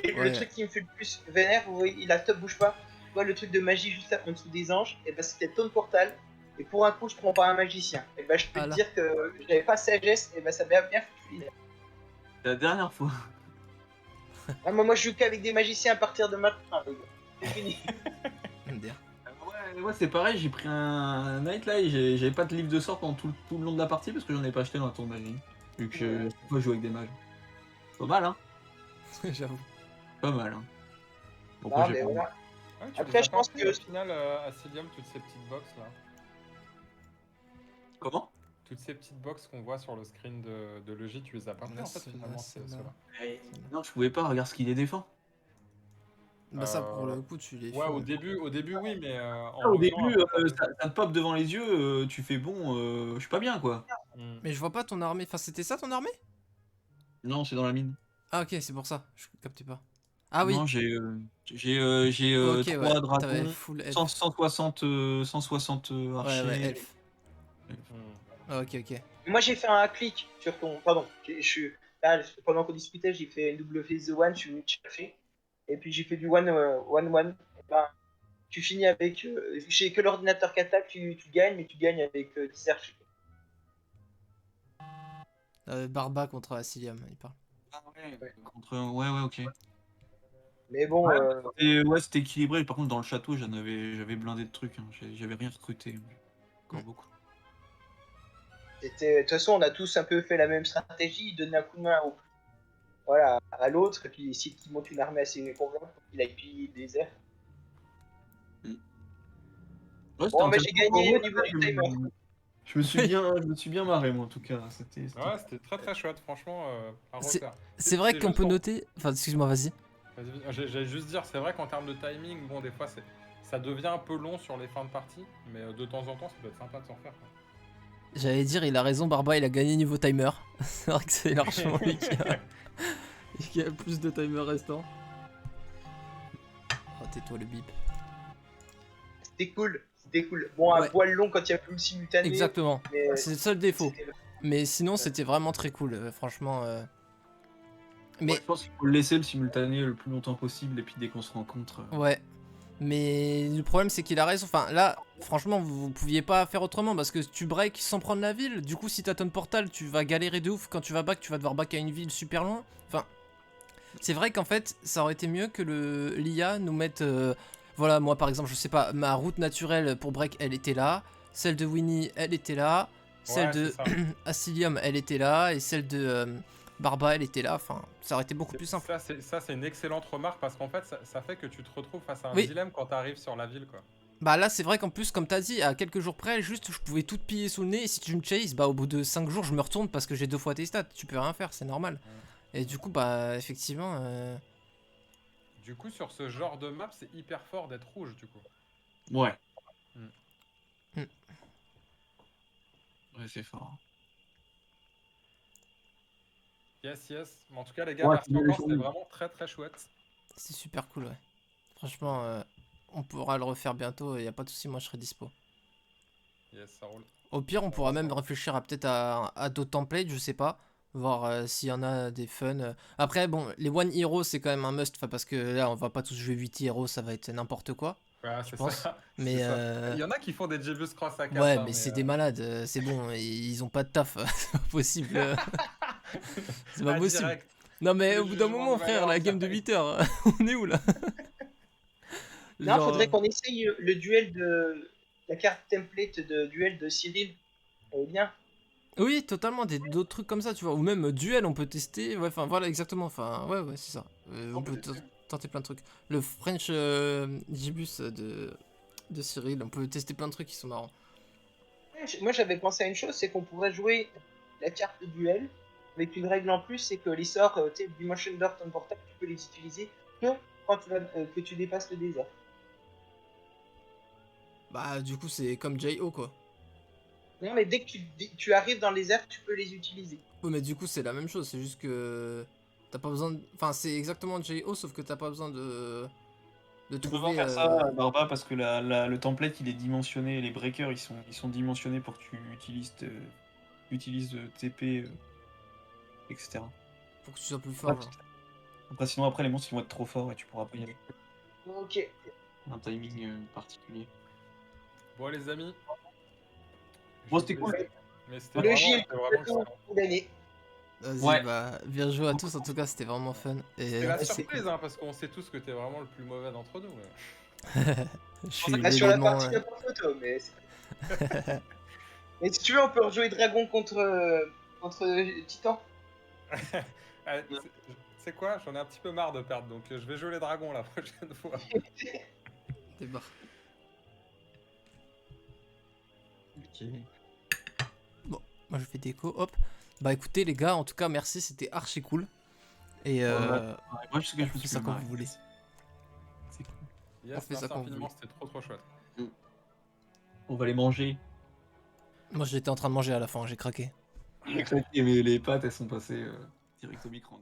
Et Ouais. le truc qui me fait le plus vénère, vous voyez, la top bouge pas. Tu vois, le truc de magie juste en dessous des anges, et ben c'était Taunt Portal. Et pour un coup, je prends pas un magicien. Et ben je peux Ah te là. dire que j'avais pas sagesse, et ben ça m'a bien foutu. C'est la dernière fois. Ah, moi, je joue qu'avec des magiciens à partir de maintenant, les gars. C'est fini. MDR. Ouais, c'est pareil, j'ai pris un Night là et j'avais pas de livre de sort pendant tout le long de la partie parce que j'en ai pas acheté dans la tour de magie. Vu que je peux jouer avec des mages. Pas mal, hein? J'avoue. Pas mal, hein? Bon, Non, après, mais j'ai pas- voilà. Ouais, tu Après, les as je pas pense pris, que- au final, à Cilium, toutes ces petites box là. Comment? Toutes ces petites box qu'on voit sur le screen de Logis, tu les as pas pris Là, en fait c'est finalement, là, c'est c'est là. ceux-là. Non, je pouvais pas, regarde ce qu'il les défend. Bah ça pour le coup, tu les fais. Ouais, au début oui, mais en Au revenant, début, après, ça te pop devant les yeux, tu fais bon, je suis pas bien quoi. Hmm. Mais je vois pas ton armée. Enfin, c'était ça ton armée? Non, c'est dans la mine. Ah ok, c'est pour ça. Je captais pas. Ah oui. Non, j'ai Ok, 3 ouais. dragons, T'avais full elf. 160 archers. Ouais, elf. Hmm. Ah, ok, ok. Moi, j'ai fait un clic sur ton. Pardon, là, pendant qu'on discutait, j'ai fait une double face the one, je suis venu te chercher. Et puis j'ai fait du one. Et ben, tu finis avec. J'ai que l'ordinateur qui attaque, tu gagnes, mais tu gagnes avec 10 archers. Barba contre Asilium, il parle. Ah ouais, ok. Mais bon, Et ouais, c'était équilibré. Par contre, dans le château, j'avais blindé de trucs. Hein. J'avais rien recruté. Encore beaucoup. de toute façon, on a tous un peu fait la même stratégie, donner un coup de main à l'autre, et puis essayer qu'il monte une armée assez convaincante pour qu'il aille piller des airs. Ouais, Bon, mais c'était j'ai intéressant. gagné au niveau du timer. Je me suis bien marré, moi, en tout cas. C'était. Ouais, c'était très très chouette, franchement, à refaire. C'est vrai qu'on juste peut en- noter. Enfin, excuse-moi, vas-y. Vas-y, j'allais juste dire, c'est vrai qu'en termes de timing, bon, des fois, ça devient un peu long sur les fins de partie, mais de temps en temps, ça peut être sympa de s'en faire. Quoi. J'allais dire, il a raison, Barba, il a gagné niveau timer. C'est vrai que c'est largement lui qui a le plus de timer restant. Oh, tais-toi le bip. C'était cool. Bon, un Ouais. poil long quand il y a plus le simultané. Exactement. Mais C'est le seul défaut. c'était- Mais sinon, c'était vraiment très cool, franchement. Mais Ouais, je pense qu'il faut le laisser le simultané le plus longtemps possible et puis dès qu'on se rencontre. ouais. Mais le problème, c'est qu'il a raison. Enfin, là, franchement, vous pouviez pas faire autrement parce que tu break sans prendre la ville. Du coup, si t'as ton portal, tu vas galérer de ouf. Quand tu vas back, tu vas devoir back à une ville super loin. Enfin, c'est vrai qu'en fait, ça aurait été mieux que l'IA nous mette. Voilà, moi par exemple, je sais pas, ma route naturelle pour break, elle était là. Celle de Winnie, elle était là. Celle Ouais, de c'est ça. Asilium, elle était là. Et celle de Barba, elle était là. Enfin, ça aurait été beaucoup plus simple. Ça, c'est une excellente remarque parce qu'en fait, ça fait que tu te retrouves face à un Oui. dilemme quand tu arrives sur la ville. Quoi. Bah là, c'est vrai qu'en plus, comme t'as dit, à quelques jours près, juste je pouvais tout te piller sous le nez. Et si tu me chases, bah au bout de 5 jours, je me retourne parce que j'ai 2 fois tes stats. Tu peux rien faire, c'est normal. Et du coup, bah effectivement. Du coup, sur ce genre de map, c'est hyper fort d'être rouge, du coup. Ouais. Mm. Ouais, c'est fort. Yes, yes. Mais en tout cas, les gars, Ouais, merci c'est bien les encore. C'était choses. vraiment très très chouette. C'est super cool, ouais. Franchement, on pourra le refaire bientôt, y a pas de souci, moi je serai dispo. Yes, ça roule. Au pire, on On pourra va même ça. réfléchir à peut-être à d'autres templates, je sais pas. Voir s'il y en a des fun. Après, bon, les One Hero, c'est quand même un must, enfin, parce que là, on va pas tous jouer 8 Hero, ça va être n'importe quoi, Ouais, je c'est pense. ça. Mais C'est ça. Il y en a qui font des Jebus Cross à 4, ouais, hein, mais mais c'est des malades, c'est bon, ils ont pas de taf, c'est pas possible. C'est pas ah, possible. direct. Non, mais Le au bout d'un jugement de moment, frère, valeur la game de direct. 8 heures, on est où là? Non, Genre. faudrait qu'on essaye le duel de la carte template de duel de Cyril. Elle est bien. Oui, totalement, d'autres trucs comme ça, tu vois. Ou même duel, on peut tester. Ouais, enfin, voilà, exactement. Enfin, ouais, c'est ça. On peut tenter plein de trucs. Le French Gibus de Cyril, on peut tester plein de trucs qui sont marrants. Ouais, moi, j'avais pensé à une chose, c'est qu'on pourrait jouer la carte de duel avec une règle en plus, c'est que les sorts, tu sais, Dimension Door, ton portable, tu peux les utiliser que quand que tu dépasses le désert. Bah, du coup, c'est comme J.O. quoi. Non, mais dès que tu arrives dans les airs, tu peux les utiliser. Ouais, mais du coup, c'est la même chose. C'est juste que. T'as pas besoin de. Enfin, c'est exactement J.O. sauf que t'as pas besoin de Tu peux pas trouver. faire ça, Barba, parce que le template il est dimensionné, les breakers ils sont dimensionnés pour que tu utilises TP, etc. Pour que tu sois plus Ouais. fort, genre. Après, sinon, après les monstres ils vont être trop forts et tu pourras pas y aller. Ok. Un timing particulier. Bon, les amis. Bon, je c'était vous cool. laisse. Mais Le Gilles, c'était vraiment tout excellent. pour gagner. Vas-y, Ouais. bah, bien joué à tous. En tout cas, c'était vraiment fun. Et C'est la c'est surprise, hein, parce qu'on sait tous que t'es vraiment le plus mauvais d'entre nous. Mais... je suis Ah, sur la l'élément. partie de la photo, mais. Mais si tu veux, on peut rejouer Dragon contre Titan. Allez, c'est quoi? J'en ai un petit peu marre de perdre, donc je vais jouer les dragons la prochaine fois. Débat. Ok. Bon, moi je fais déco, hop. Bah écoutez les gars, en tout cas merci, c'était archi cool. Et Ouais, moi je sais que on je me fait suis ça fait quand marrer. vous voulez. C'est cool. On Yes, fait merci ça quand vous infiniment, voulez. c'était trop chouette. On va les manger. Moi j'étais en train de manger à la fin, j'ai craqué. Mais les pâtes elles sont passées direct au micro-ondes.